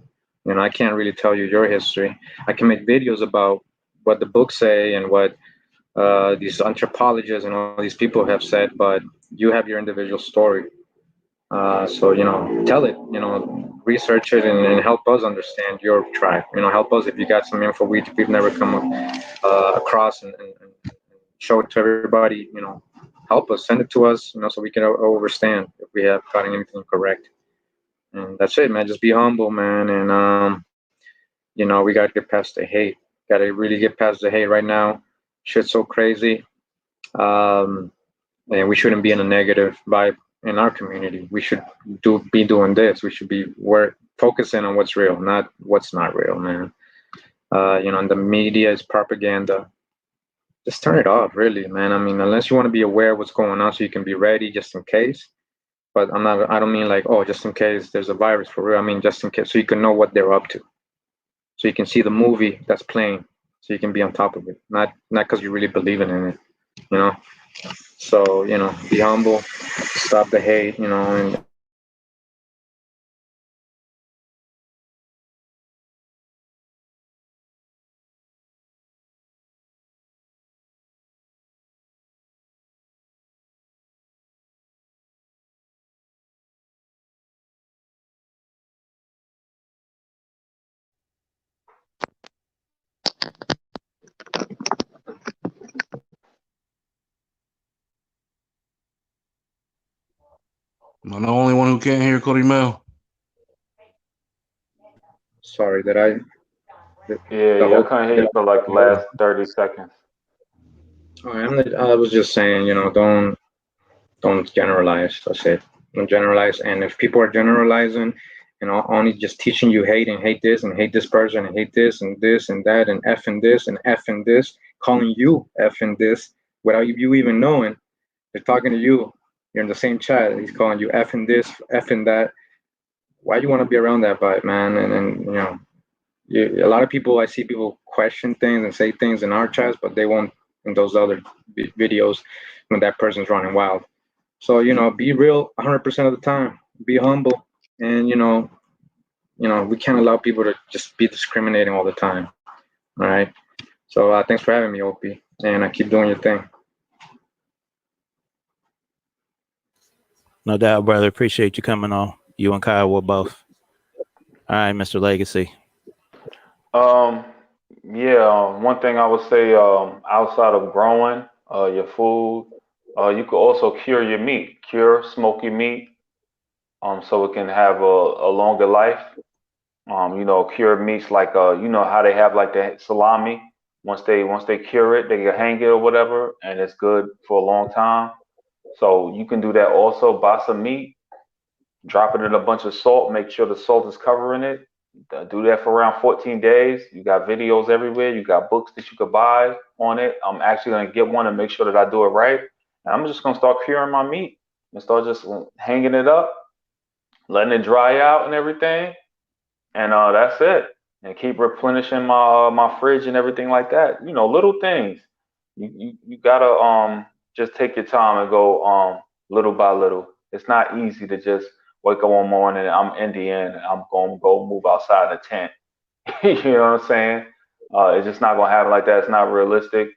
I can't really tell you your history. I can make videos about what the books say and what these anthropologists and all these people have said, but you have your individual story. So tell it. Research it and help us understand your tribe. Help us if you got some info we've never come across and show it to everybody. Help us, send it to us. So we can understand if we have gotten anything correct. And that's it, man. Just be humble, man. And we gotta get past the hate. Gotta really get past the hate right now. Shit's so crazy. And we shouldn't be in a negative vibe in our community. We should be doing this. We should be focusing on what's real, not what's not real, man. And the media is propaganda. Just turn it off, really, man. Unless you want to be aware of what's going on so you can be ready just in case. But I don't mean like, oh, just in case there's a virus for real. I mean, just in case, so you can know what they're up to. So you can see the movie that's playing, so you can be on top of it. Not because you really believe in it, So, be humble, stop the hate, and I'm the only one who can't hear Cody Mel. sorry that I. Yeah, I couldn't hear you for like the last 30 seconds. I was just saying, don't generalize. That's it. Don't generalize. And if people are generalizing and only just teaching you hate and hate this and hate this person and hate this and that and F and this and F and this, calling you F and this without you even knowing, they're talking to you. You're in the same chat. He's calling you F and this, F and that. Why do you want to be around that vibe, man? And a lot of people, I see people question things and say things in our chats, but they won't in those other videos when that person's running wild. So be real 100% of the time. Be humble, and we can't allow people to just be discriminating all the time. All right. So thanks for having me, Opie, and keep doing your thing. No doubt, brother. Appreciate you coming on. You and Kyle were both. All right, Mr. Legacy. One thing I would say, outside of growing your food, you could also cure your meat, smoke your meat, so it can have a longer life. Cured meats like how they have like the salami. Once they cure it, they can hang it or whatever, and it's good for a long time. So you can do that also. Buy some meat, drop it in a bunch of salt, make sure the salt is covering it. Do that for around 14 days. You got videos everywhere. You got books that you could buy on it. I'm actually gonna get one and make sure that I do it right. And I'm just gonna start curing my meat and start just hanging it up, letting it dry out and everything. And that's it. And keep replenishing my fridge and everything like that. Little things. You gotta just take your time and go little by little. It's not easy to just wake up one morning and I'm Indian and I'm gonna go move outside the tent. You know what I'm saying? It's just not gonna happen like that. It's not realistic.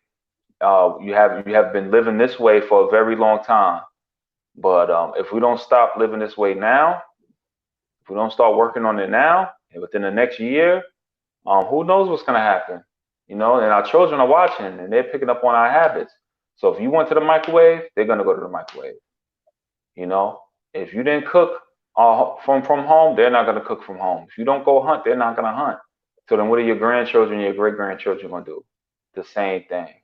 You have been living this way for a very long time. But if we don't stop living this way now, if we don't start working on it now, and within the next year, Who knows what's gonna happen? And our children are watching and they're picking up on our habits. So if you went to the microwave, they're gonna go to the microwave. You know, if you didn't cook from home, they're not gonna cook from home. If you don't go hunt, they're not gonna hunt. So then, what are your grandchildren, your great grandchildren gonna do? The same thing.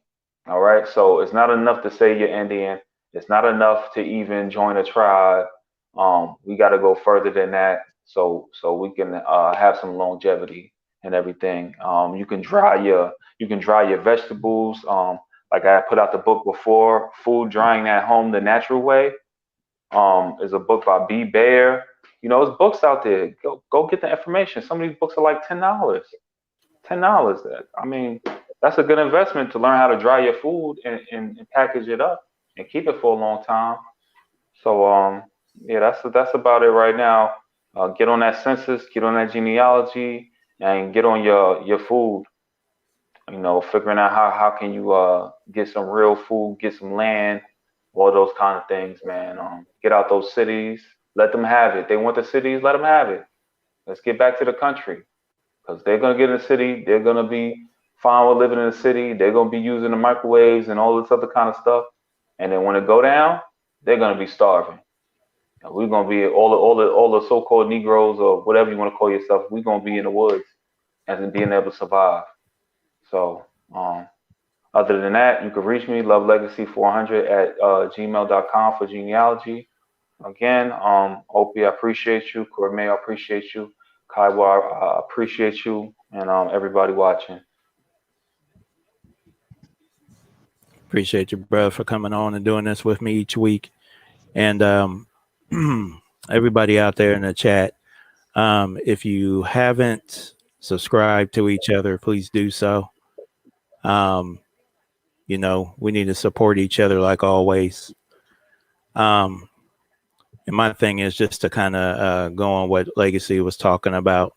All right. So it's not enough to say you're Indian. It's not enough to even join a tribe. We got to go further than that. So we can have some longevity and everything. You can dry your vegetables. Like I put out the book before, Food Drying at Home the Natural Way. Is a book by B. Bear. There's books out there. Go get the information. Some of these books are like $10. $10. I mean, that's a good investment to learn how to dry your food and package it up and keep it for a long time. So yeah, that's about it right now. Get on that census, get on that genealogy, and get on your food. Figuring out how can you get some real food, get some land, all those kind of things, man. Get out those cities, let them have it. They want the cities, let them have it. Let's get back to the country because they're gonna get in the city. They're gonna be fine with living in the city. They're gonna be using the microwaves and all this other kind of stuff. And then when it go down, they're gonna be starving. And we're gonna be all the so-called Negroes or whatever you want to call yourself. We're gonna be in the woods and being able to survive. So, other than that, you can reach me, lovelegacy400 at gmail.com for genealogy. Again, Opie, I appreciate you. Cormay, I appreciate you. Kaiwa, I appreciate you. And everybody watching. Appreciate you, bro, for coming on and doing this with me each week. And everybody out there in the chat, if you haven't subscribed to each other, please do so. We need to support each other like always. And my thing is just to kind of go on what Legacy was talking about.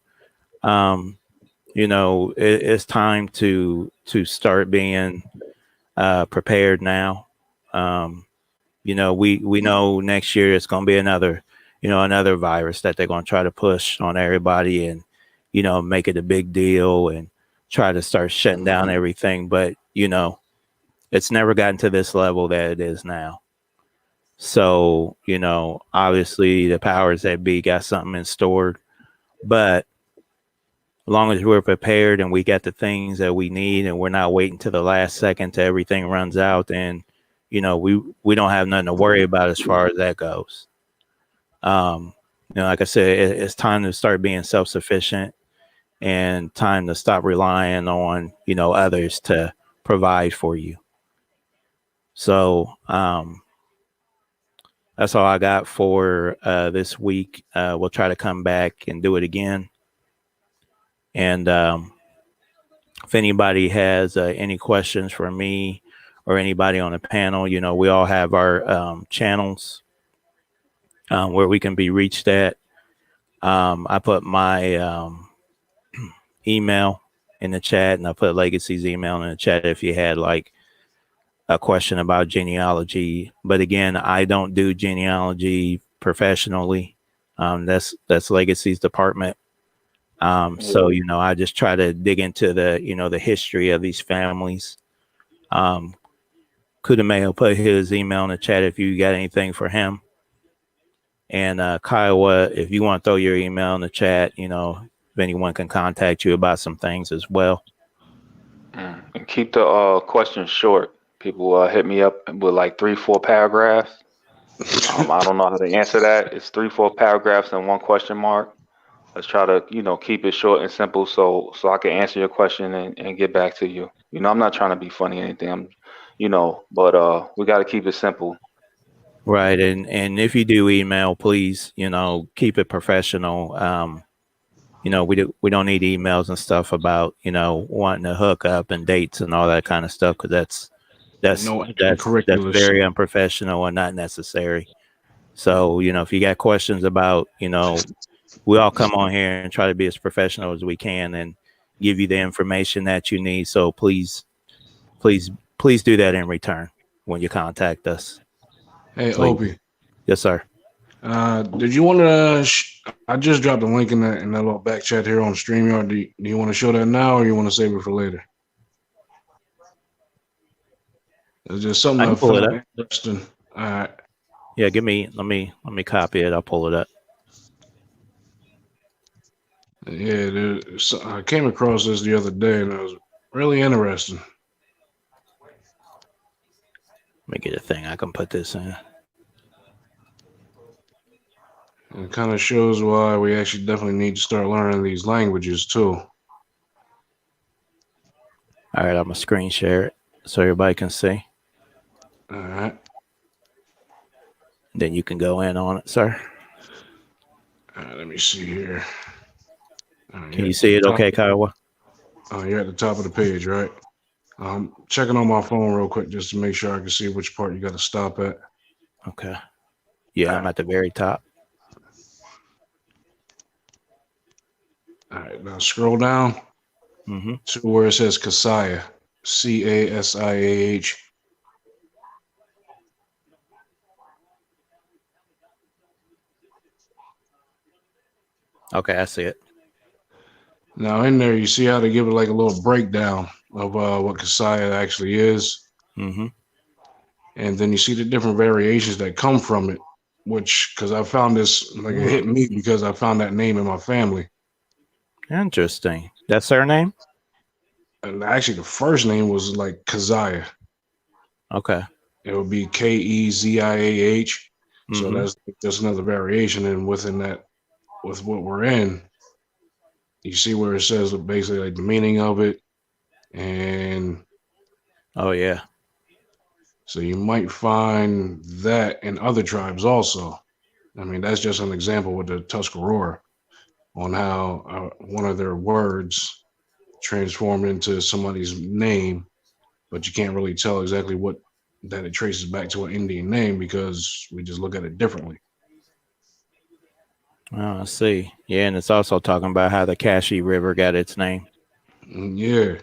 It's time to start being prepared now. We know next year it's going to be another virus that they're going to try to push on everybody and, make it a big deal and try to start shutting down everything. But, it's never gotten to this level that it is now. So, obviously the powers that be got something in store, but as long as we're prepared and we got the things that we need and we're not waiting to the last second till everything runs out, then, we don't have nothing to worry about as far as that goes. Like I said, it's time to start being self-sufficient and time to stop relying on, others to provide for you. So, that's all I got for this week. We'll try to come back and do it again. And if anybody has any questions for me or anybody on the panel, we all have our channels where we can be reached at. I put my email in the chat, and I put Legacy's email in the chat if you had like a question about genealogy. But again, I don't do genealogy professionally. That's Legacy's department. So, I just try to dig into the history of these families. Kudame will put his email in the chat if you got anything for him. And Kiowa, if you want to throw your email in the chat, if anyone can contact you about some things as well. And keep the questions short. People hit me up with like 3-4 paragraphs. I don't know how to answer that. It's 3-4 paragraphs and one question mark. Let's try to, keep it short and simple so I can answer your question and get back to you. I'm not trying to be funny or anything. But we got to keep it simple. Right. And if you do email, please, keep it professional. We don't need emails and stuff about, wanting to hook up and dates and all that kind of stuff, because that's very unprofessional and not necessary. So, if you got questions about, we all come on here and try to be as professional as we can and give you the information that you need. So please do that in return when you contact us. Hey, Opie. Yes, sir. Did you want to? I just dropped a link in that little back chat here on StreamYard. Do you want to show that now, or you want to save it for later? It's just something I I can pull it found up. interesting. All right. Yeah, let me copy it. I'll pull it up. Yeah, I came across this the other day, and it was really interesting. Let me get a thing I can put this in. It kind of shows why we actually definitely need to start learning these languages too. All right, I'm gonna screen share it so everybody can see. All right. Then you can go in on it, sir. Let me see here. Can you see it okay, Kiowa? You're at the top of the page, right? I'm checking on my phone real quick just to make sure I can see which part you got to stop at. Okay. Yeah, I'm at the very top. All right, now scroll down to where it says Kasaya, Casiah. Okay, I see it. Now in there, you see how they give it like a little breakdown of what Kasaya actually is. Mm-hmm. And then you see the different variations that come from it, which, because I found this, like it hit me because I found that name in my family. Interesting. That surname? And actually, the first name was like Keziah. Okay. It would be Keziah. So that's just another variation. And within that, with what we're in, you see where it says basically like the meaning of it. And oh, yeah. So you might find that in other tribes also. I mean, that's just an example with the Tuscarora on how one of their words transformed into somebody's name, but you can't really tell exactly what that it traces back to an Indian name because we just look at it differently. Oh, I see. Yeah, and it's also talking about how the Kashi River got its name. Yeah.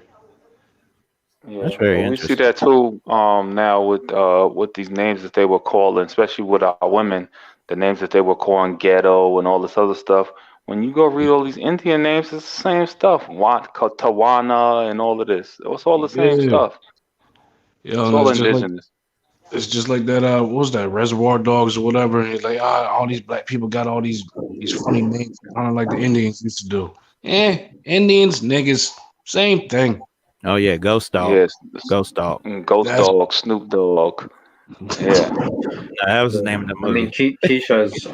Yeah, That's very well, we see interesting. that too now with these names that they were calling, especially with our women, the names that they were calling ghetto and all this other stuff. When you go read all these Indian names, it's the same stuff. Tawana and all of this. It's all the same Yeah. stuff. Yeah, It's and all it's just like that. What was that? Reservoir Dogs or whatever. And it's like, all these black people got all these funny names, kind of like the Indians used to do. Indians, niggas, same thing. Oh, yeah. Ghost Dog. Yes, Ghost Dog. Ghost Dog, Snoop Dogg. Yeah. No, that was the name of the I mean, movie. Keisha's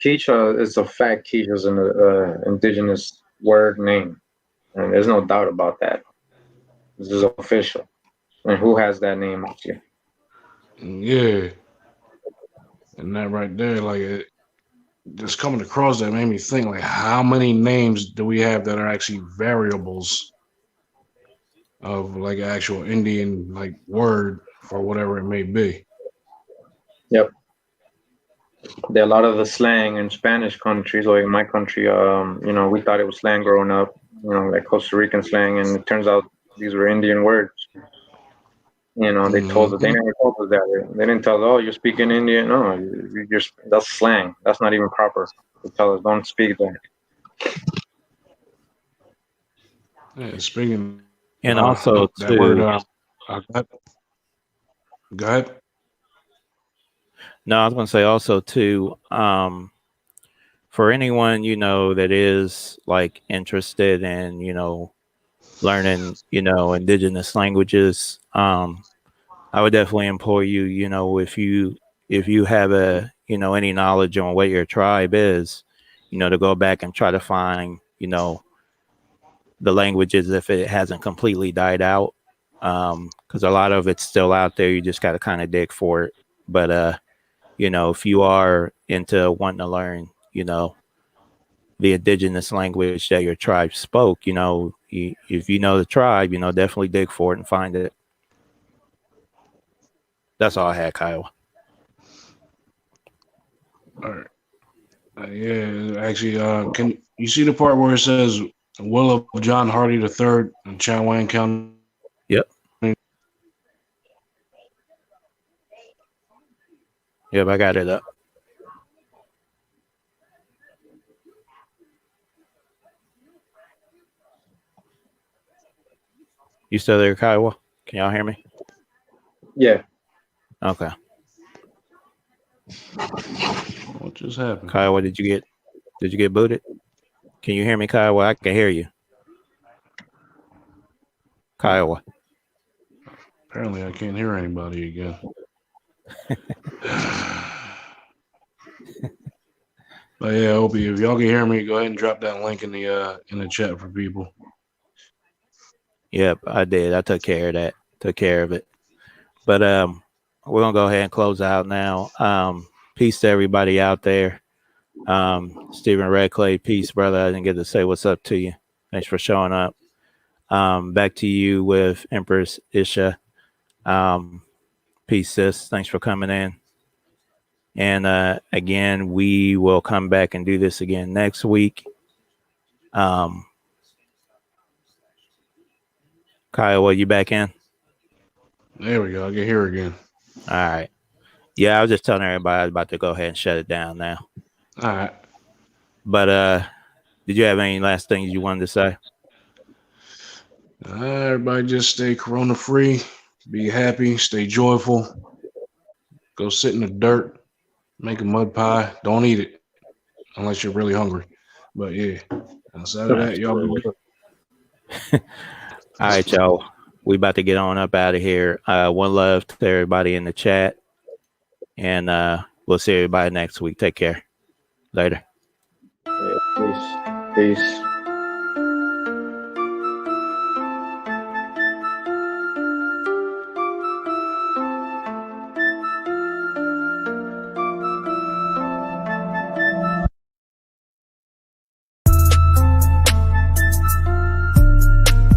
Keisha is a fact. Keisha's an indigenous word name, and there's no doubt about that. This is official. And who has that name actually? Yeah, and that right there, like just coming across that made me think, like, how many names do we have that are actually variables of like actual Indian like word for whatever it may be? Yep. There are a lot of the slang in Spanish countries, or in my country, we thought it was slang growing up, like Costa Rican slang, and it turns out these were Indian words. They never told us that. They didn't tell us, oh, you're speaking Indian. No, that's slang. That's not even proper. They tell us, don't speak that. Yeah, speaking And also, that word, go ahead. no, I was going to say also, too, for anyone, that is like interested in, learning, indigenous languages, I would definitely implore you, if you have any knowledge on what your tribe is, to go back and try to find, the languages if it hasn't completely died out. Because a lot of it's still out there. You just got to kind of dig for it. But, if you are into wanting to learn, the indigenous language that your tribe spoke, if you know the tribe, definitely dig for it and find it. That's all I had, Kyle. All right. Yeah, actually, can you see the part where it says Will of John Hardy III in Chowang County? Yep. Yep, I got it up. You still there, Kiowa? Can y'all hear me? Yeah. Okay. What just happened? Kiowa, did you get booted? Can you hear me, Kiowa? I can hear you. Kiowa. Apparently, I can't hear anybody again. But yeah, Opie, if y'all can hear me, go ahead and drop that link in the chat for people. Yep, I did. I took care of that. Took care of it. But we're gonna go ahead and close out now. Peace to everybody out there. Stephen Redclay, peace, brother. I didn't get to say what's up to you. Thanks for showing up. Back to you with Empress Isha. Peace, sis. Thanks for coming in. And again, we will come back and do this again next week. Kyle, you back in? There we go. I can hear again. All right. Yeah, I was just telling everybody I was about to go ahead and shut it down now. All right. But did you have any last things you wanted to say? Everybody just stay corona free, be happy, stay joyful. Go sit in the dirt, make a mud pie. Don't eat it unless you're really hungry. But yeah, outside of that, y'all be good. All right, y'all. We about to get on up out of here. One love to everybody in the chat. And we'll see everybody next week. Take care. Later. Yeah, peace. Peace.